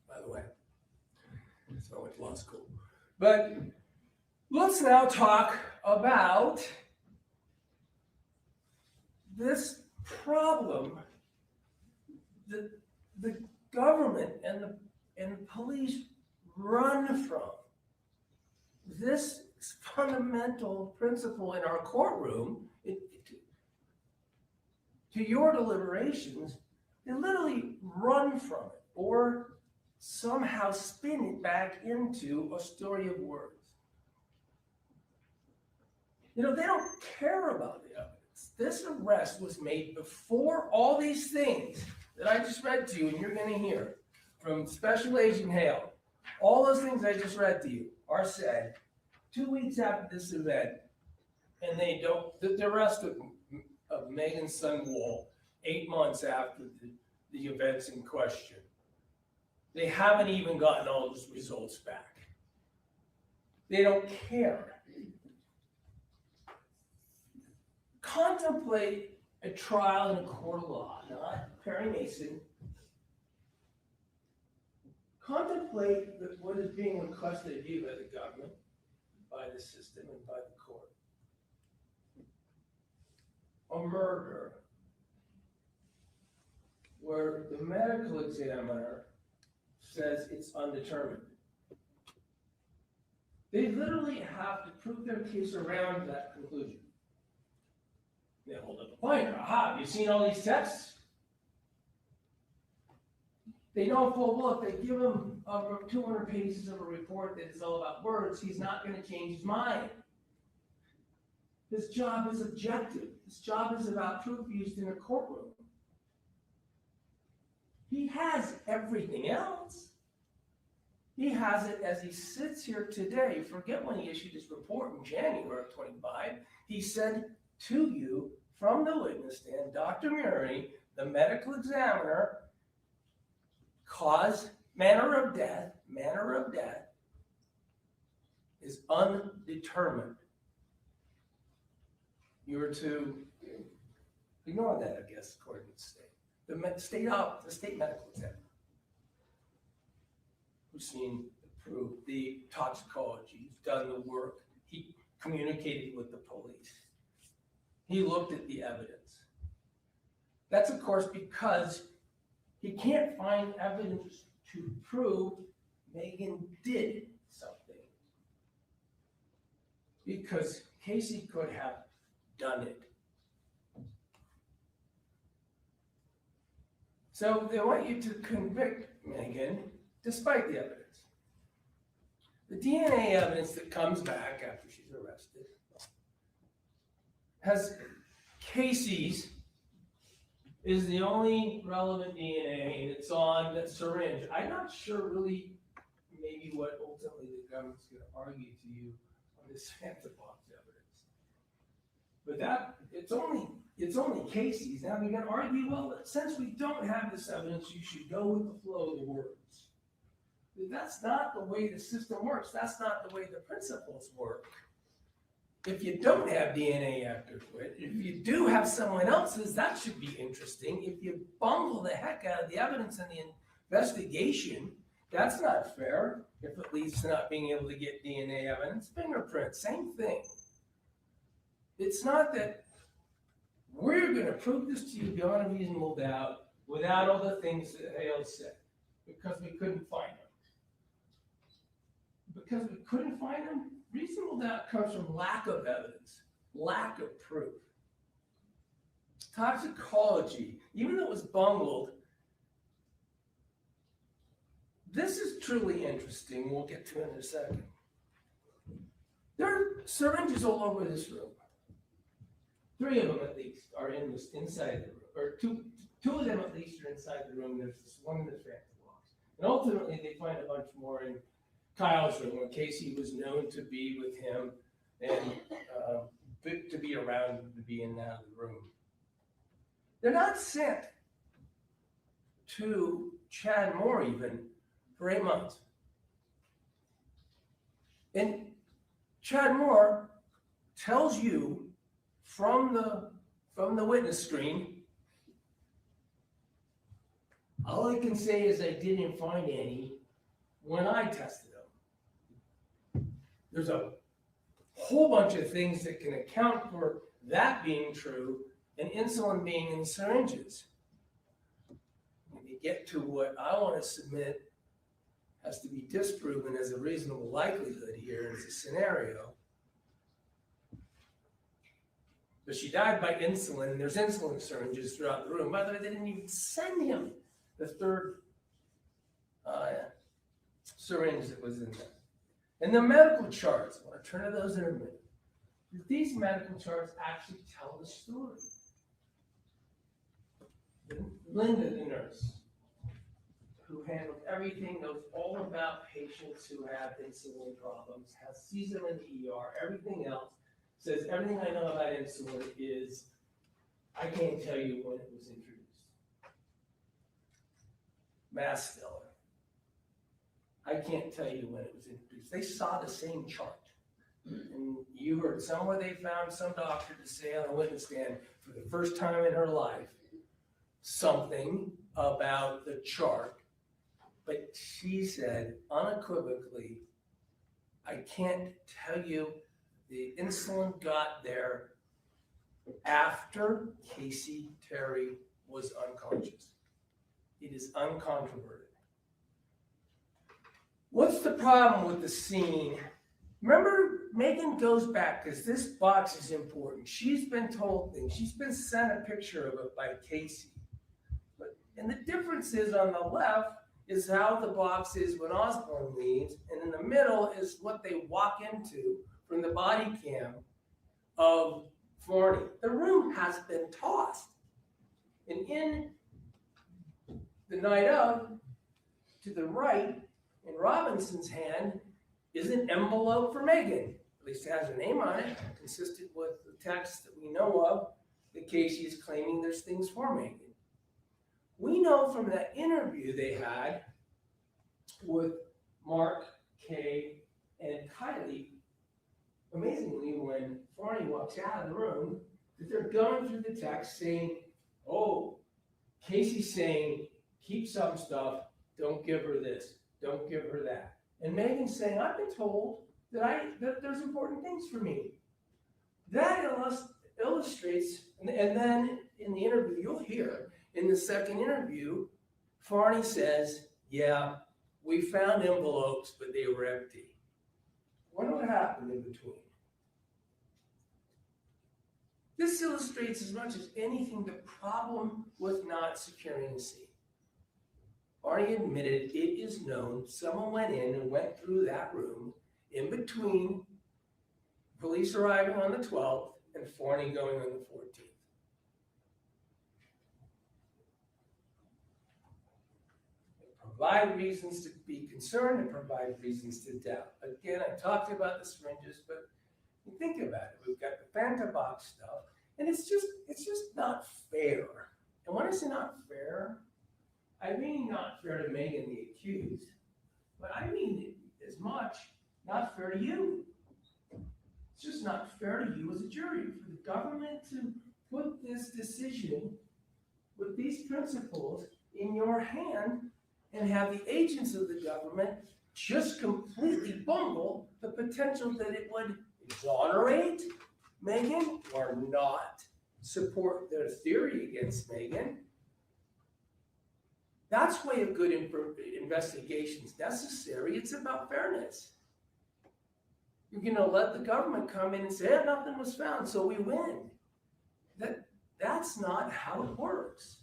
Speaker 5: by the way. So I went to law school. But let's now talk about this problem that the government and the police run from. This fundamental principle in our courtroom, to your deliberations, they literally run from it or somehow spin it back into a story of words. They don't care about the evidence. This arrest was made before all these things that I just read to you, and you're going to hear from Special Agent Hale. All those things I just read to you are said 2 weeks after this event, and the arrest of Meggan Sundwall 8 months after the events in question. They haven't even gotten all those results back. They don't care. Contemplate a trial in a court of law, not Perry Mason. Contemplate what is being requested of you by the government, by the system, and by the court. A murder where the medical examiner says it's undetermined. They literally have to prove their case around that conclusion. They hold up a pointer. Aha, have you seen all these tests? They know full well if they give him over 200 pages of a report that is all about words, he's not going to change his mind. His job is objective. His job is about proof used in a courtroom. He has everything else. He has it as he sits here today. Forget when he issued his report in January of 25. He said to you from the witness stand, Dr. Murray, the medical examiner, cause, manner of death is undetermined. You are to ignore that, I guess, according to the state. The state medical examiner, who's seen the proof, the toxicology, he's done the work, he communicated with the police. He looked at the evidence. That's, of course, because he can't find evidence to prove Meggan did something. Because Kacee could have done it. So they want you to convict Meggan despite the evidence. The DNA evidence that comes back after she's arrested has Kacee's is the only relevant DNA, and it's on that syringe. I'm not sure really maybe what ultimately the government's going to argue to you on this Santa box evidence. But that it's only Kacee's. Now you're going to argue, well, since we don't have this evidence, you should go with the flow of the words. But that's not the way the system works. That's not the way the principles work. if you don't have DNA after quit, if you do have someone else's, that should be interesting. If you bungle the heck out of the evidence in the investigation, that's not fair. If it leads to not being able to get DNA evidence, fingerprints, same thing. It's not that we're going to prove this to you beyond a reasonable doubt without all the things that Hale said, because we couldn't find them. Because we couldn't find them, reasonable doubt comes from lack of evidence, lack of proof. Toxicology, even though it was bungled, this is truly interesting. We'll get to it in a second. There are syringes all over this room. 3 of them at least are inside the room, or two of them at least are inside the room. There's this one in the phantom box. And ultimately they find a bunch more in Kyle's room when Kacee was known to be with him and to be around, to be in and out of the room. They're not sent to Chad Moore even for 8 months. And Chad Moore tells you from the witness screen, all I can say is I didn't find any when I tested them. There's a whole bunch of things that can account for that being true and insulin being in syringes. When you get to what I want to submit has to be disproven as a reasonable likelihood here as a scenario. But she died by insulin, and there's insulin syringes throughout the room. By the way, they didn't even send him the third syringe that was in there. And the medical charts, I want to turn to those in a minute. These medical charts actually tell the story. Linda, the nurse, who handled everything, knows all about patients who have insulin problems, sees them in the ER, everything else, says everything I know about insulin is, I can't tell you when it was introduced. Mass Stellar, I can't tell you when it was introduced. They saw the same chart. And you heard somewhere they found some doctor to say on a witness stand for the first time in her life something about the chart. But she said unequivocally, I can't tell you. The insulin got there after Kacee Terry was unconscious. It is uncontroverted. What's the problem with the scene? Remember, Meggan goes back, because this box is important. She's been told things. She's been sent a picture of it by Kacee. And the difference is on the left is how the box is when Osborne leaves, and in the middle is what they walk into from the body cam of Forney. The room has been tossed. And in the night of, to the right, in Robinson's hand, is an envelope for Meggan. At least it has her name on it, consistent with the text that we know of, that Kacee is claiming there's things for Meggan. We know from that interview they had with Mark, Kay, and Kylie, amazingly, when Forney walks out of the room, that they're going through the text saying, oh, Kacee's saying, keep some stuff, don't give her this, don't give her that. And Meggan's saying, I've been told that there's important things for me. That illustrates, and then in the interview, you'll hear, in the second interview, Forney says, yeah, we found envelopes, but they were empty. I wonder what happened in between. This illustrates as much as anything the problem with not securing the scene. Forney admitted it is known someone went in and went through that room in between police arriving on the 12th and Forney going on the 14th. Provide reasons to be concerned and provide reasons to doubt. Again, I talked about the syringes, but think about it. We've got the Fanta box stuff, and it's just not fair. And when I say not fair, I mean not fair to Meggan the accused, but I mean as much not fair to you. It's just not fair to you as a jury for the government to put this decision with these principles in your hand and have the agents of the government just completely bungle the potential that it would exonerate Meggan or not support their theory against Meggan. That's why a good investigation is necessary. It's about fairness. You're going to let the government come in and say, "Eh, nothing was found, so we win." That's not how it works.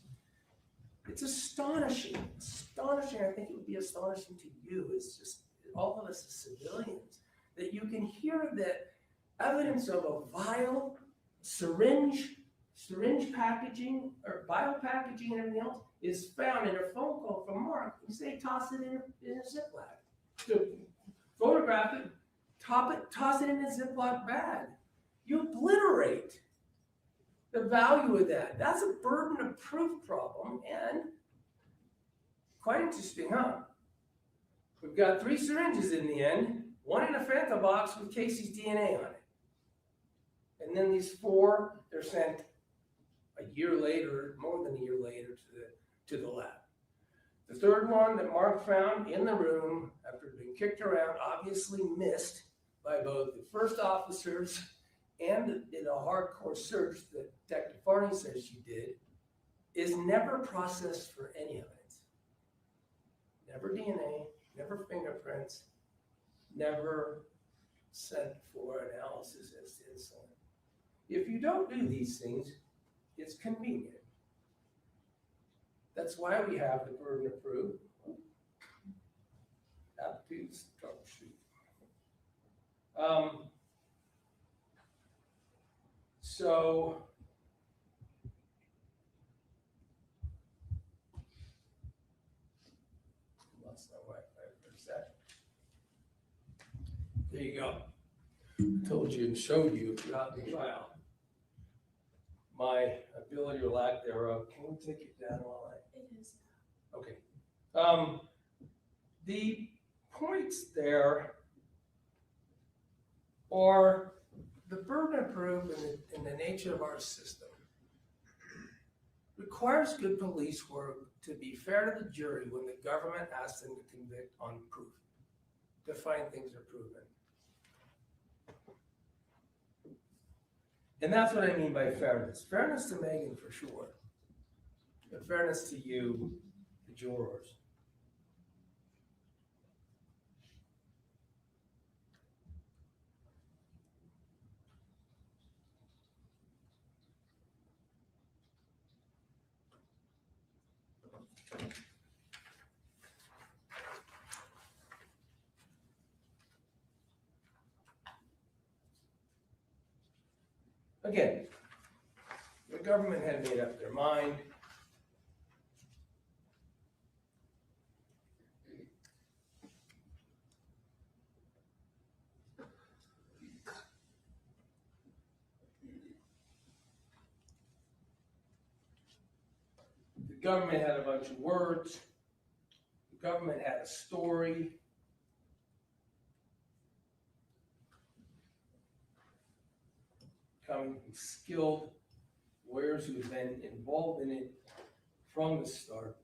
Speaker 5: It's astonishing. Astonishing. I think it would be astonishing to you, as just all of us as civilians, that you can hear that evidence of a vial, syringe packaging, or vial packaging and everything else is found in a phone call from Mark. You say, toss it in a Ziploc. So, photograph it, toss it in a Ziploc bag. You obliterate the value of that. That's a burden of proof problem, and quite interesting, huh? We've got 3 syringes in the end, one in a Fanta box with Kacee's DNA on it. And then these 4, they're sent a year later, more than a year later, to the lab. The 3rd one that Mark found in the room after being kicked around, obviously missed by both the first officers and in a hardcore search that Detective Farney says she did, is never processed for any evidence. Never DNA, never fingerprints, never sent for analysis as to insulin. If you don't do these things, it's convenient. That's why we have the burden of proof. Aptitudes, troubleshoot. So lost my Wi-Fi for a sec. There you go. I told you and showed you throughout the trial my ability or lack thereof. Can we take it down while
Speaker 3: It is.
Speaker 5: Okay. The points there are the burden of proof and the nature of our system requires good police work to be fair to the jury when the government asks them to convict on proof, to find things are proven. And that's what I mean by fairness. Fairness to Meggan for sure, but fairness to you, the jurors. Again, the government had made up their mind. The government had a bunch of words. The government had a story. Coming from skilled lawyers who have been involved in it from the start.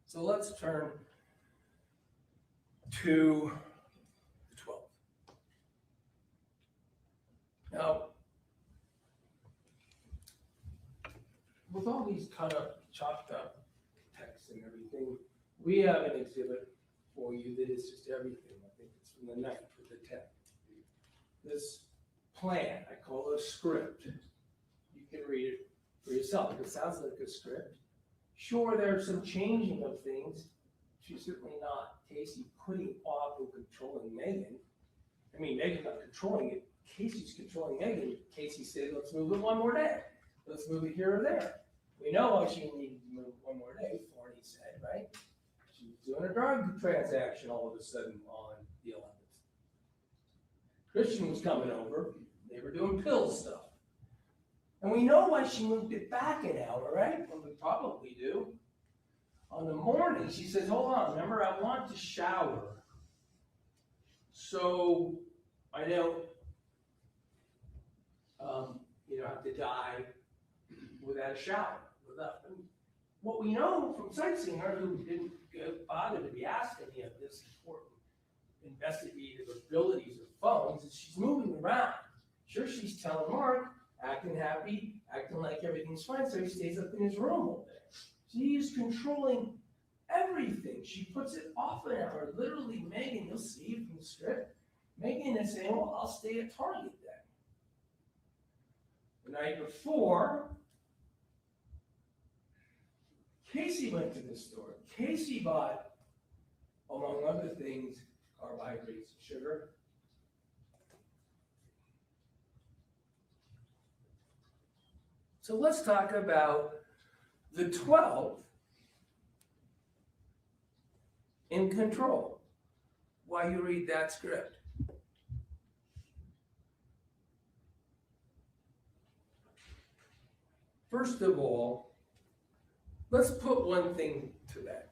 Speaker 5: So let's turn to the 12th. Now, with all these cut up, chopped up texts and everything, we have an exhibit for you that is just everything. I think it's from the 9th to the 10th. This plan, I call it a script. You can read it for yourself. It sounds like a script. Sure, there's some changing of things. She's certainly not Kacee putting off and controlling Meggan. I mean, Meggan's not controlling it. Kacee's controlling Meggan. Kacee said, let's move it one more day. Let's move it here or there. We know why she needed to move one more day, Forney said, right? She was doing a drug transaction all of a sudden on the 11th. Christian was coming over. They were doing pill stuff. And we know why she moved it back an hour, right? Well, we probably do. On the morning, she says, hold on, remember, I want to shower. So I don't have to die without a shower. What we know from sightseeing her, who didn't bother to be asked any of this important investigative abilities of phones, is she's moving around. Sure, she's telling Mark, acting happy, acting like everything's fine, so he stays up in his room all day. She is controlling everything. She puts it off an hour. Literally, Meggan, you'll see from the script, Meggan is saying, well, I'll stay at Target then. The night before, Kacee went to the store. Kacee bought, among other things, carbohydrates and sugar. So let's talk about the 12 in control while you read that script. First of all, let's put one thing to bed.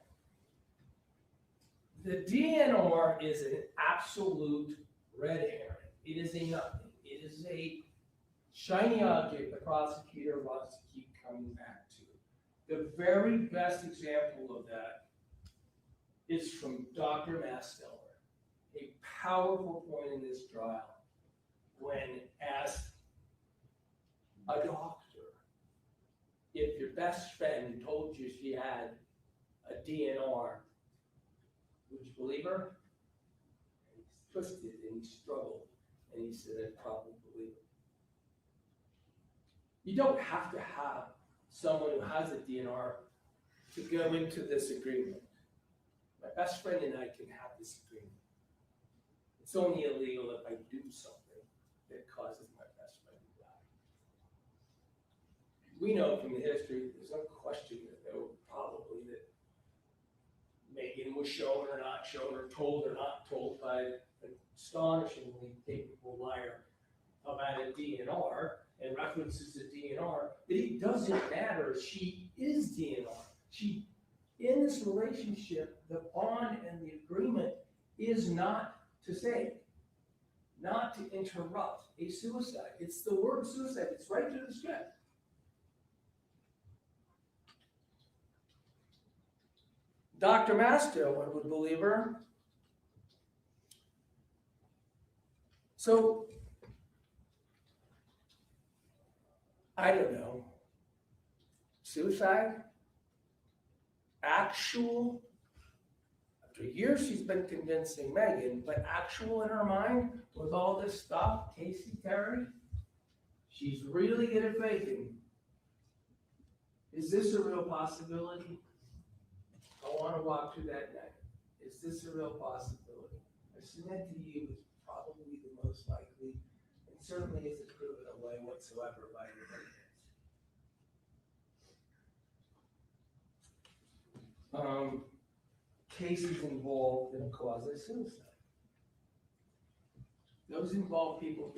Speaker 5: The DNR is an absolute red herring. It is a nothing. It is a shiny object the prosecutor wants to keep coming back to. The very best example of that is from Dr. Masteller, a powerful point in this trial when asked a doctor if your best friend told you she had a DNR, would you believe her? And he twisted and he struggled and he said, I'd probably believe it. You don't have to have someone who has a DNR to go into this agreement. My best friend and I can have this agreement. It's only illegal if I do something that causes my best friend to die. We know from the history, there's no question that there were probably that Meggan was shown or not shown or told or not told by an astonishingly capable liar about a DNR and references to DNR, but it doesn't matter. She is DNR. She, in this relationship, the bond and the agreement is not to save, not to interrupt a suicide. It's the word suicide. It's right to the script. Dr. Masto, one would believe her. So, I don't know. Suicide? Actual? After years she's been convincing Meggan, but actual in her mind with all this stuff, Kacee Terry, she's really good at faking. Is this a real possibility? I want to walk through that night. Is this a real possibility? I submit to you it's probably the most likely, and certainly isn't proven away whatsoever by the evidence. Cases involved in a cause of suicide. Those involve people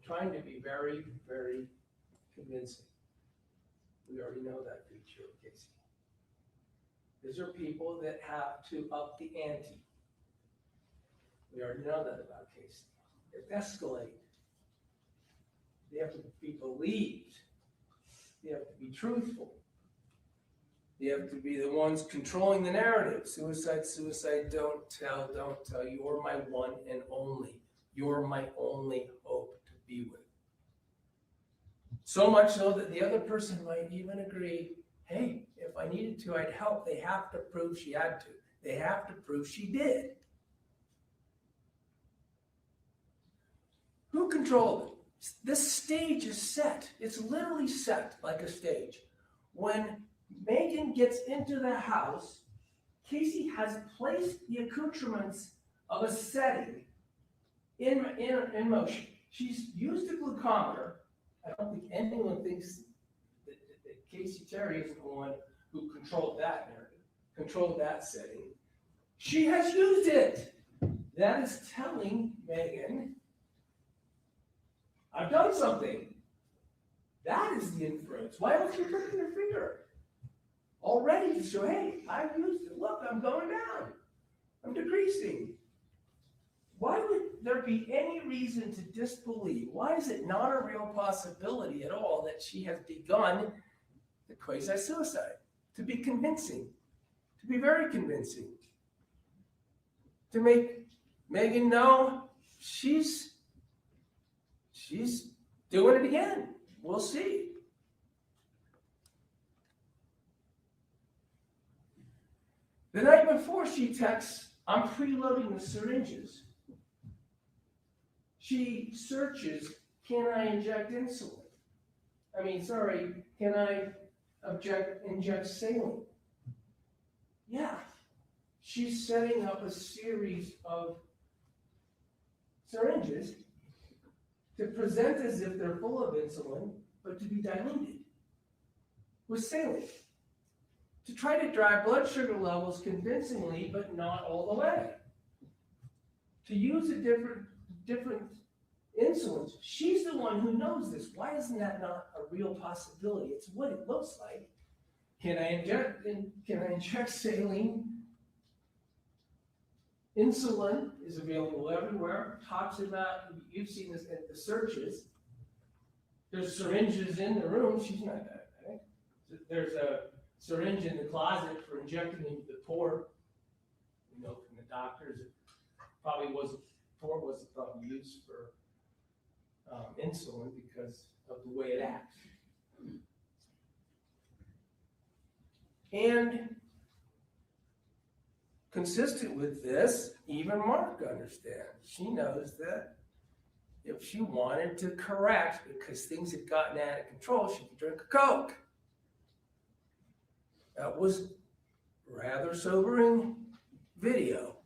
Speaker 5: trying to be very, very convincing. We already know that feature of Kacee. These are people that have to up the ante. We already know that about Kacee. They escalate. They have to be believed. They have to be truthful. They have to be the ones controlling the narrative. Suicide, suicide, don't tell, don't tell. You're my one and only. You're my only hope to be with. So much so that the other person might even agree, hey, if I needed to, I'd help. They have to prove she had to. They have to prove she did. Who controlled it? This stage is set. It's literally set like a stage. When Meggan gets into the house, Kacee has placed the accoutrements of a setting in motion. She's used a glucometer. I don't think anyone thinks that Kacee Terry is the one who controlled that narrative, controlled that setting. She has used it. That is telling Meggan, I've done something. That is the inference. Why else are you clicking your finger? Already to show, hey, I've used it. Look, I'm going down. I'm decreasing. Why would there be any reason to disbelieve? Why is it not a real possibility at all that she has begun the quasi-suicide? To be convincing, to be very convincing, to make Meggan know she's doing it again. We'll see. The night before, she texts, "I'm preloading the syringes." She searches, "Can I inject insulin? Can I inject saline?" Yeah. She's setting up a series of syringes to present as if they're full of insulin, but to be diluted with saline, to try to drive blood sugar levels convincingly, but not all the way. To use a different insulins. She's the one who knows this. Why isn't that not a real possibility? It's what it looks like. Can I inject saline? Insulin is available everywhere. Talks about, you've seen this at the searches. There's syringes in the room. She's not diabetic. There's a syringe in the closet for injecting into the port. You know, from the doctors, it probably wasn't used for insulin because of the way it acts. And consistent with this, even Mark understands. She knows that if she wanted to correct because things had gotten out of control, she could drink a Coke. That was rather sobering video.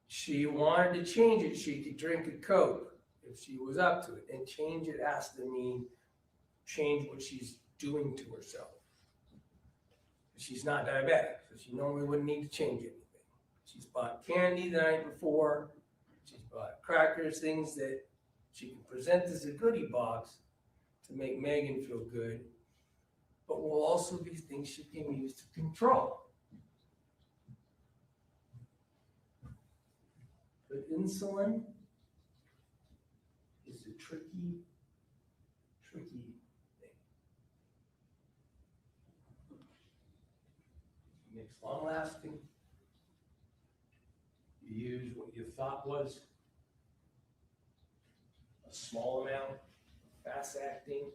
Speaker 5: She wanted to change it. She could drink a Coke if she was up to it. And change it has to mean change what she's doing to herself. She's not diabetic, so she normally wouldn't need to change anything. She's bought candy the night before. She's bought crackers, things that she can present as a goodie box to make Meggan feel good, but will also be things she can use to control. But insulin is a tricky thing. It makes long lasting. You use what you thought was a small amount, fast acting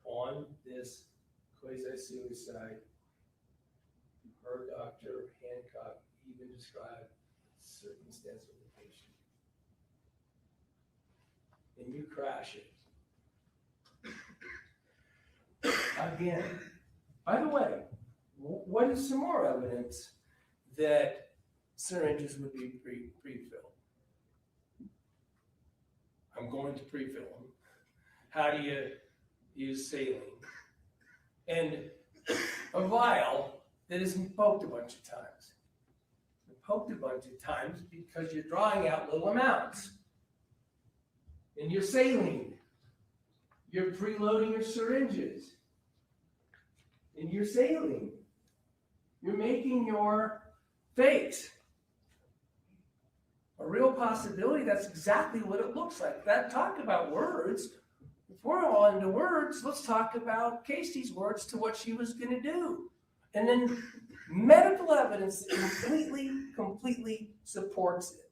Speaker 5: on this quasi-suicide. Her doctor, Hancock, even described the circumstance of the patient. And you crash it. Again, by the way, what is some more evidence that syringes would be pre-filled? I'm going to pre-fill them. How do you use saline? And a vial that isn't poked a bunch of times. It's poked a bunch of times because you're drawing out little amounts. And your saline, you're preloading your syringes. And your saline, you're making your fakes. A real possibility, that's exactly what it looks like. That talk about words, if we're all into words, let's talk about Kacee's words to what she was going to do. And then medical evidence completely supports it.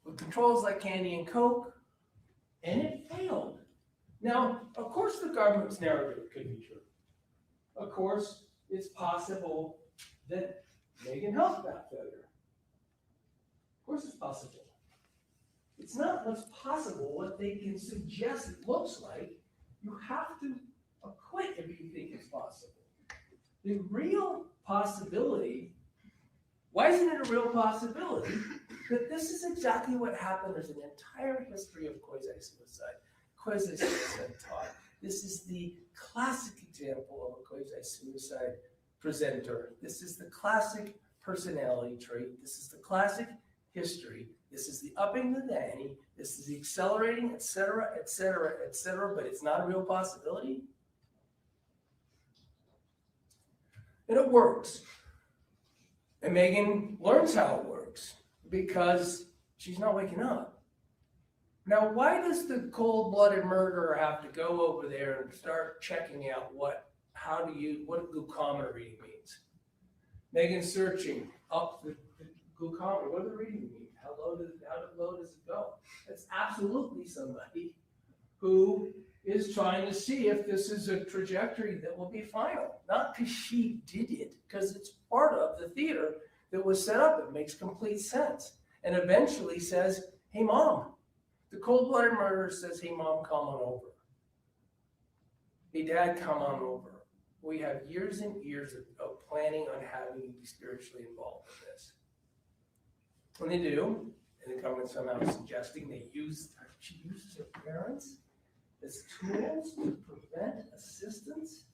Speaker 5: With controls like candy and Coke, and it failed. Now, of course the government's narrative could be true. Of course, it's possible that Meggan helped that failure. Of course it's possible. It's not what's possible, what they can suggest it looks like. You have to acquit if you think it's possible. The real possibility, why isn't it a real possibility? That this is exactly what happened. There's an entire history of quasi-suicide. Quasi-suicide talk. This is the classic example of a quasi-suicide presenter. This is the classic personality trait. This is the classic history. This is the upping the ante. This is the accelerating, et cetera, but it's not a real possibility. And it works. And Meggan learns how it works because she's not waking up. Now, why does the cold-blooded murderer have to go over there and start checking out what a glucometer reading means? Meggan's searching up the glucometer. What does the reading mean? How low does it go? That's absolutely somebody who is trying to see if this is a trajectory that will be final. Not because she did it, because it's part of the theater that was set up. It makes complete sense. And eventually says, hey, Mom. The cold-blooded murderer says, hey, Mom, come on over. Hey, Dad, come on over. We have years and years of planning on having you be spiritually involved in this. When they do, and the government somehow is suggesting she uses her parents as tools to prevent assistance.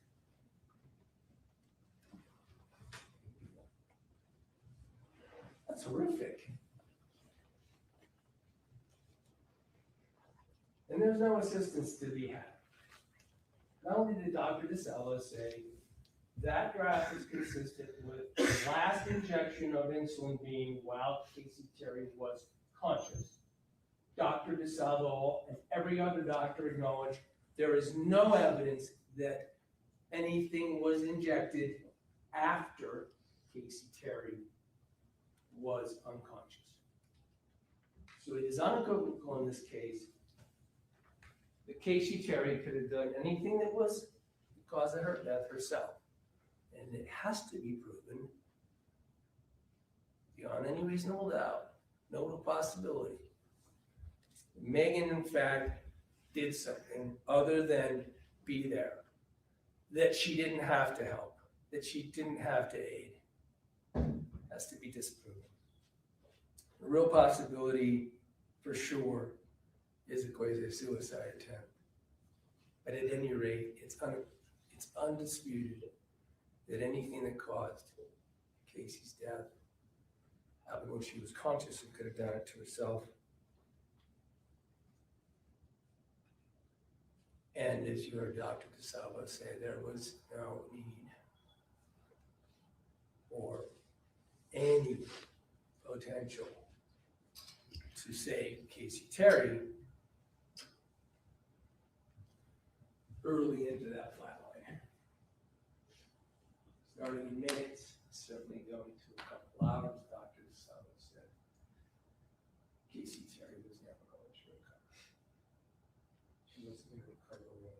Speaker 5: That's horrific. And there's no assistance to be had. Not only did Dr. DeSalvo say that graph is consistent with the last injection of insulin being while Kacee Terry was conscious, Dr. DeSalvo and every other doctor acknowledged there is no evidence that anything was injected after Kacee Terry was unconscious. So it is unequivocal in this case that Kacee Terry could have done anything that was the cause of her death herself. And it has to be proven beyond any reasonable doubt, no real possibility. Meggan, in fact, did something other than be there, that she didn't have to help, that she didn't have to aid. Has to be disproven. The real possibility, for sure, is a quasi-suicide attempt. But at any rate, it's undisputed that anything that caused Kacee's death happened when she was conscious and could have done it to herself. And as you heard Dr. DeSalvo say, there was no need or any potential to save Kacee Terry early into that flat line. Starting in minutes, certainly going to a couple hours, Dr. DeSalvo said Kacee Terry was never going to recover. She wasn't going to recover when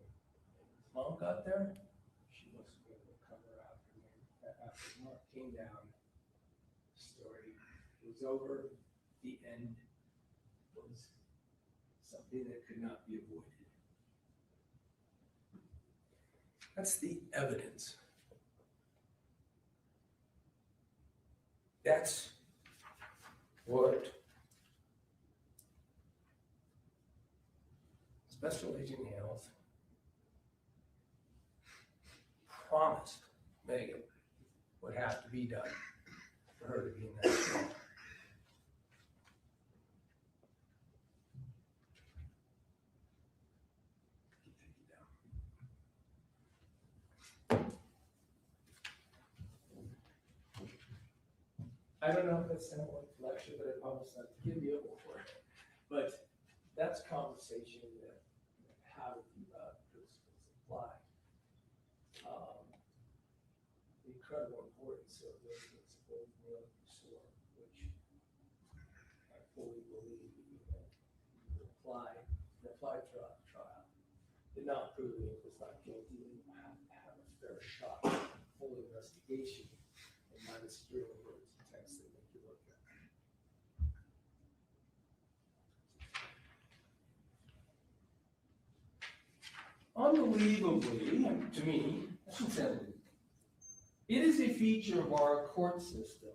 Speaker 5: his mom got there. She wasn't going to recover after Mark came down. The story was over. The end was something that could not be avoided. That's the evidence. That's what Special Agent Hales promised Meggan would have to be done for her to be in that show. I don't know if that's sounded like a lecture, but I promise not to give you a before. But that's conversation that how principles apply. The incredible importance of those principles in the SOAR, which I fully believe you apply trial. Did not prove it was not guilty. You have to have a fair shot, full investigation, and not a string of words and text that make you look at. Unbelievably, to me, I shouldn't say unbelievably, it is a feature of our court system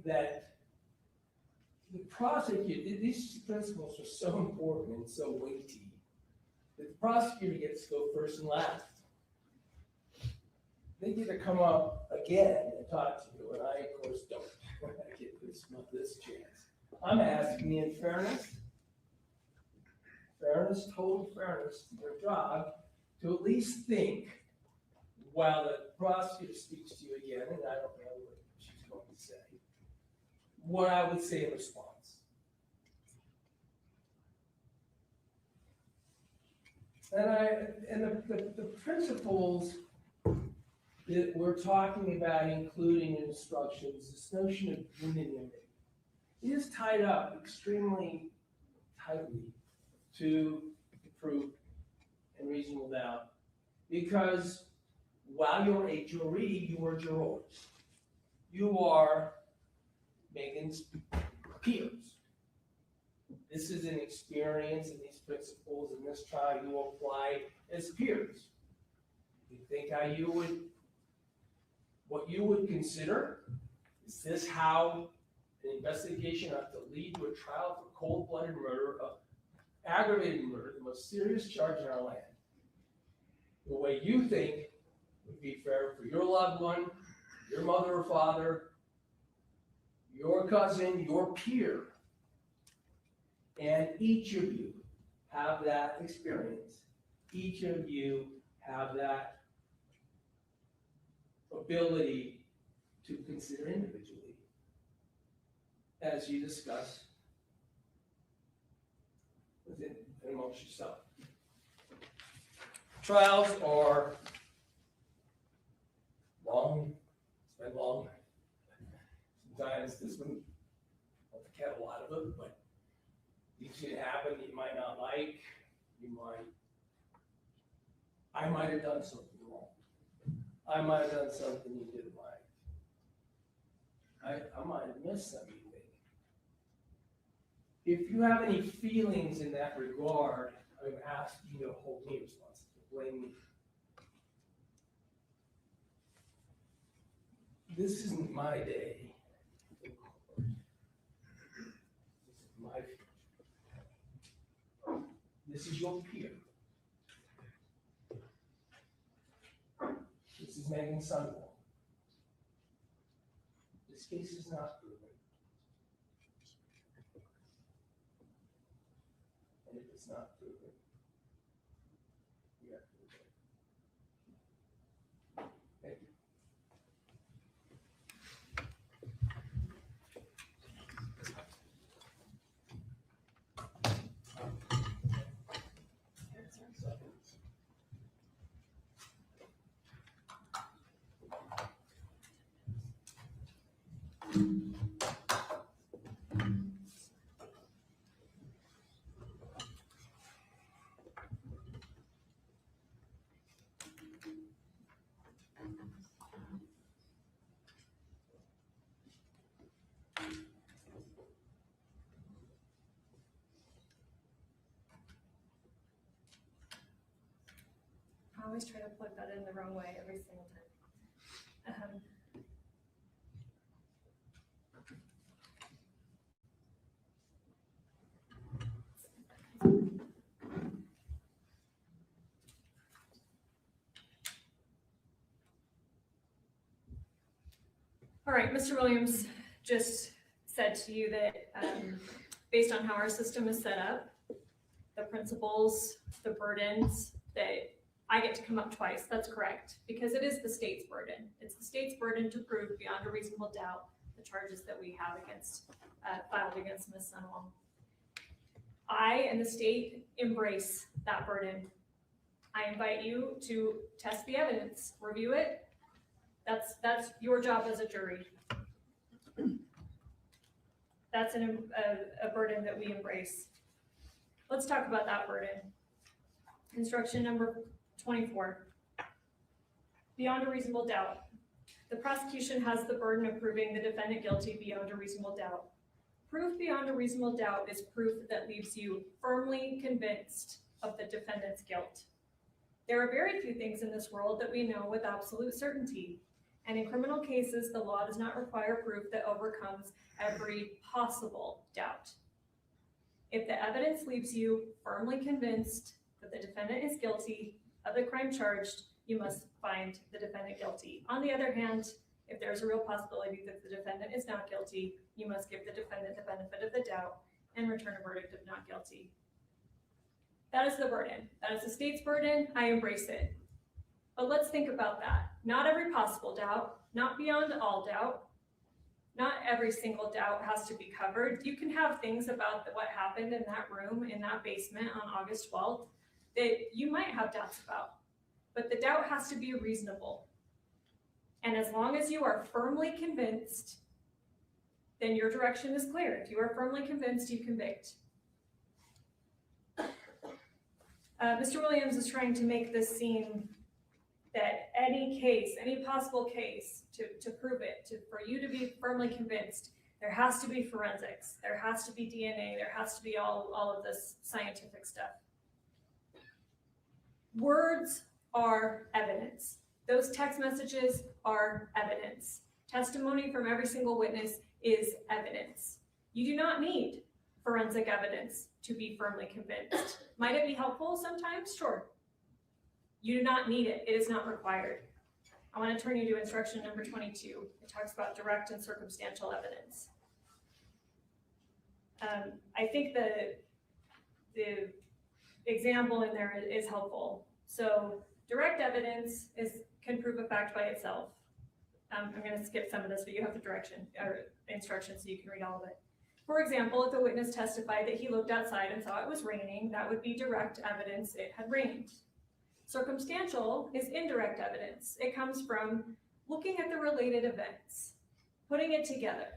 Speaker 5: that the prosecutor, these principles are so important and so weighty that the prosecutor gets to go first and last. They get to come up again and talk to you, and I, of course, don't. I get this chance. I'm asking in fairness, total fairness to your job, to at least think while the prosecutor speaks to you again, and I don't know what what I would say in response. And the principles that we're talking about, including instructions, this notion of unanimity, is tied up extremely tightly to proof and reasonable doubt, because while you're a jury, you are jurors. You are Meggan's peers. This is an experience, and these principles in this trial you apply as peers. You think what you would consider, is this how an investigation ought to lead to a trial for cold-blooded murder, aggravated murder, the most serious charge in our land? The way you think would be fair for your loved one, your mother or father, your cousin, your peer. And each of you have that experience. Each of you have that ability to consider individually as you discuss within and amongst yourself. Trials are long, it's been long. Sometimes this one, I'll get a lot of it, but things can happen that you might not like. I might have done something wrong. I might have done something you didn't like. I might have missed something. If you have any feelings in that regard, I'm asking you to hold me responsible, blame me. This isn't my day. This is my future. This is your peer. This is Meggan Sundwall. This case is not proven. And if it's not proven, we have to prove it. Thank you.
Speaker 3: I always try to plug that in the wrong way every single time. All right, Mr. Williams just said to you that based on how our system is set up, the principles, the burdens, that I get to come up twice. That's correct, because it is the state's burden. It's the state's burden to prove beyond a reasonable doubt the charges that we have against filed against Ms. Sundwall. I and the state embrace that burden. I invite you to test the evidence, review it. That's your job as a jury. That's a burden that we embrace. Let's talk about that burden. Instruction number 24. Beyond a reasonable doubt. The prosecution has the burden of proving the defendant guilty beyond a reasonable doubt. Proof beyond a reasonable doubt is proof that leaves you firmly convinced of the defendant's guilt. There are very few things in this world that we know with absolute certainty. And in criminal cases, the law does not require proof that overcomes every possible doubt. If the evidence leaves you firmly convinced that the defendant is guilty of the crime charged, you must find the defendant guilty. On the other hand, if there's a real possibility that the defendant is not guilty, you must give the defendant the benefit of the doubt and return a verdict of not guilty. That is the burden. That is the state's burden. I embrace it. But let's think about that. Not every possible doubt, not beyond all doubt. Not every single doubt has to be covered. You can have things about what happened in that room, in that basement on August 12th that you might have doubts about, but the doubt has to be reasonable. And as long as you are firmly convinced, then your direction is clear. If you are firmly convinced, you convict. Mr. Williams is trying to make this seem that any case, any possible case to prove it, for you to be firmly convinced, there has to be forensics, there has to be DNA, there has to be all of this scientific stuff. Words are evidence. Those text messages are evidence. Testimony from every single witness is evidence. You do not need forensic evidence to be firmly convinced. Might it be helpful sometimes? Sure. You do not need it. It is not required. I want to turn you to instruction number 22. It talks about direct and circumstantial evidence. I think the example in there is helpful. So direct evidence can prove a fact by itself. I'm going to skip some of this, but you have the direction or instructions so you can read all of it. For example, if a witness testified that he looked outside and saw it was raining, that would be direct evidence it had rained. Circumstantial is indirect evidence. It comes from looking at the related events, putting it together,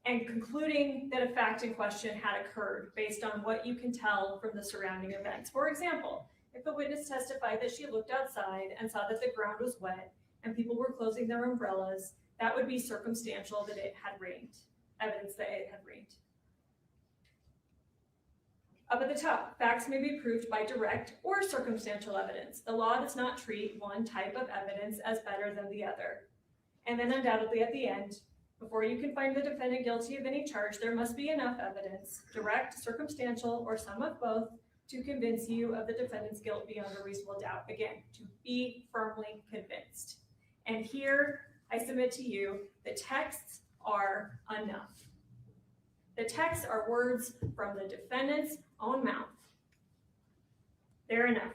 Speaker 3: and concluding that a fact in question had occurred based on what you can tell from the surrounding events. For example, if a witness testified that she looked outside and saw that the ground was wet and people were closing their umbrellas, that would be circumstantial that it had rained, evidence that it had rained. Up at the top, facts may be proved by direct or circumstantial evidence. The law does not treat one type of evidence as better than the other. And then undoubtedly at the end, before you can find the defendant guilty of any charge, there must be enough evidence, direct, circumstantial, or some of both, to convince you of the defendant's guilt beyond a reasonable doubt. Again, to be firmly convinced. And here, I submit to you, the texts are enough. The texts are words from the defendant's own mouth. They're enough.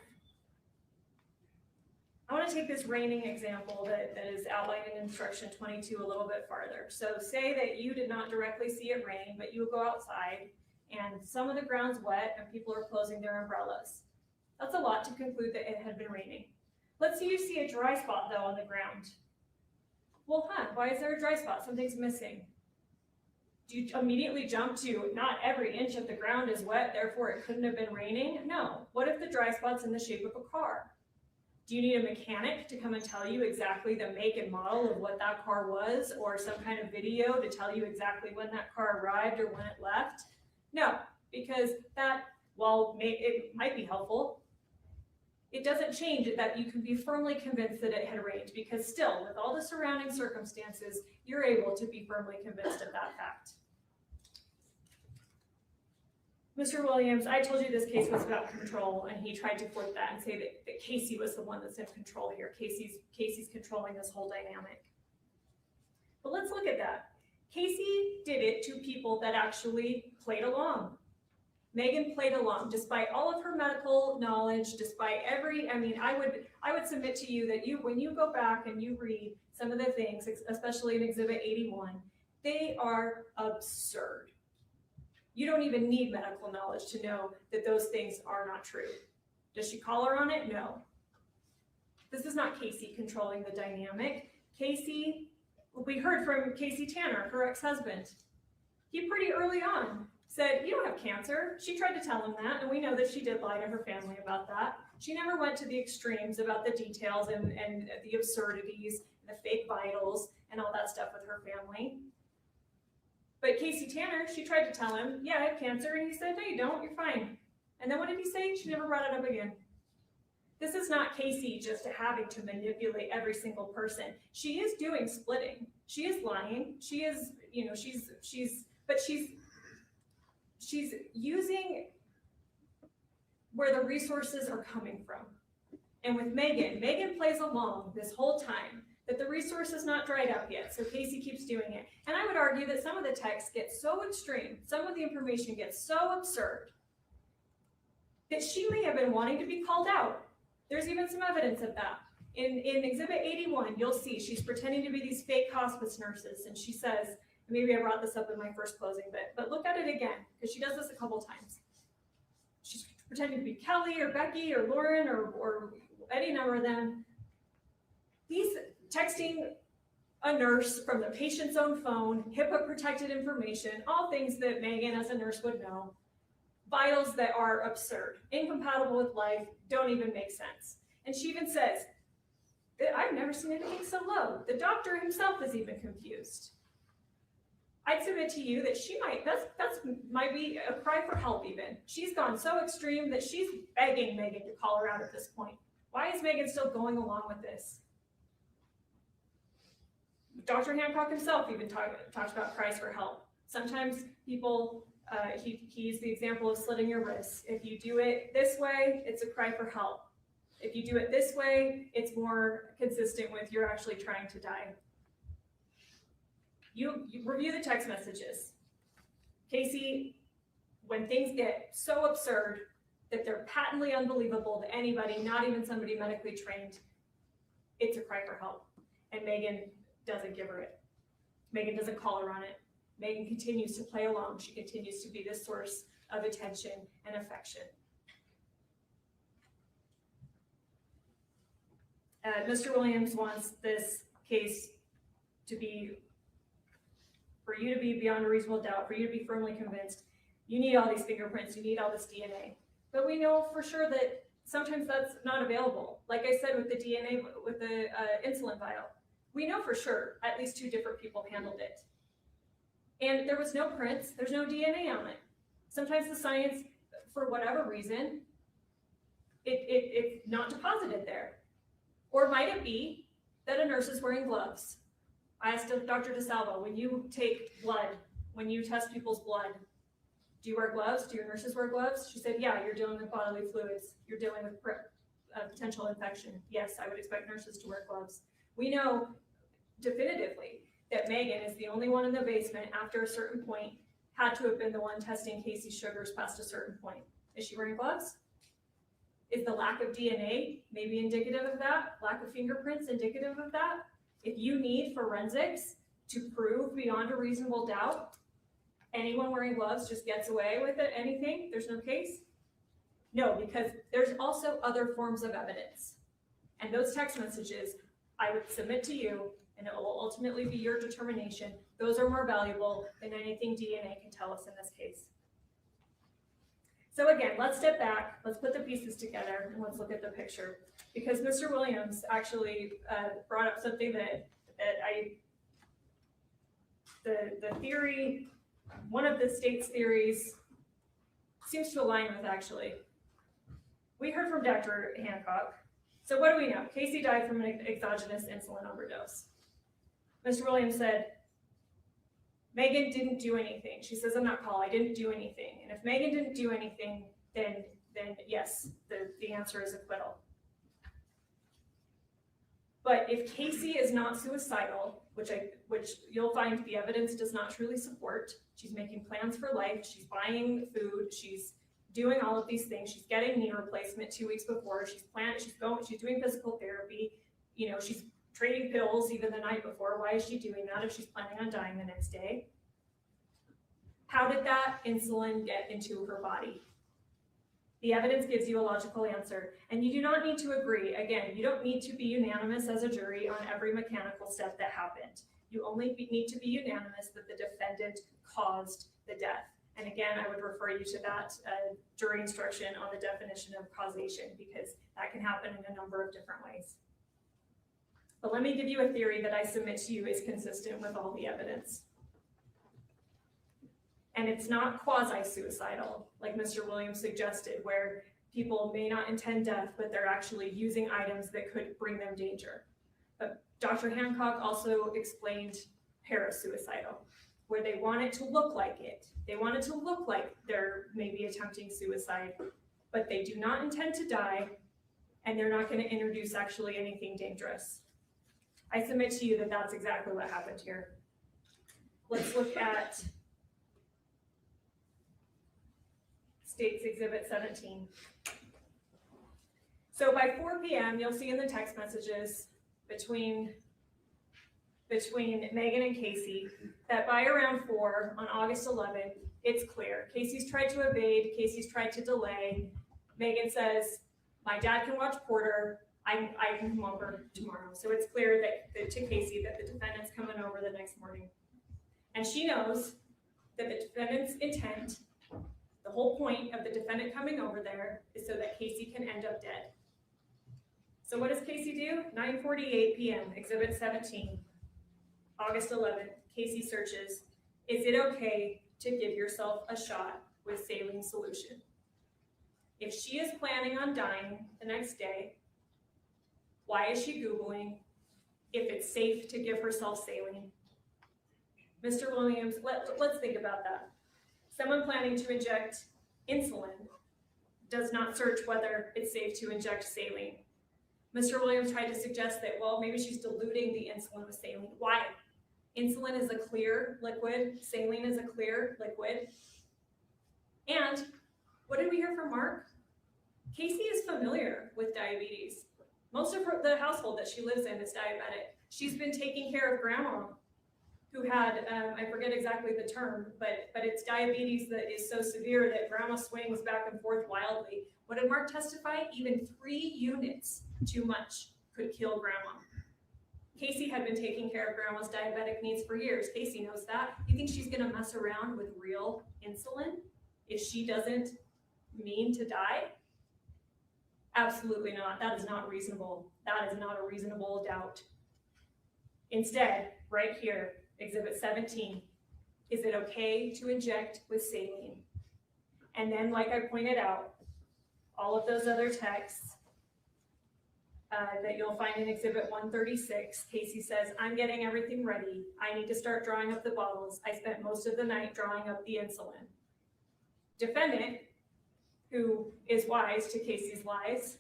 Speaker 3: I want to take this raining example that is outlined in instruction 22 a little bit farther. So say that you did not directly see it rain, but you go outside and some of the ground's wet and people are closing their umbrellas. That's a lot to conclude that it had been raining. Let's say you see a dry spot though on the ground. Well, why is there a dry spot? Something's missing. Do you immediately jump to not every inch of the ground is wet, therefore it couldn't have been raining? No. What if the dry spot's in the shape of a car? Do you need a mechanic to come and tell you exactly the make and model of what that car was, or some kind of video to tell you exactly when that car arrived or when it left? No, because that, while it might be helpful, it doesn't change it that you can be firmly convinced that it had rained, because still, with all the surrounding circumstances, you're able to be firmly convinced of that fact. Mr. Williams, I told you this case was about control, and he tried to flip that and say that Kacee was the one that's in control here. Kacee's controlling this whole dynamic. But let's look at that. Kacee did it to people that actually played along. Meggan played along, despite all of her medical knowledge, despite I would submit to you that when you go back and you read some of the things, especially in Exhibit 81, they are absurd. You don't even need medical knowledge to know that those things are not true. Does she call her on it? No. This is not Kacee controlling the dynamic. Kacee, we heard from Kacee Tanner, her ex-husband. He pretty early on said, you don't have cancer. She tried to tell him that, and we know that she did lie to her family about that. She never went to the extremes about the details and the absurdities, the fake vitals, and all that stuff with her family. But Kacee Tanner, she tried to tell him, yeah, I have cancer, and he said, no, you don't, you're fine. And then what did he say? She never brought it up again. This is not Kacee just having to manipulate every single person. She is doing splitting. She is lying. She is, she's using where the resources are coming from. And with Meggan plays along this whole time that the resource is not dried up yet, so Kacee keeps doing it. And I would argue that some of the texts get so extreme, some of the information gets so absurd, that she may have been wanting to be called out. There's even some evidence of that. In Exhibit 81, you'll see she's pretending to be these fake hospice nurses, and she says, maybe I brought this up in my first closing bit, but look at it again, because she does this a couple times. She's pretending to be Kelly or Becky or Lauren or any number of them. These texting a nurse from the patient's own phone, HIPAA-protected information, all things that Meggan as a nurse would know, vitals that are absurd, incompatible with life, don't even make sense. And she even says, I've never seen anything so low. The doctor himself is even confused. I'd submit to you that she might be a cry for help even. She's gone so extreme that she's begging Meggan to call her out at this point. Why is Meggan still going along with this? Dr. Hancock himself even talked about cries for help. Sometimes people, he used the example of slitting your wrists. If you do it this way, it's a cry for help. If you do it this way, it's more consistent with you're actually trying to die. You review the text messages. Kacee, when things get so absurd that they're patently unbelievable to anybody, not even somebody medically trained, it's a cry for help. And Meggan doesn't give her it. Meggan doesn't call her on it. Meggan continues to play along. She continues to be the source of attention and affection. Mr. Williams wants this case to be, for you to be beyond a reasonable doubt, for you to be firmly convinced, you need all these fingerprints, you need all this DNA. But we know for sure that sometimes that's not available. Like I said with the DNA, with the insulin vial, we know for sure at least 2 different people handled it. And there was no prints, there's no DNA on it. Sometimes the science, for whatever reason, it's not deposited there. Or might it be that a nurse is wearing gloves? I asked Dr. DeSalvo, when you take blood, when you test people's blood, do you wear gloves? Do your nurses wear gloves? She said, yeah, you're dealing with bodily fluids. You're dealing with potential infection. Yes, I would expect nurses to wear gloves. We know definitively that Meggan is the only one in the basement after a certain point had to have been the one testing Kacee's sugars past a certain point. Is she wearing gloves? Is the lack of DNA maybe indicative of that? Lack of fingerprints indicative of that? If you need forensics to prove beyond a reasonable doubt anyone wearing gloves just gets away with it, anything, there's no case? No, because there's also other forms of evidence. And those text messages, I would submit to you, and it will ultimately be your determination, those are more valuable than anything DNA can tell us in this case. So again, let's step back, let's put the pieces together, and let's look at the picture. Because Mr. Williams actually brought up something that the theory, one of the state's theories seems to align with actually. We heard from Dr. Hancock. So what do we know? Kacee died from an exogenous insulin overdose. Mr. Williams said, Meggan didn't do anything. She says, I'm not Paul, I didn't do anything. And if Meggan didn't do anything, then yes, the answer is acquittal. But if Kacee is not suicidal, which you'll find the evidence does not truly support, she's making plans for life, she's buying food, she's doing all of these things, she's getting knee replacement 2 weeks before, she's doing physical therapy, you know, she's trading pills even the night before. Why is she doing that if she's planning on dying the next day? How did that insulin get into her body? The evidence gives you a logical answer, and you do not need to agree. Again, you don't need to be unanimous as a jury on every mechanical step that happened. You only need to be unanimous that the defendant caused the death. And again, I would refer you to that jury instruction on the definition of causation, because that can happen in a number of different ways. But let me give you a theory that I submit to you is consistent with all the evidence. And it's not quasi-suicidal, like Mr. Williams suggested, where people may not intend death, but they're actually using items that could bring them danger. But Dr. Hancock also explained parasuicidal, where they want it to look like it. They want it to look like they're maybe attempting suicide, but they do not intend to die, and they're not going to introduce actually anything dangerous. I submit to you that that's exactly what happened here. Let's look at State's Exhibit 17. So by 4 p.m., you'll see in the text messages between Meggan and Kacee that by around 4 on August 11th, it's clear. Kacee's tried to evade, Kacee's tried to delay. Meggan says, my dad can watch Porter, I can come over tomorrow. So it's clear that to Kacee that the defendant's coming over the next morning. And she knows that the defendant's intent, the whole point of the defendant coming over there is so that Kacee can end up dead. So what does Kacee do? 9:48 p.m., Exhibit 17, August 11th, Kacee searches, is it okay to give yourself a shot with saline solution? If she is planning on dying the next day, why is she Googling if it's safe to give herself saline? Mr. Williams, let's think about that. Someone planning to inject insulin does not search whether it's safe to inject saline. Mr. Williams tried to suggest that, well, maybe she's diluting the insulin with saline. Why? Insulin is a clear liquid, saline is a clear liquid. And what did we hear from Mark? Kacee is familiar with diabetes. Most of the household that she lives in is diabetic. She's been taking care of grandma who had, I forget exactly the term, but it's diabetes that is so severe that grandma swings back and forth wildly. What did Mark testify? Even 3 units too much could kill grandma. Kacee had been taking care of grandma's diabetic needs for years. Kacee knows that. You think she's gonna mess around with real insulin if she doesn't mean to die? Absolutely not. That is not reasonable. That is not a reasonable doubt. Instead, right here, Exhibit 17, is it okay to inject with saline? And then, like I pointed out, all of those other texts that you'll find in Exhibit 136, Kacee says, I'm getting everything ready. I need to start drawing up the bottles. I spent most of the night drawing up the insulin. Defendant, who is wise to Kacee's lies,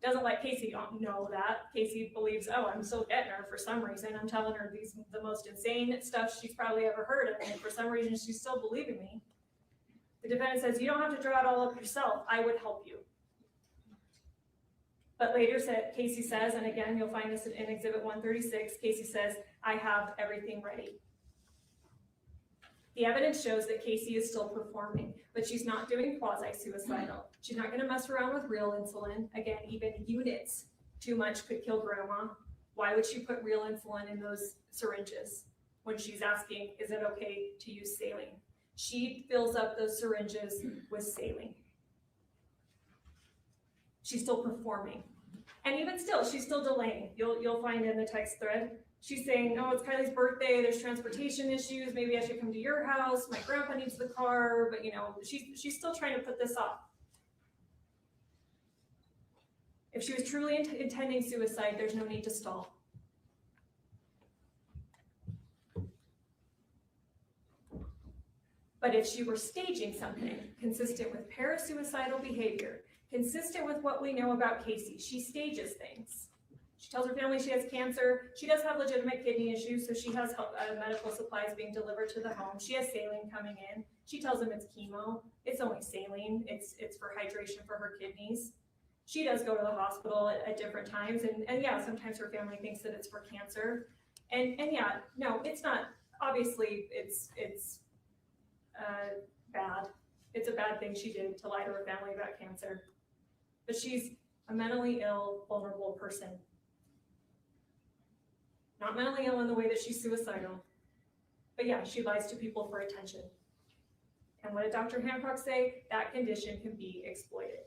Speaker 3: doesn't let Kacee know that. Kacee believes, oh, I'm still getting her for some reason. I'm telling her the most insane stuff she's probably ever heard of, and for some reason she's still believing me. The defendant says, you don't have to draw it all up yourself. I would help you. But later, Kacee says, and again, you'll find this in Exhibit 136, Kacee says, I have everything ready. The evidence shows that Kacee is still performing, but she's not doing quasi-suicidal. She's not gonna mess around with real insulin. Again, even units too much could kill grandma. Why would she put real insulin in those syringes when she's asking, is it okay to use saline? She fills up those syringes with saline. She's still performing. And even still, she's still delaying. You'll find in the text thread, she's saying, oh, it's Kylie's birthday, there's transportation issues, maybe I should come to your house, my grandpa needs the car, but she's still trying to put this off. If she was truly intending suicide, there's no need to stall. But if she were staging something consistent with parasuicidal behavior, consistent with what we know about Kacee, she stages things. She tells her family she has cancer. She does have legitimate kidney issues, so she has medical supplies being delivered to the home. She has saline coming in. She tells them it's chemo. It's only saline. It's for hydration for her kidneys. She does go to the hospital at different times, and yeah, sometimes her family thinks that it's for cancer. And yeah, no, it's not. Obviously, it's bad. It's a bad thing she did to lie to her family about cancer. But she's a mentally ill, vulnerable person. Not mentally ill in the way that she's suicidal. But yeah, she lies to people for attention. And what did Dr. Hancock say? That condition can be exploited.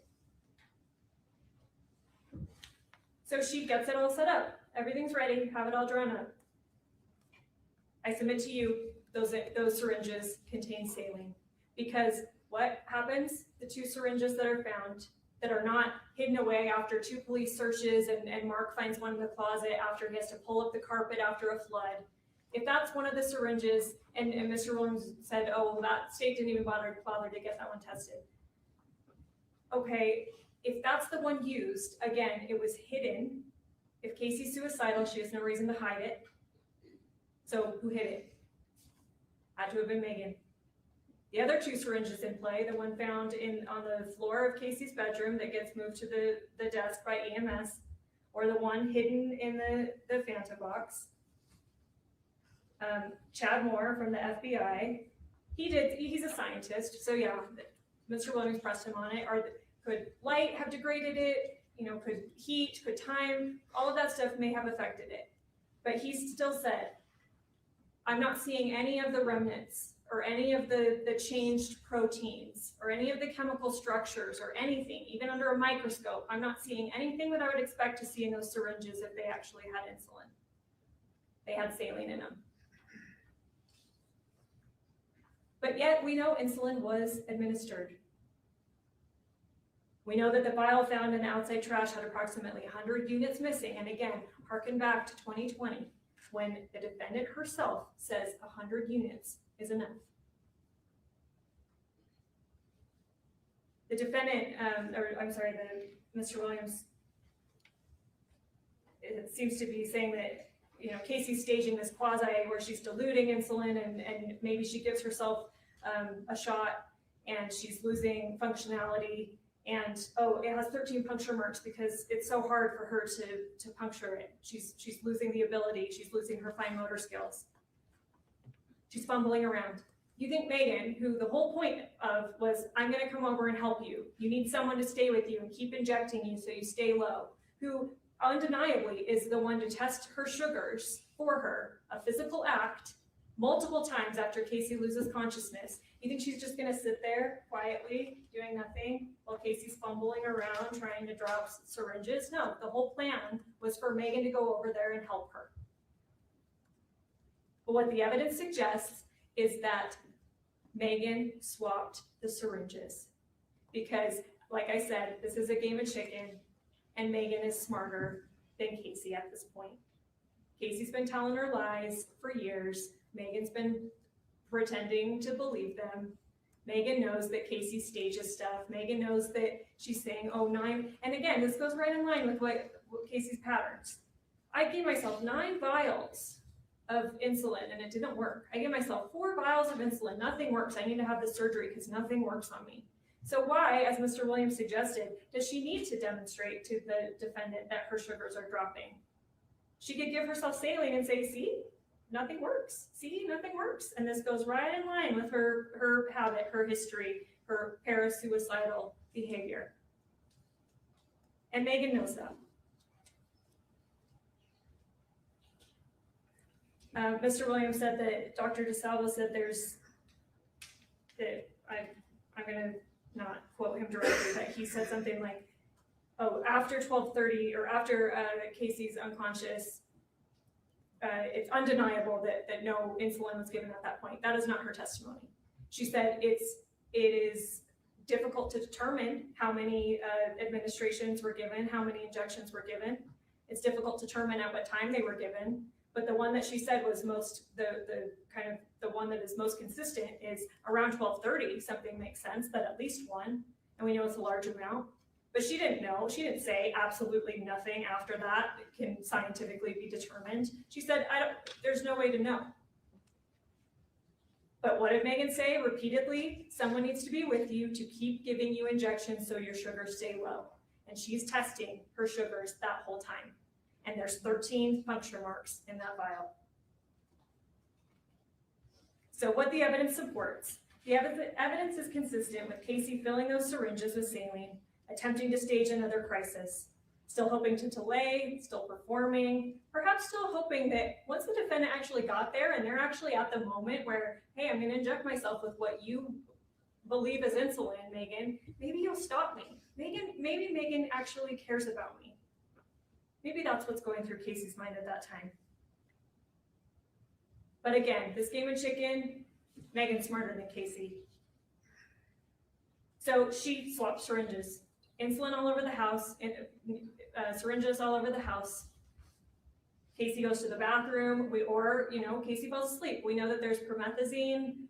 Speaker 3: So she gets it all set up. Everything's ready, have it all drawn up. I submit to you, those syringes contain saline. Because what happens? The 2 syringes that are found that are not hidden away after 2 police searches and Mark finds one in the closet after he has to pull up the carpet after a flood. If that's one of the syringes, and Mr. Williams said, oh, well, that state didn't even bother to get that one tested. Okay, if that's the one used, again, it was hidden. If Kacee's suicidal, she has no reason to hide it. So who hid it? Had to have been Meggan. The other 2 syringes in play, the one found on the floor of Kacee's bedroom that gets moved to the desk by EMS, or the one hidden in the Fanta box. Chad Moore from the FBI, he's a scientist, so yeah, Mr. Williams pressed him on it. Could light have degraded it? Could heat, could time, all of that stuff may have affected it. But he still said, I'm not seeing any of the remnants or any of the changed proteins or any of the chemical structures or anything, even under a microscope. I'm not seeing anything that I would expect to see in those syringes if they actually had insulin. They had saline in them. But yet we know insulin was administered. We know that the vial found in the outside trash had approximately 100 units missing. And again, harken back to 2020, when the defendant herself says 100 units is enough. The defendant, Mr. Williams, it seems to be saying that, Kacee's staging this quasi where she's diluting insulin and maybe she gives herself a shot and she's losing functionality. And it has 13 puncture marks because it's so hard for her to puncture it. She's losing the ability. She's losing her fine motor skills. She's fumbling around. You think Meggan, who the whole point of was, I'm going to come over and help you. You need someone to stay with you and keep injecting you so you stay low. Who undeniably is the one to test her sugars for her, a physical act, multiple times after Kacee loses consciousness. You think she's just gonna sit there quietly doing nothing while Kacee's fumbling around trying to drop syringes? No, the whole plan was for Meggan to go over there and help her. But what the evidence suggests is that Meggan swapped the syringes because, like I said, this is a game of chicken and Meggan is smarter than Kacee at this point. Kacee's been telling her lies for years. Meggan's been pretending to believe them. Meggan knows that Kacee stages stuff. Meggan knows that she's saying, 9. And again, this goes right in line with what Kacee's patterns. I gave myself 9 vials of insulin and it didn't work. I gave myself 4 vials of insulin. Nothing works. I need to have this surgery because nothing works on me. So why, as Mr. Williams suggested, does she need to demonstrate to the defendant that her sugars are dropping? She could give herself saline and say, see, nothing works. See, nothing works. And this goes right in line with her habit, her history, her parasuicidal behavior. And Meggan knows that. Mr. Williams said that Dr. DeSalvo said I'm going to not quote him directly, but he said something like, after 12:30 or after Kacee's unconscious, it's undeniable that no insulin was given at that point. That is not her testimony. She said it is difficult to determine how many administrations were given, how many injections were given. It's difficult to determine at what time they were given. But the one that she said was the one that is most consistent is around 12:30. Something makes sense that at least one, and we know it's a large amount. But she didn't know. She didn't say absolutely nothing after that can scientifically be determined. She said, there's no way to know. But what did Meggan say repeatedly? Someone needs to be with you to keep giving you injections so your sugars stay low. And she's testing her sugars that whole time. And there's 13 puncture marks in that vial. So what the evidence supports, the evidence is consistent with Kacee filling those syringes with saline, attempting to stage another crisis, still hoping to delay, still performing, perhaps still hoping that once the defendant actually got there and they're actually at the moment where, hey, I'm gonna inject myself with what you believe is insulin, Meggan, maybe you'll stop me. Maybe Meggan actually cares about me. Maybe that's what's going through Kacee's mind at that time. But again, this game of chicken, Meggan's smarter than Kacee. So she swapped syringes, insulin all over the house, syringes all over the house. Kacee goes to the bathroom, Kacee falls asleep. We know that there's promethazine,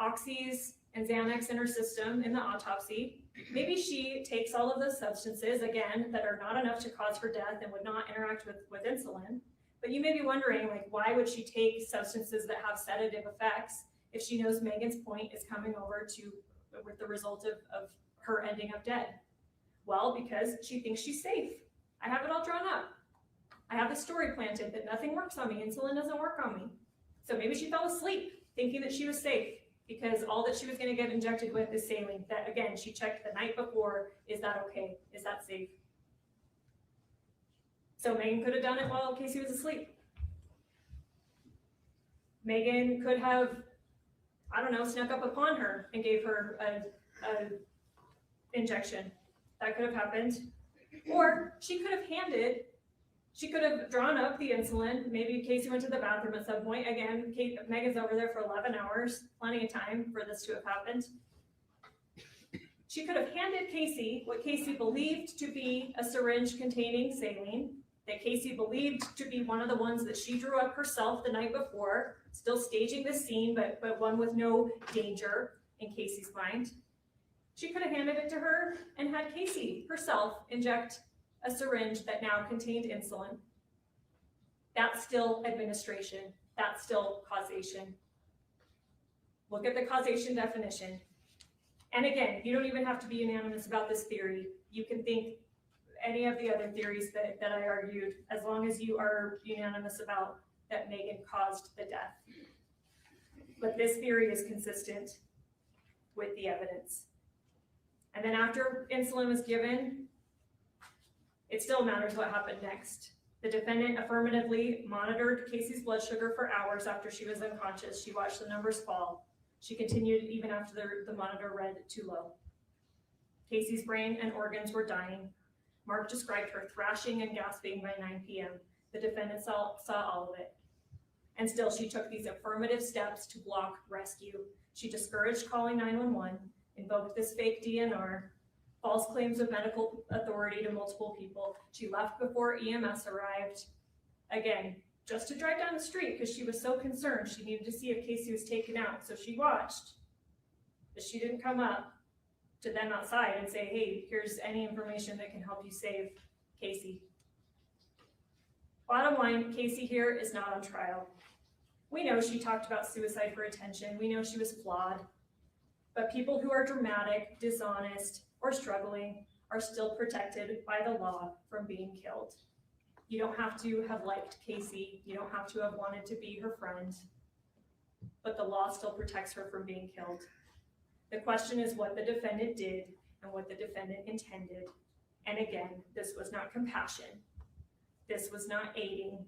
Speaker 3: oxys, and Xanax in her system in the autopsy. Maybe she takes all of those substances, again, that are not enough to cause her death and would not interact with insulin. But you may be wondering, why would she take substances that have sedative effects if she knows Megan's point is coming over to with the result of her ending up dead? Well, because she thinks she's safe. I have it all drawn up. I have the story planted that nothing works on me. Insulin doesn't work on me. So maybe she fell asleep thinking that she was safe because all that she was going to get injected with is saline. That, again, she checked the night before. Is that okay? Is that safe? So Meggan could have done it while Kacee was asleep. Meggan could have, I don't know, snuck up upon her and gave her a injection. That could have happened. Or she could have drawn up the insulin. Maybe Kacee went to the bathroom at some point. Again, Meggan's over there for 11 hours, plenty of time for this to have happened. She could have handed Kacee what Kacee believed to be a syringe containing saline, that Kacee believed to be one of the ones that she drew up herself the night before, still staging the scene, but one with no danger in Kacee's mind. She could have handed it to her and had Kacee herself inject a syringe that now contained insulin. That's still administration. That's still causation. Look at the causation definition. And again, you don't even have to be unanimous about this theory. You can think any of the other theories that I argued, as long as you are unanimous about that Meggan caused the death. But this theory is consistent with the evidence. And then after insulin was given, it still matters what happened next. The defendant affirmatively monitored Kacee's blood sugar for hours after she was unconscious. She watched the numbers fall. She continued even after the monitor read too low. Kacee's brain and organs were dying. Mark described her thrashing and gasping by 9 p.m. The defendant saw all of it. And still, she took these affirmative steps to block rescue. She discouraged calling 911, invoked this fake DNR, false claims of medical authority to multiple people. She left before EMS arrived. Again, just to drive down the street because she was so concerned. She needed to see if Kacee was taken out. So she watched, but she didn't come up to them outside and say, hey, here's any information that can help you save Kacee. Bottom line, Kacee here is not on trial. We know she talked about suicide for attention. We know she was flawed. But people who are dramatic, dishonest, or struggling are still protected by the law from being killed. You don't have to have liked Kacee. You don't have to have wanted to be her friend. But the law still protects her from being killed. The question is what the defendant did and what the defendant intended. And again, this was not compassion. This was not aiding.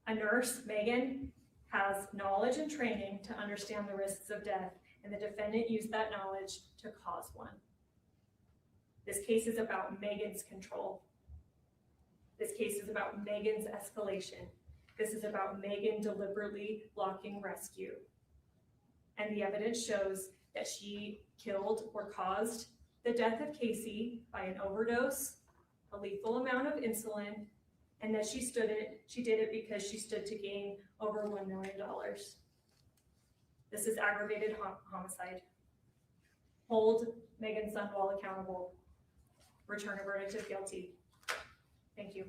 Speaker 3: A nurse, Meggan, has knowledge and training to understand the risks of death, and the defendant used that knowledge to cause one. This case is about Meggan's control. This case is about Meggan's escalation. This is about Meggan deliberately blocking rescue. And the evidence shows that she killed or caused the death of Kacee by an overdose, a lethal amount of insulin, and that she did it because she stood to gain over $1 million. This is aggravated homicide. Hold Meggan Sundwall accountable. Return a verdict of guilty. Thank you.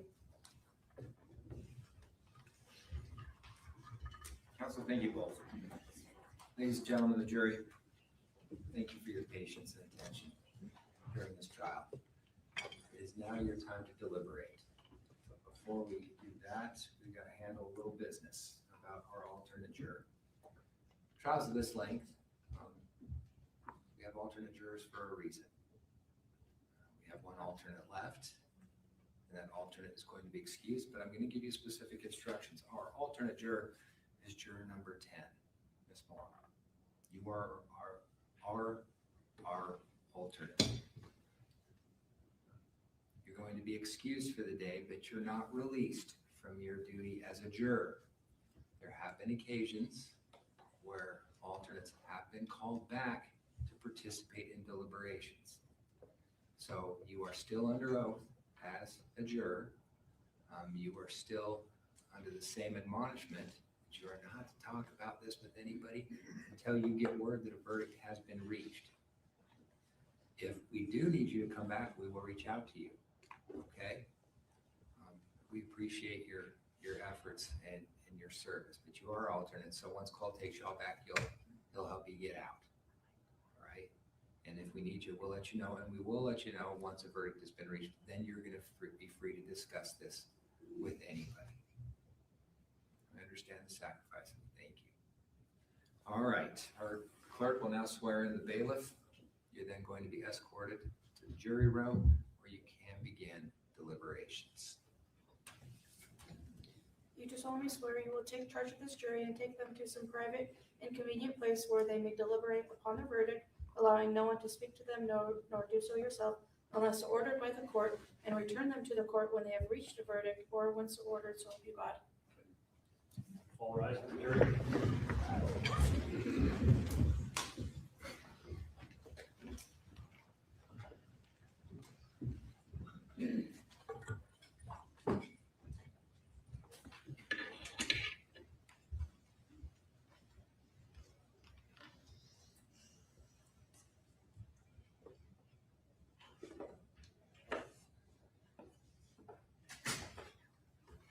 Speaker 4: Counsel, thank you both. Ladies and gentlemen of the jury, thank you for your patience and attention during this trial. It is now your time to deliberate. But before we do that, we've got to handle a little business about our alternate juror. Trials of this length, we have alternate jurors for a reason. We have one alternate left, and that alternate is going to be excused, but I'm going to give you specific instructions. Our alternate juror is juror number 10, Ms. Moore. You are our alternate. You're going to be excused for the day, but you're not released from your duty as a juror. There have been occasions where alternates have been called back to participate in deliberations. So you are still under oath as a juror. You are still under the same admonishment that you are not to talk about this with anybody until you get word that a verdict has been reached. If we do need you to come back, we will reach out to you, okay? We appreciate your efforts and in your service, but you are alternate. So once call takes y'all back, he'll help you get out. All right. And if we need you, we'll let you know, and we will let you know once a verdict has been reached. Then you're going to be free to discuss this with anybody. I understand the sacrifice. Thank you. All right. Our clerk will now swear in the bailiff. You're then going to be escorted to the jury room where you can begin deliberations.
Speaker 6: You do solemnly swear you will take charge of this jury and take them to some private and convenient place where they may deliberate upon the verdict, allowing no one to speak to them, nor do so yourself, unless ordered by the court, and return them to the court when they have reached a verdict, or when so ordered, so help you God.
Speaker 7: All rise for the jury.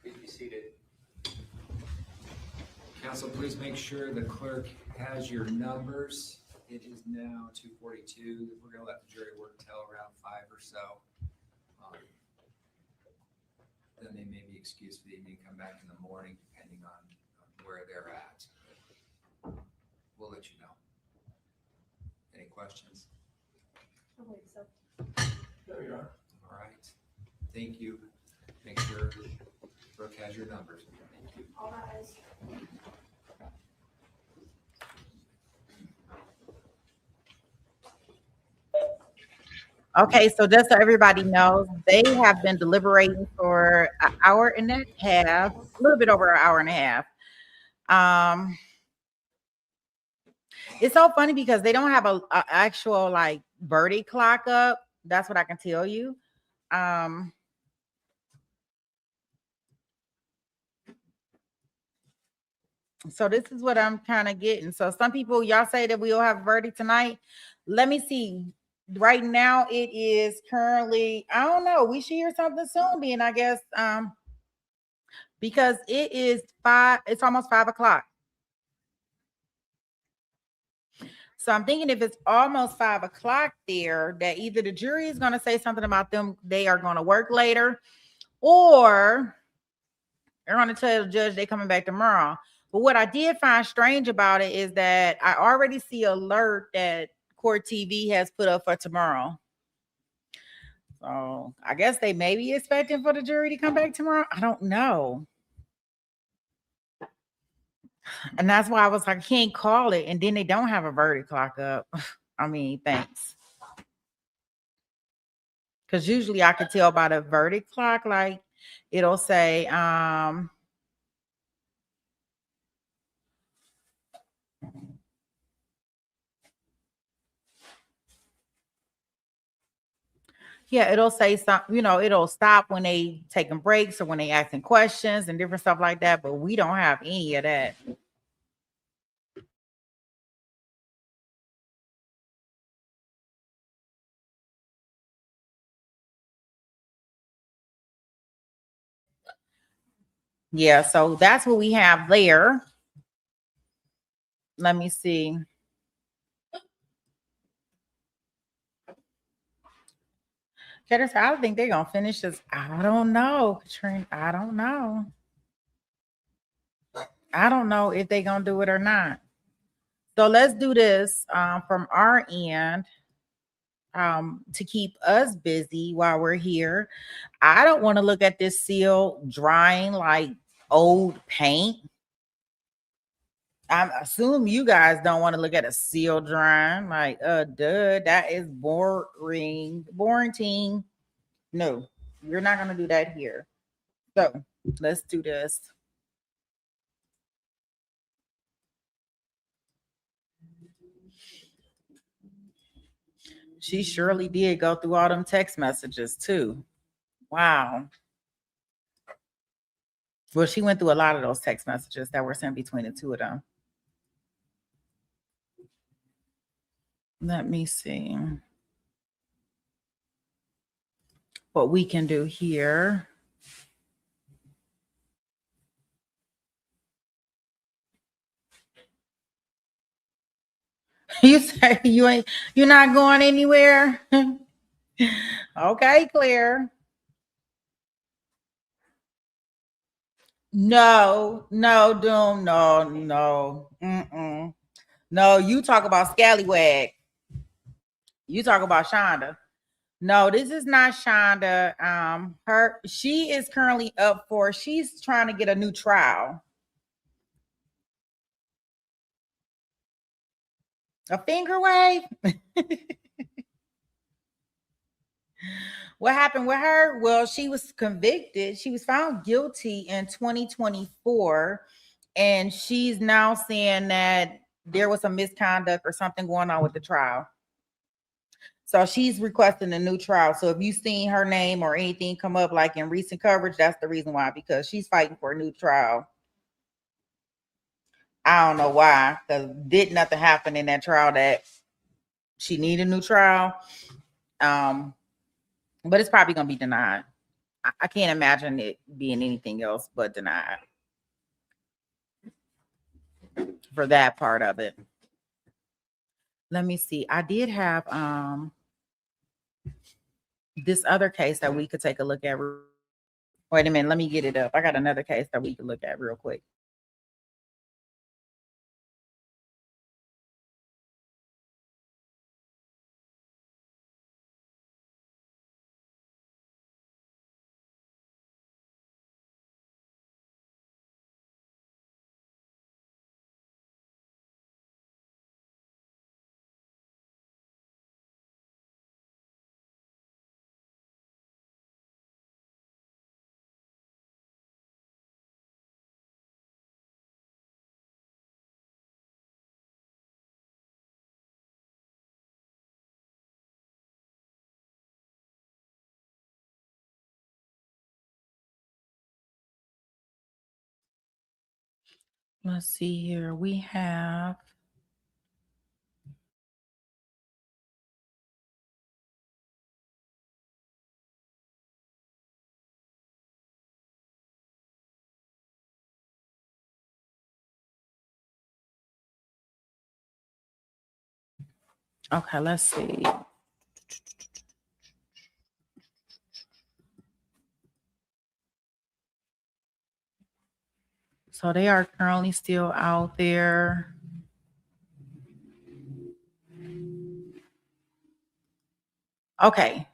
Speaker 4: Please be seated. Council, please make sure the clerk has your numbers. It is now 2:42. We're going to let the jury work till around 5 or so. Then they may be excused for the evening, come back in the morning, depending on where they're at. We'll let you know. Any questions?
Speaker 6: I believe so.
Speaker 5: There you are.
Speaker 4: All right. Thank you. Make sure Brooke has your numbers. Thank you.
Speaker 6: All rise.
Speaker 1: Okay, so just so everybody knows, they have been deliberating for an hour and a half, a little bit over an hour and a half. It's so funny because they don't have a actual like verdict clock up. That's what I can tell you. So this is what I'm kind of getting. So some people, y'all say that we'll have a verdict tonight. Let me see. Right now it is currently, I don't know. We should hear something soon, then I guess, because it is 5, it's almost 5 o'clock. So I'm thinking if it's almost 5 o'clock there, that either the jury is going to say something about them, they are going to work later, or they're going to tell the judge they're coming back tomorrow. But what I did find strange about it is that I already see alert that Court TV has put up for tomorrow. So I guess they may be expecting for the jury to come back tomorrow. I don't know. And that's why I was like, I can't call it. And then they don't have a verdict clock up. I mean, thanks. Because usually I could tell by the verdict clock, like it'll say, yeah, it'll say something, you know, it'll stop when they taking breaks or when they asking questions and different stuff like that. But we don't have any of that. Yeah, so that's what we have there. Let me see. I don't think they're gonna finish this. I don't know, Katrina. I don't know. I don't know if they're gonna do it or not. So let's do this from our end to keep us busy while we're here. I don't want to look at this seal drying like old paint. I assume you guys don't want to look at a seal drying. Like, duh, that is boring. Boring team. No, you're not gonna do that here. So let's do this. She surely did go through all them text messages too. Wow. Well, she went through a lot of those text messages that were sent between the two of them. Let me see what we can do here. You say you're not going anywhere? Okay, Claire. No, Doom, no. Mm-mm. No, you talk about Scallywag. You talk about Shonda. No, this is not Shonda. She is currently she's trying to get a new trial. A finger wave? What happened with her? Well, she was convicted. She was found guilty in 2024. And she's now saying that there was some misconduct or something going on with the trial. So she's requesting a new trial. So if you've seen her name or anything come up like in recent coverage, that's the reason why, because she's fighting for a new trial. I don't know why, because did nothing happen in that trial that she needed a new trial. But it's probably going to be denied. I can't imagine it being anything else but denied for that part of it. Let me see. I did have this other case that we could take a look at. Wait a minute. Let me get it up. I got another case that we could look at real quick. Let's see here. We have okay, let's see. So they are currently still out there. Okay.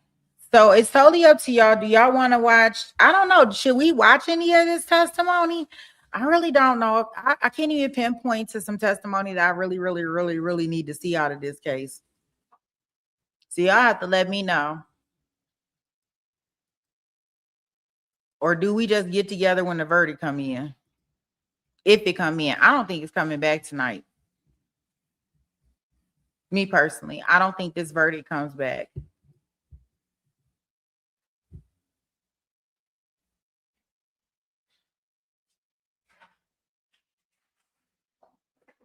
Speaker 1: So it's totally up to y'all. Do y'all want to watch? I don't know. Should we watch any of this testimony? I really don't know. I can't even pinpoint to some testimony that I really need to see out of this case. So y'all have to let me know. Or do we just get together when the verdict come in? If it come in. I don't think it's coming back tonight. Me personally, I don't think this verdict comes back.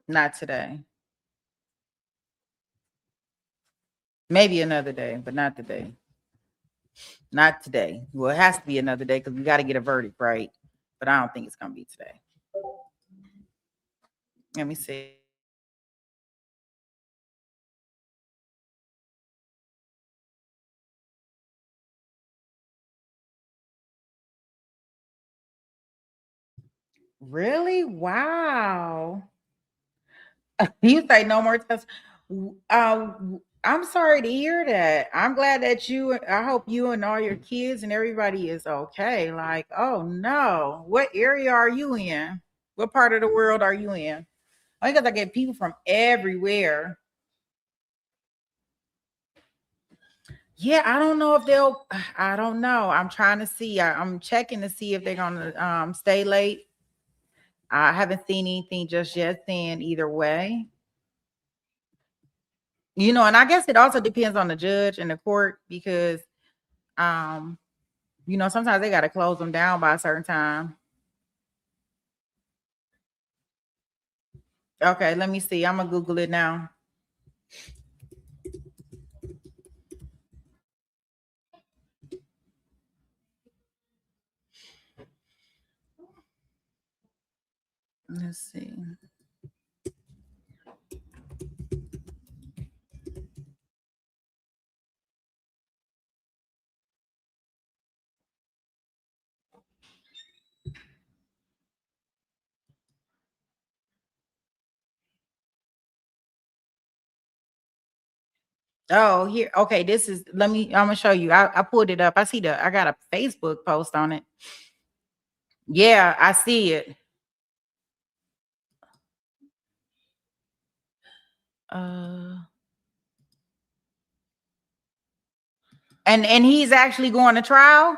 Speaker 1: Not today. Maybe another day, but not today. Not today. Well, it has to be another day because we got to get a verdict, right? But I don't think it's going to be today. Let me see. Really? Wow. You say no more tests. I'm sorry to hear that. I'm glad that I hope you and all your kids and everybody is okay. Like, oh no. What area are you in? What part of the world are you in? I think I get people from everywhere. Yeah, I don't know if I don't know. I'm trying to see. I'm checking to see if they're gonna stay late. I haven't seen anything just yet saying either way. And I guess it also depends on the judge and the court because sometimes they gotta close them down by a certain time. Okay, let me see. I'm gonna Google it now. Let's see. Oh, here. Okay, this is, I'm gonna show you. I pulled it up. I got a Facebook post on it. Yeah, I see it. And he's actually going to trial.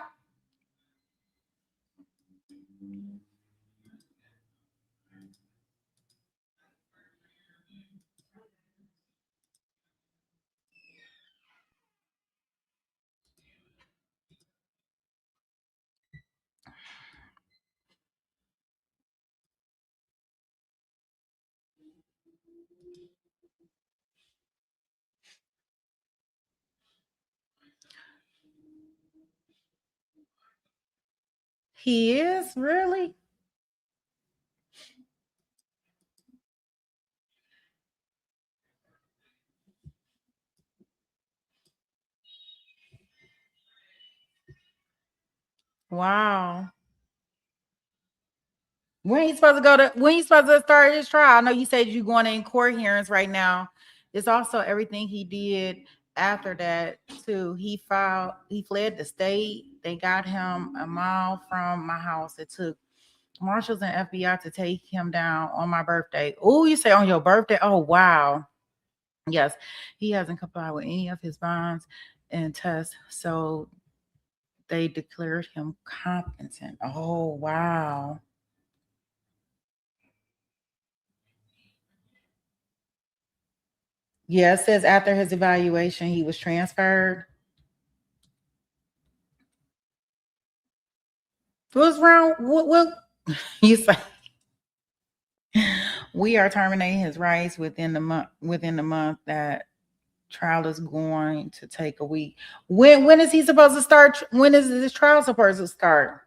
Speaker 1: He is really. Wow. When he's supposed to go to, when he's supposed to start his trial? I know you said you're going in court hearings right now. It's also everything he did after that too. He fled the state. They got him a mile from my house. It took marshals and FBI to take him down on my birthday. Oh, you say on your birthday? Oh, wow. Yes, he hasn't complied with any of his bonds and tests, so they declared him competent. Oh, wow. Yeah, it says after his evaluation, he was transferred. What's wrong? What you say? We are terminating his rights within the month that trial is going to take a week. When is he supposed to start? When is this trial supposed to start?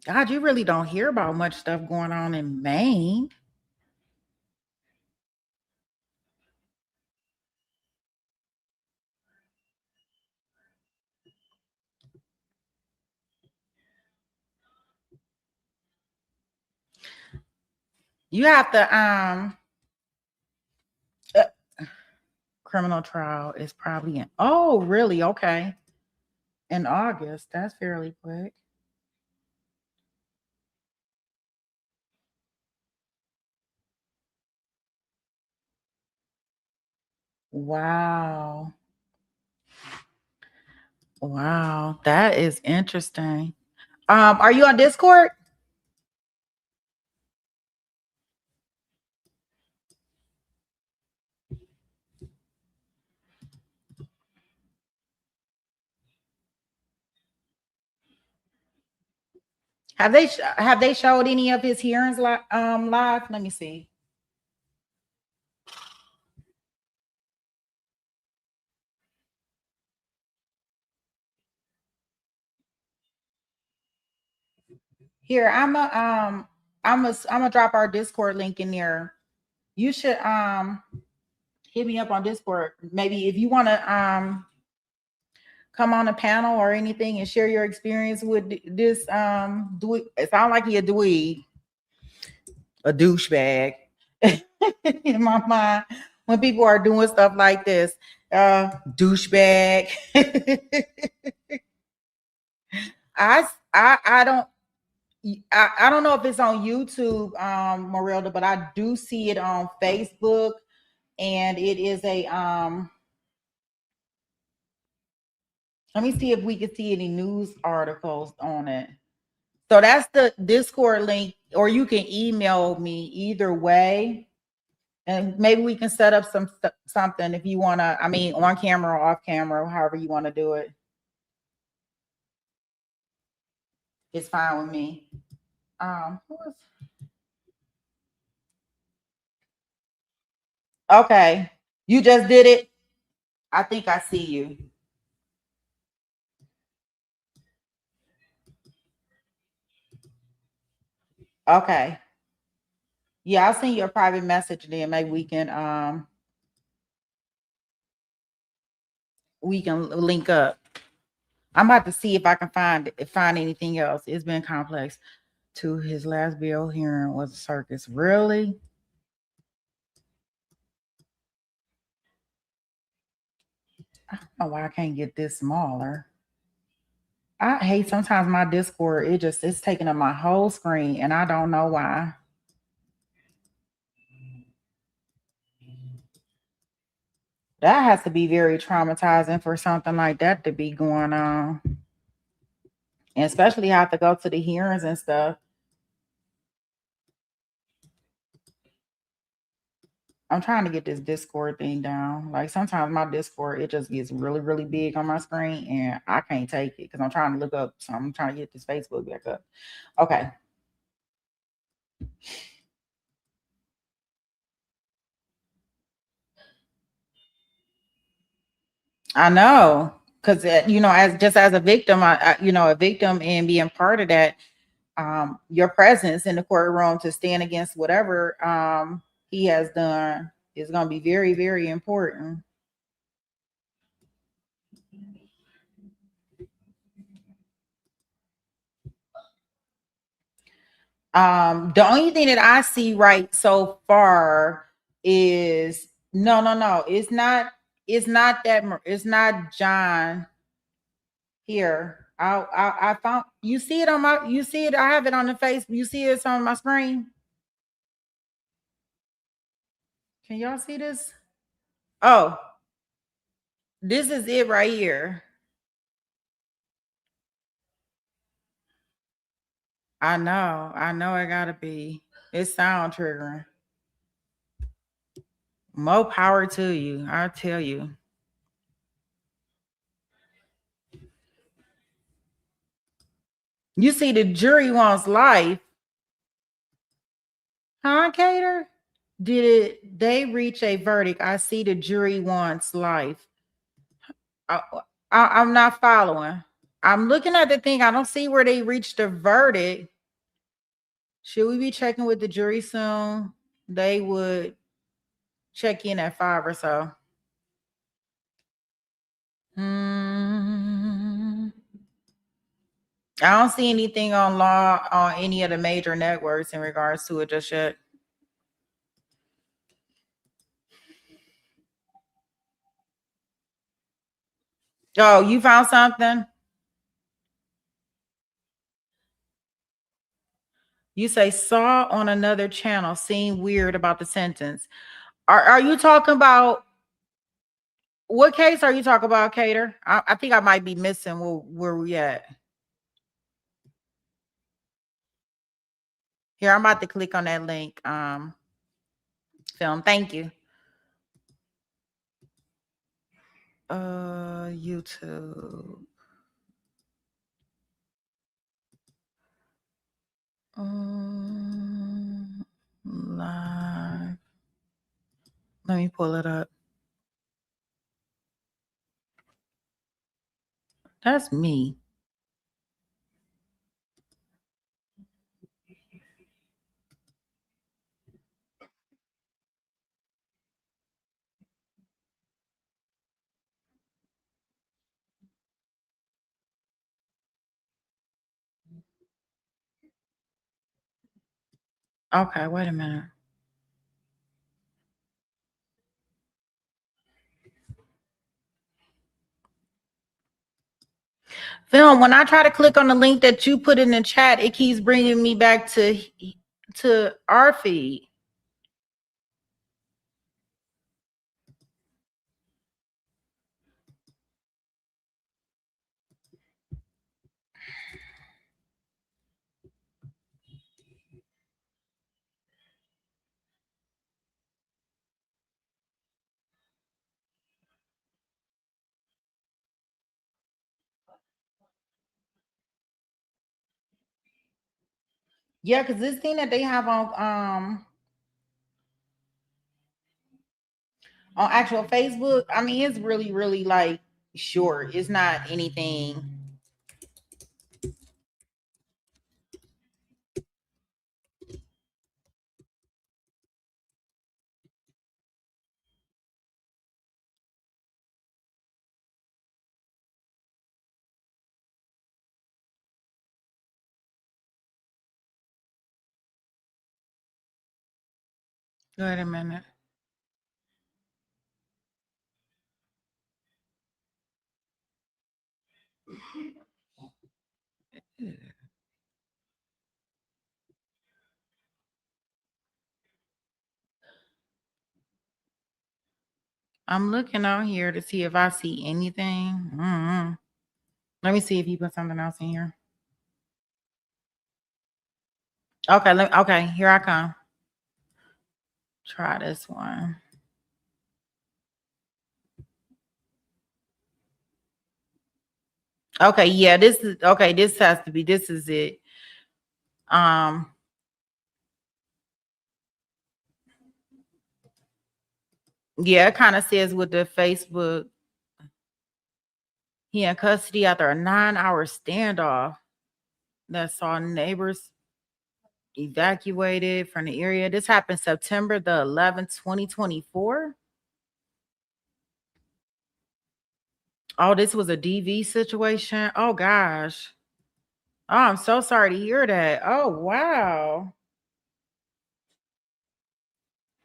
Speaker 1: God, you really don't hear about much stuff going on in Maine. You have to criminal trial is probably in, oh, really? Okay. In August. That's fairly quick. Wow. Wow. That is interesting. Are you on Discord? Have they showed any of his hearings live? Let me see. Here, I'm gonna drop our Discord link in there. You should hit me up on Discord. Maybe if you want to come on a panel or anything and share your experience with this it sounds like you're a douchebag in my mind when people are doing stuff like this. Douchebag. I don't know if it's on YouTube, Marilda, but I do see it on Facebook, and it is a let me see if we can see any news articles on it. So that's the Discord link, or you can email me either way, and maybe we can set up something if you want to. I mean, on camera or off camera, however you want to do it. It's fine with me. Okay, you just did it. I think I see you. Okay. Yeah, I'll send you a private message then. Maybe we can link up. I'm about to see if I can find anything else. It's been complex. To his last bail hearing was a circus. Really? know why I can't get this smaller. I hate sometimes my Discord, it's taking up my whole screen and I don't know why. That has to be very traumatizing for something like that to be going on. And especially have to go to the hearings and stuff. I'm trying to get this Discord thing down. Like sometimes my Discord, it just gets really, really big on my screen and I can't take it because I'm trying to look up. So I'm trying to get this Facebook back up. Okay. I know. Because, as a victim, a victim and being part of that, your presence in the courtroom to stand against whatever he has done is going to be very, very important. The only thing that I see right so far is no. It's not that. It's not John here. I found you see it on my. You see it. I have it on the face. You see it's on my screen. Can y'all see this? Oh, this is it right here. I know it gotta be. It's sound triggering. More power to you, I tell you. You see, the jury wants life. Huh, Cater? They reach a verdict? I see the jury wants life. I'm not following. I'm looking at the thing. I don't see where they reached the verdict. Should we be checking with the jury soon? They would check in at 5 or so. I don't see anything on law on any of the major networks in regards to it just yet. Oh, you found something? You say saw on another channel, seemed weird about the sentence. Are you talking about what case are you talking about, Cater? I think I might be missing where we at. Here, I'm about to click on that link. Film. Thank you. YouTube. Live. Let me pull it up. That's me. Okay, wait a minute. Film, when I try to click on the link that you put in the chat, it keeps bringing me back to our feed. Yeah, because this thing that they have on actual Facebook, I mean, it's really, really like short. It's not anything. Wait a minute. I'm looking on here to see if I see anything. Let me see if you put something else in here. Okay, okay, here I come. Try this one. Okay, yeah, this is okay. This has to be. This is it. Yeah, it kind of says with the Facebook, he in custody after a 9-hour standoff that saw neighbors evacuated from the area. This happened September the 11th, 2024. Oh, this was a DV situation. Oh gosh. Oh, I'm so sorry to hear that. Oh wow.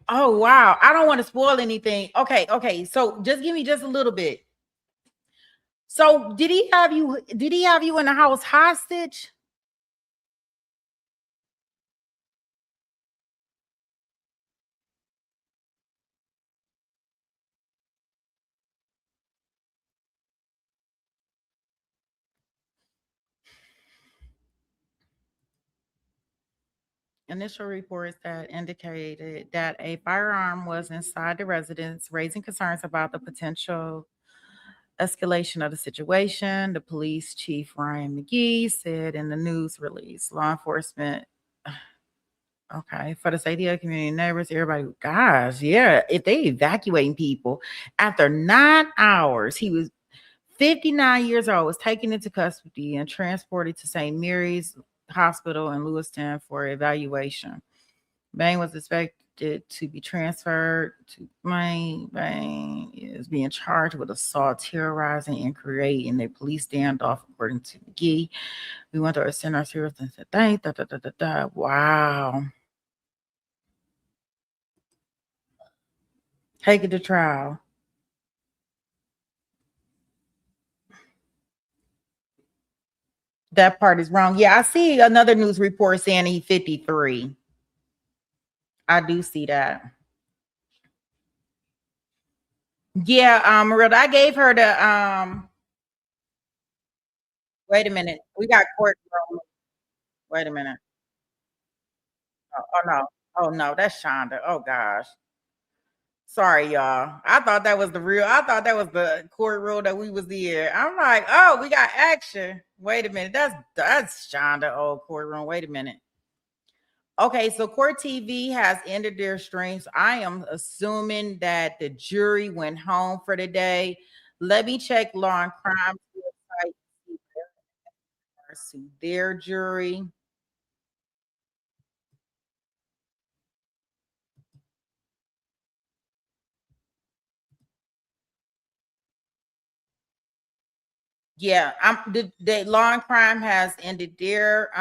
Speaker 1: Oh wow. I don't want to spoil anything. Okay. So just give me just a little bit. So did he have you in the house hostage? Initial reports that indicated that a firearm was inside the residence, raising concerns about the potential escalation of the situation. The police chief, Ryan McGee, said in the news release, law enforcement, okay, for the safety of the community and neighbors, everybody, gosh, yeah, if they evacuating people after 9 hours, he was 59 years old, was taken into custody and transported to St. Mary's Hospital in Lewiston for evaluation. Bain was expected to be transferred to Maine. Bain is being charged with assault, terrorizing, and creating a police standoff, according to McGee. We went to our center serious and said, thank. Wow. Take it to trial. That part is wrong. Yeah, I see another news report saying he's 53. I do see that. Yeah, Marilla, I gave her the wait a minute. We got court. Wait a minute. Oh no. Oh no, that's Shonda. Oh gosh. Sorry, y'all. I thought that was the court rule that we was in. I'm like, oh, we got action. Wait a minute. That's Shonda old courtroom. Wait a minute. Okay, so Court TV has ended their streams. I am assuming that the jury went home for the day. Let me check Law and Crime website to their jury. Yeah, the Law and Crime has ended their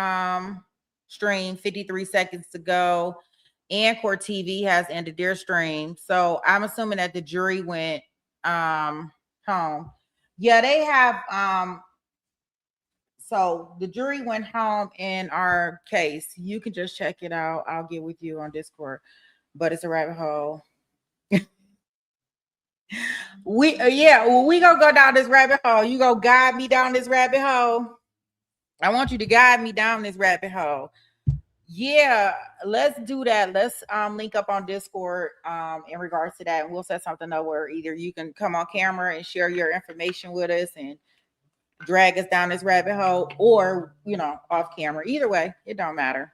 Speaker 1: stream 53 seconds to go, and Court TV has ended their stream. So I'm assuming that the jury went home. Yeah, they have so the jury went home in our case. You can just check it out. I'll get with you on Discord, but it's a rabbit hole. We we gonna go down this rabbit hole. You gonna guide me down this rabbit hole? I want you to guide me down this rabbit hole. Yeah, let's do that. Let's link up on Discord in regards to that, and we'll set something up where either you can come on camera and share your information with us and drag us down this rabbit hole, or off camera. Either way, it don't matter.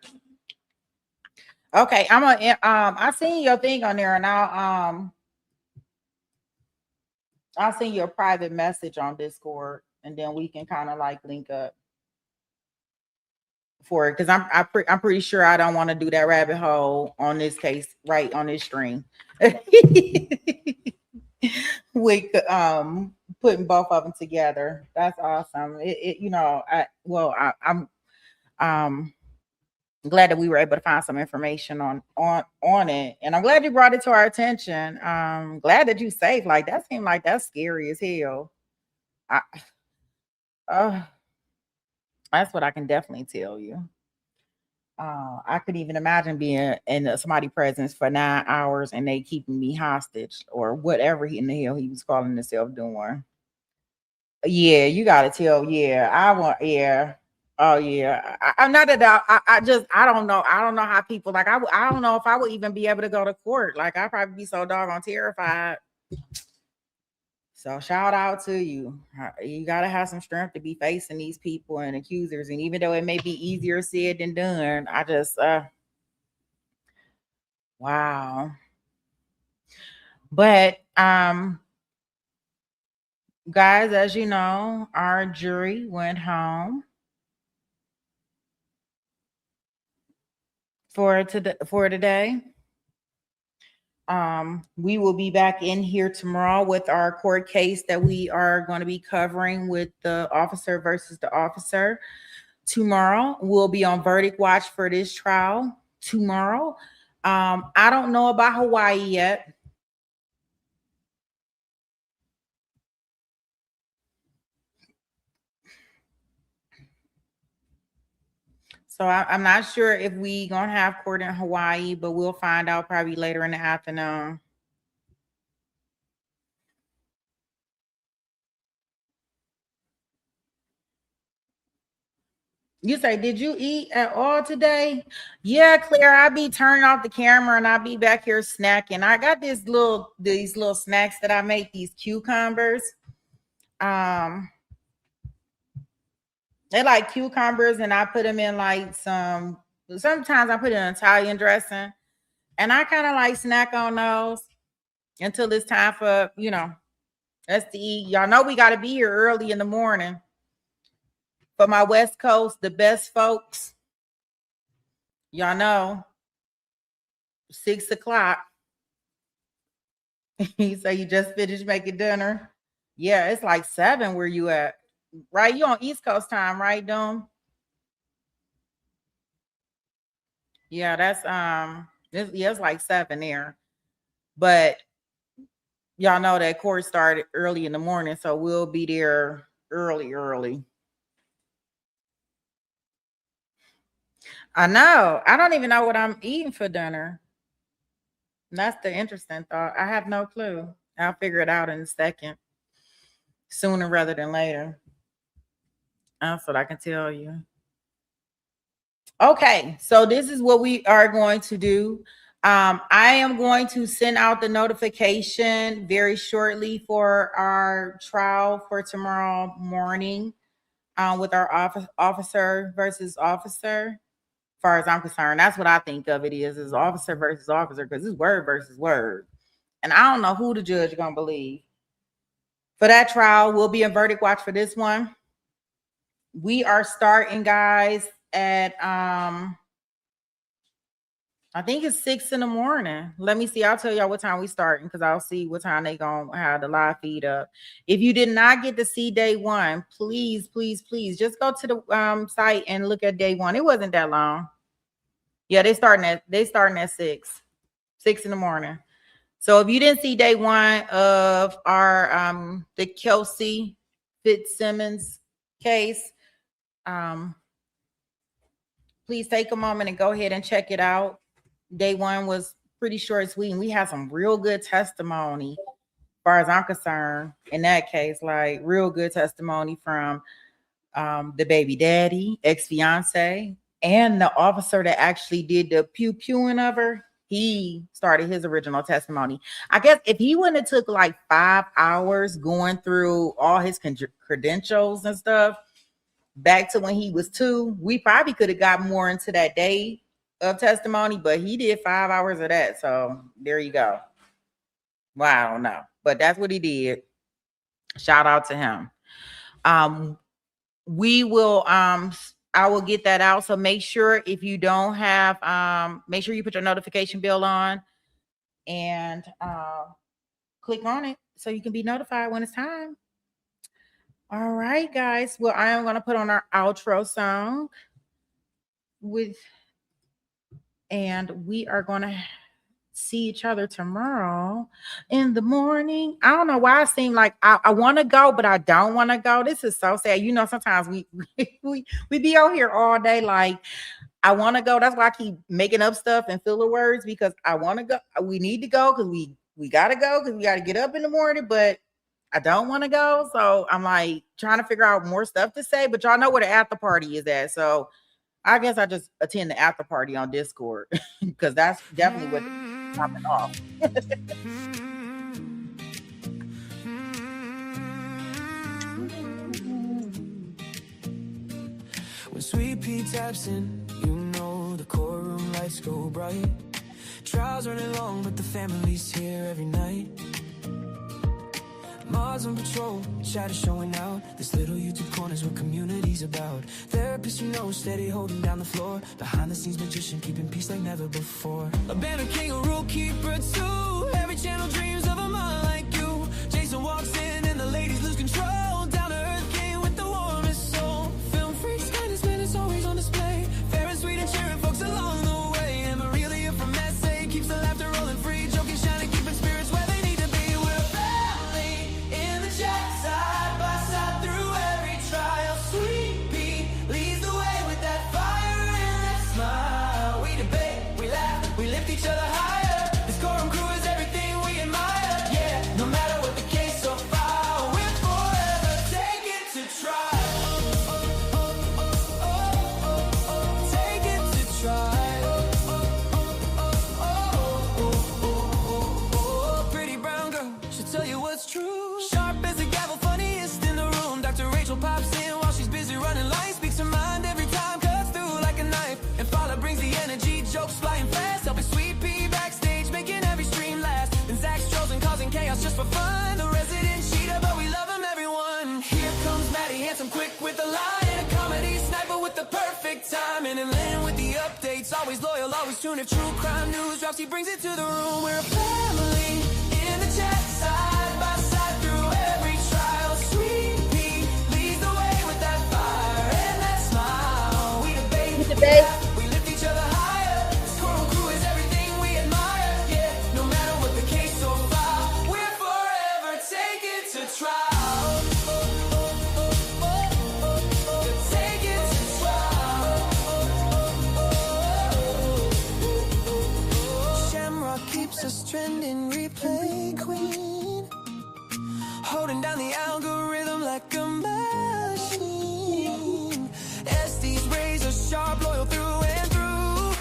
Speaker 1: Okay, I'm gonna I seen your thing on there, and I'll send you a private message on Discord, and then we can kind of like link up for it, because I'm pretty sure I don't want to do that rabbit hole on this case right on this stream. With putting both of them together. That's awesome. I'm glad that we were able to find some information on it, and I'm glad you brought it to our attention. Glad that you safe. Like, that seemed like that's scary as hell. That's what I can definitely tell you. I couldn't even imagine being in somebody's presence for 9 hours and they keeping me hostage or whatever in the hell he was calling himself doing. Yeah, you gotta tell. Yeah, I want. Yeah. Oh yeah. I'm not that. I just. I don't know. I don't know how people like. I don't know if I would even be able to go to court. Like I'd probably be so doggone terrified. So shout out to you. You gotta have some strength to be facing these people and accusers. And even though it may be easier said than done, I just wow. But guys, as you know, our jury went home for today. We will be back in here tomorrow with our court case that we are going to be covering with the officer versus the officer. Tomorrow we'll be on verdict watch for this trial tomorrow. I don't know about Hawaii yet. So I'm not sure if we gonna have court in Hawaii, but we'll find out probably later in the afternoon. You say, did you eat at all today? Yeah, Claire, I'll be turning off the camera and I'll be back here snacking. I got these little snacks that I make, these cucumbers. They're like cucumbers, and I put them in like sometimes I put in Italian dressing, and I kind of like snack on those until it's time for, us to eat. Y'all know we got to be here early in the morning. For my West Coast, the best folks, y'all know, 6 o'clock. So you just finished making dinner. Yeah, it's like 7 where you at, right? You on East Coast time, right, Doom? Yeah, that's it's like 7 there. But y'all know that court started early in the morning, so we'll be there early. I know. I don't even know what I'm eating for dinner. That's the interesting thought. I have no clue. I'll figure it out in a second. Sooner rather than later. That's what I can tell you. Okay, so this is what we are going to do. I am going to send out the notification very shortly for our trial for tomorrow morning with our officer versus officer. As far as I'm concerned, that's what I think of it is officer versus officer, because it's word versus word. And I don't know who the judge is going to believe. For that trial, we'll be in verdict watch for this one. We are starting, guys, at I think it's 6 in the morning. Let me see. I'll tell y'all what time we starting, because I'll see what time they gonna have the live feed up. If you did not get to see day one, please just go to the site and look at day one. It wasn't that long. Yeah, they starting at 6 in the morning. So if you didn't see day one of our the Kacee Fitzsimmons case, please take a moment and go ahead and check it out. Day one was pretty short and sweet, and we had some real good testimony, as far as I'm concerned, in that case, like real good testimony from the baby daddy, ex-fiance, and the officer that actually did the pew-pewing of her. He started his original testimony. I guess if he wouldn't have took like 5 hours going through all his credentials and stuff back to when he was 2, we probably could have got more into that day of testimony, but he did 5 hours of that. So there you go. Well, I don't know, but that's what he did. Shout out to him. We will I will get that out. So make sure if you don't have make sure you put your notification bell on and click on it so you can be notified when it's time. All right, guys. Well, I am going to put on our outro song and we are going to see each other tomorrow in the morning. I don't know why it seemed like I want to go, but I don't want to go. This is so sad. You know, sometimes we be out here all day like, I want to go. That's why I keep making up stuff and filler words, because I want to go. We need to go because we got to go because we got to get up in the morning, but I don't want to go. So I'm like trying to figure out more stuff to say, but y'all know where the after party is at. So I guess I just attend the after party on Discord because that's definitely what's popping off.
Speaker 8: When Sweet Pea taps in, you know the courtroom lights go bright. Trials running long, but the family's here every night. Mars on patrol, shadows showing out. This little YouTube corner's what community's about. Therapist, you know, steady holding down the floor. Behind the scenes magician, keeping peace like never before. A banner king, a rule keeper too. Every channel dreams of a mind like you. Jason walks in and the ladies lose control. Down to earth king with the warmest soul. Film freaks, kindness, man, it's always on display. Fair and sweet and cheering folks along the way. And Maria from SA keeps the laughter rolling free. Joking, shining, keeping spirits where they need to be. We're a family in the chat, side by side through every trial. Sweet Pea leads the way with that fire and that smile. We debate, we laugh, we lift each other higher. This courtroom crew is everything we admire. Yeah, no matter what the case or file, we're forever taking to trial. Take it to trial. Pretty brown girl, she'll tell you what's true. Sharp as a gavel, funniest in the room. Dr. Rachel pops in while she's busy running lines. Speaks her mind every time, cuts through like a knife. And Fowler brings the energy, jokes flying fast. Helping Sweet Pea backstage, making every stream last. And Zach's trolling, causing chaos just for fun. The resident cheater, but we love him, everyone. Here comes Maddie, handsome, quick with the line. A comedy sniper with the perfect timing. And Lynn with the updates, always loyal, always tuned. If true crime news drops, he brings it to the room. We're a family in the chat, side by side through every trial. Sweet Pea leads the way with that fire and that smile. We debate, we lift each other higher. This courtroom crew is everything we admire. Yeah, no matter what the case or file, we're forever taking to trial. Take it to trial. Shamrock keeps us trending, replay queen. Holding down the algorithm like a machine. SD's razor sharp, loyal through and through.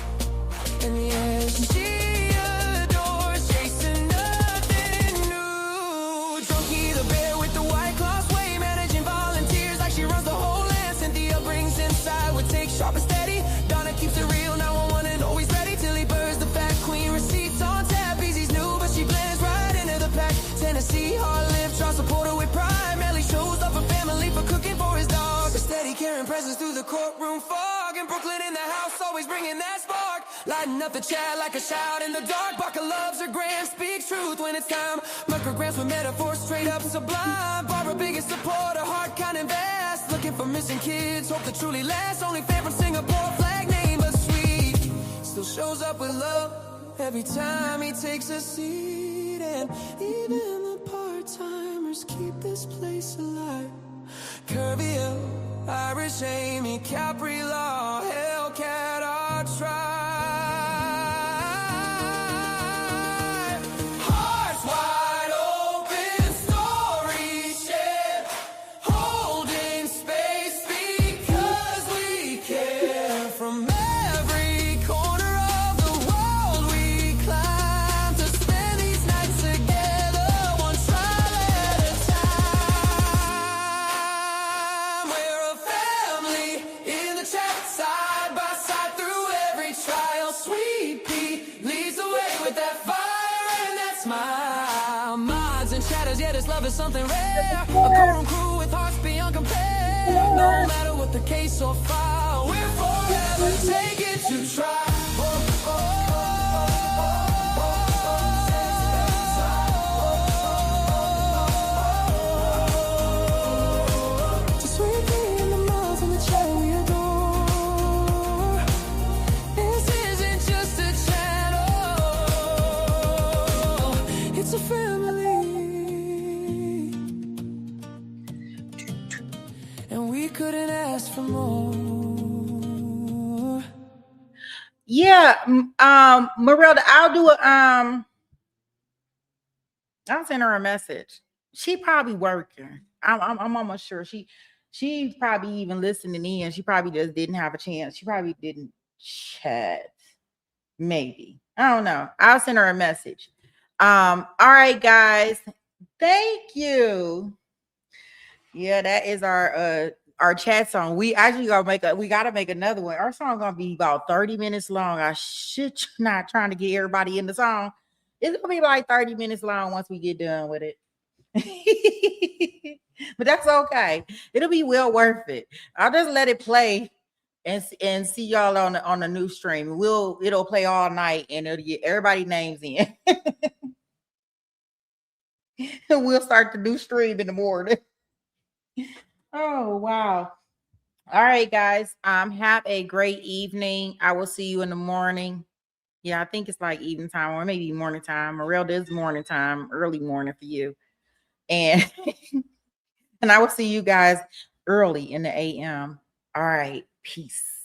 Speaker 8: And yes, she adores chasing nothing new. Drunky the bear with the white claws, way managing volunteers like she runs the whole land. Cynthia brings inside with take sharp and steady. Donna keeps it real, 911 and always ready. Tilly Bird's the fat queen, receipts on tap. Easy's new, but she blends right into the pack. Tennessee, hard live, try support her with pride. Melly shows up a family for cooking for his dog. A steady carrying presence through the courtroom fog. And Brooklyn in the house, always bringing that spark. Lighting up the chat like a shout in the dark. Baka loves her grand, speaks truth when it's time. Micrograms with metaphors, straight up sublime. Barbara, biggest supporter, heart kind and vast. Looking for missing kids, hope to truly last. Only fan from Singapore, flag name but sweet. Still shows up with love every time he takes a seat. And even the part-timers keep this place alive. Curvy Hill, Irish Amy, Capri Law, Hellcat, our tribe. Hearts wide open, stories shared, holding space because we care. From every corner of the world we climb to spend these nights together, one trial at a time. We're a family in the chat, side by side through every trial. Sweet Pea leads the way with that fire and that smile. Mods and shadows, yeah, this love is something rare. A courtroom crew with hearts beyond compare. No matter what the case or file, we're forever taking to trial. Just Sweet Pea in the mouth and the chat we adore. This isn't just a channel. once a family, and we couldn't ask for more.
Speaker 1: Yeah, Marilda, I'll send her a message. She probably working. I'm almost sure she probably even listening in. She probably just didn't have a chance. She probably didn't chat. Maybe. I don't know. I'll send her a message. All right, guys. Thank you. Yeah, that is our chat song. We actually gotta make another one. Our song gonna be about 30 minutes long. I shit you not trying to get everybody in the song. It's gonna be like 30 minutes long once we get done with it. But that's okay. It'll be well worth it. I'll just let it play and see y'all on the new stream. It'll play all night and it'll get everybody's names in. We'll start the new stream in the morning. Oh wow. All right, guys. Have a great evening. I will see you in the morning. Yeah, I think it's like evening time or maybe morning time. Morel, this morning time, early morning for you. And and I will see you guys early in the AM. All right. Peace.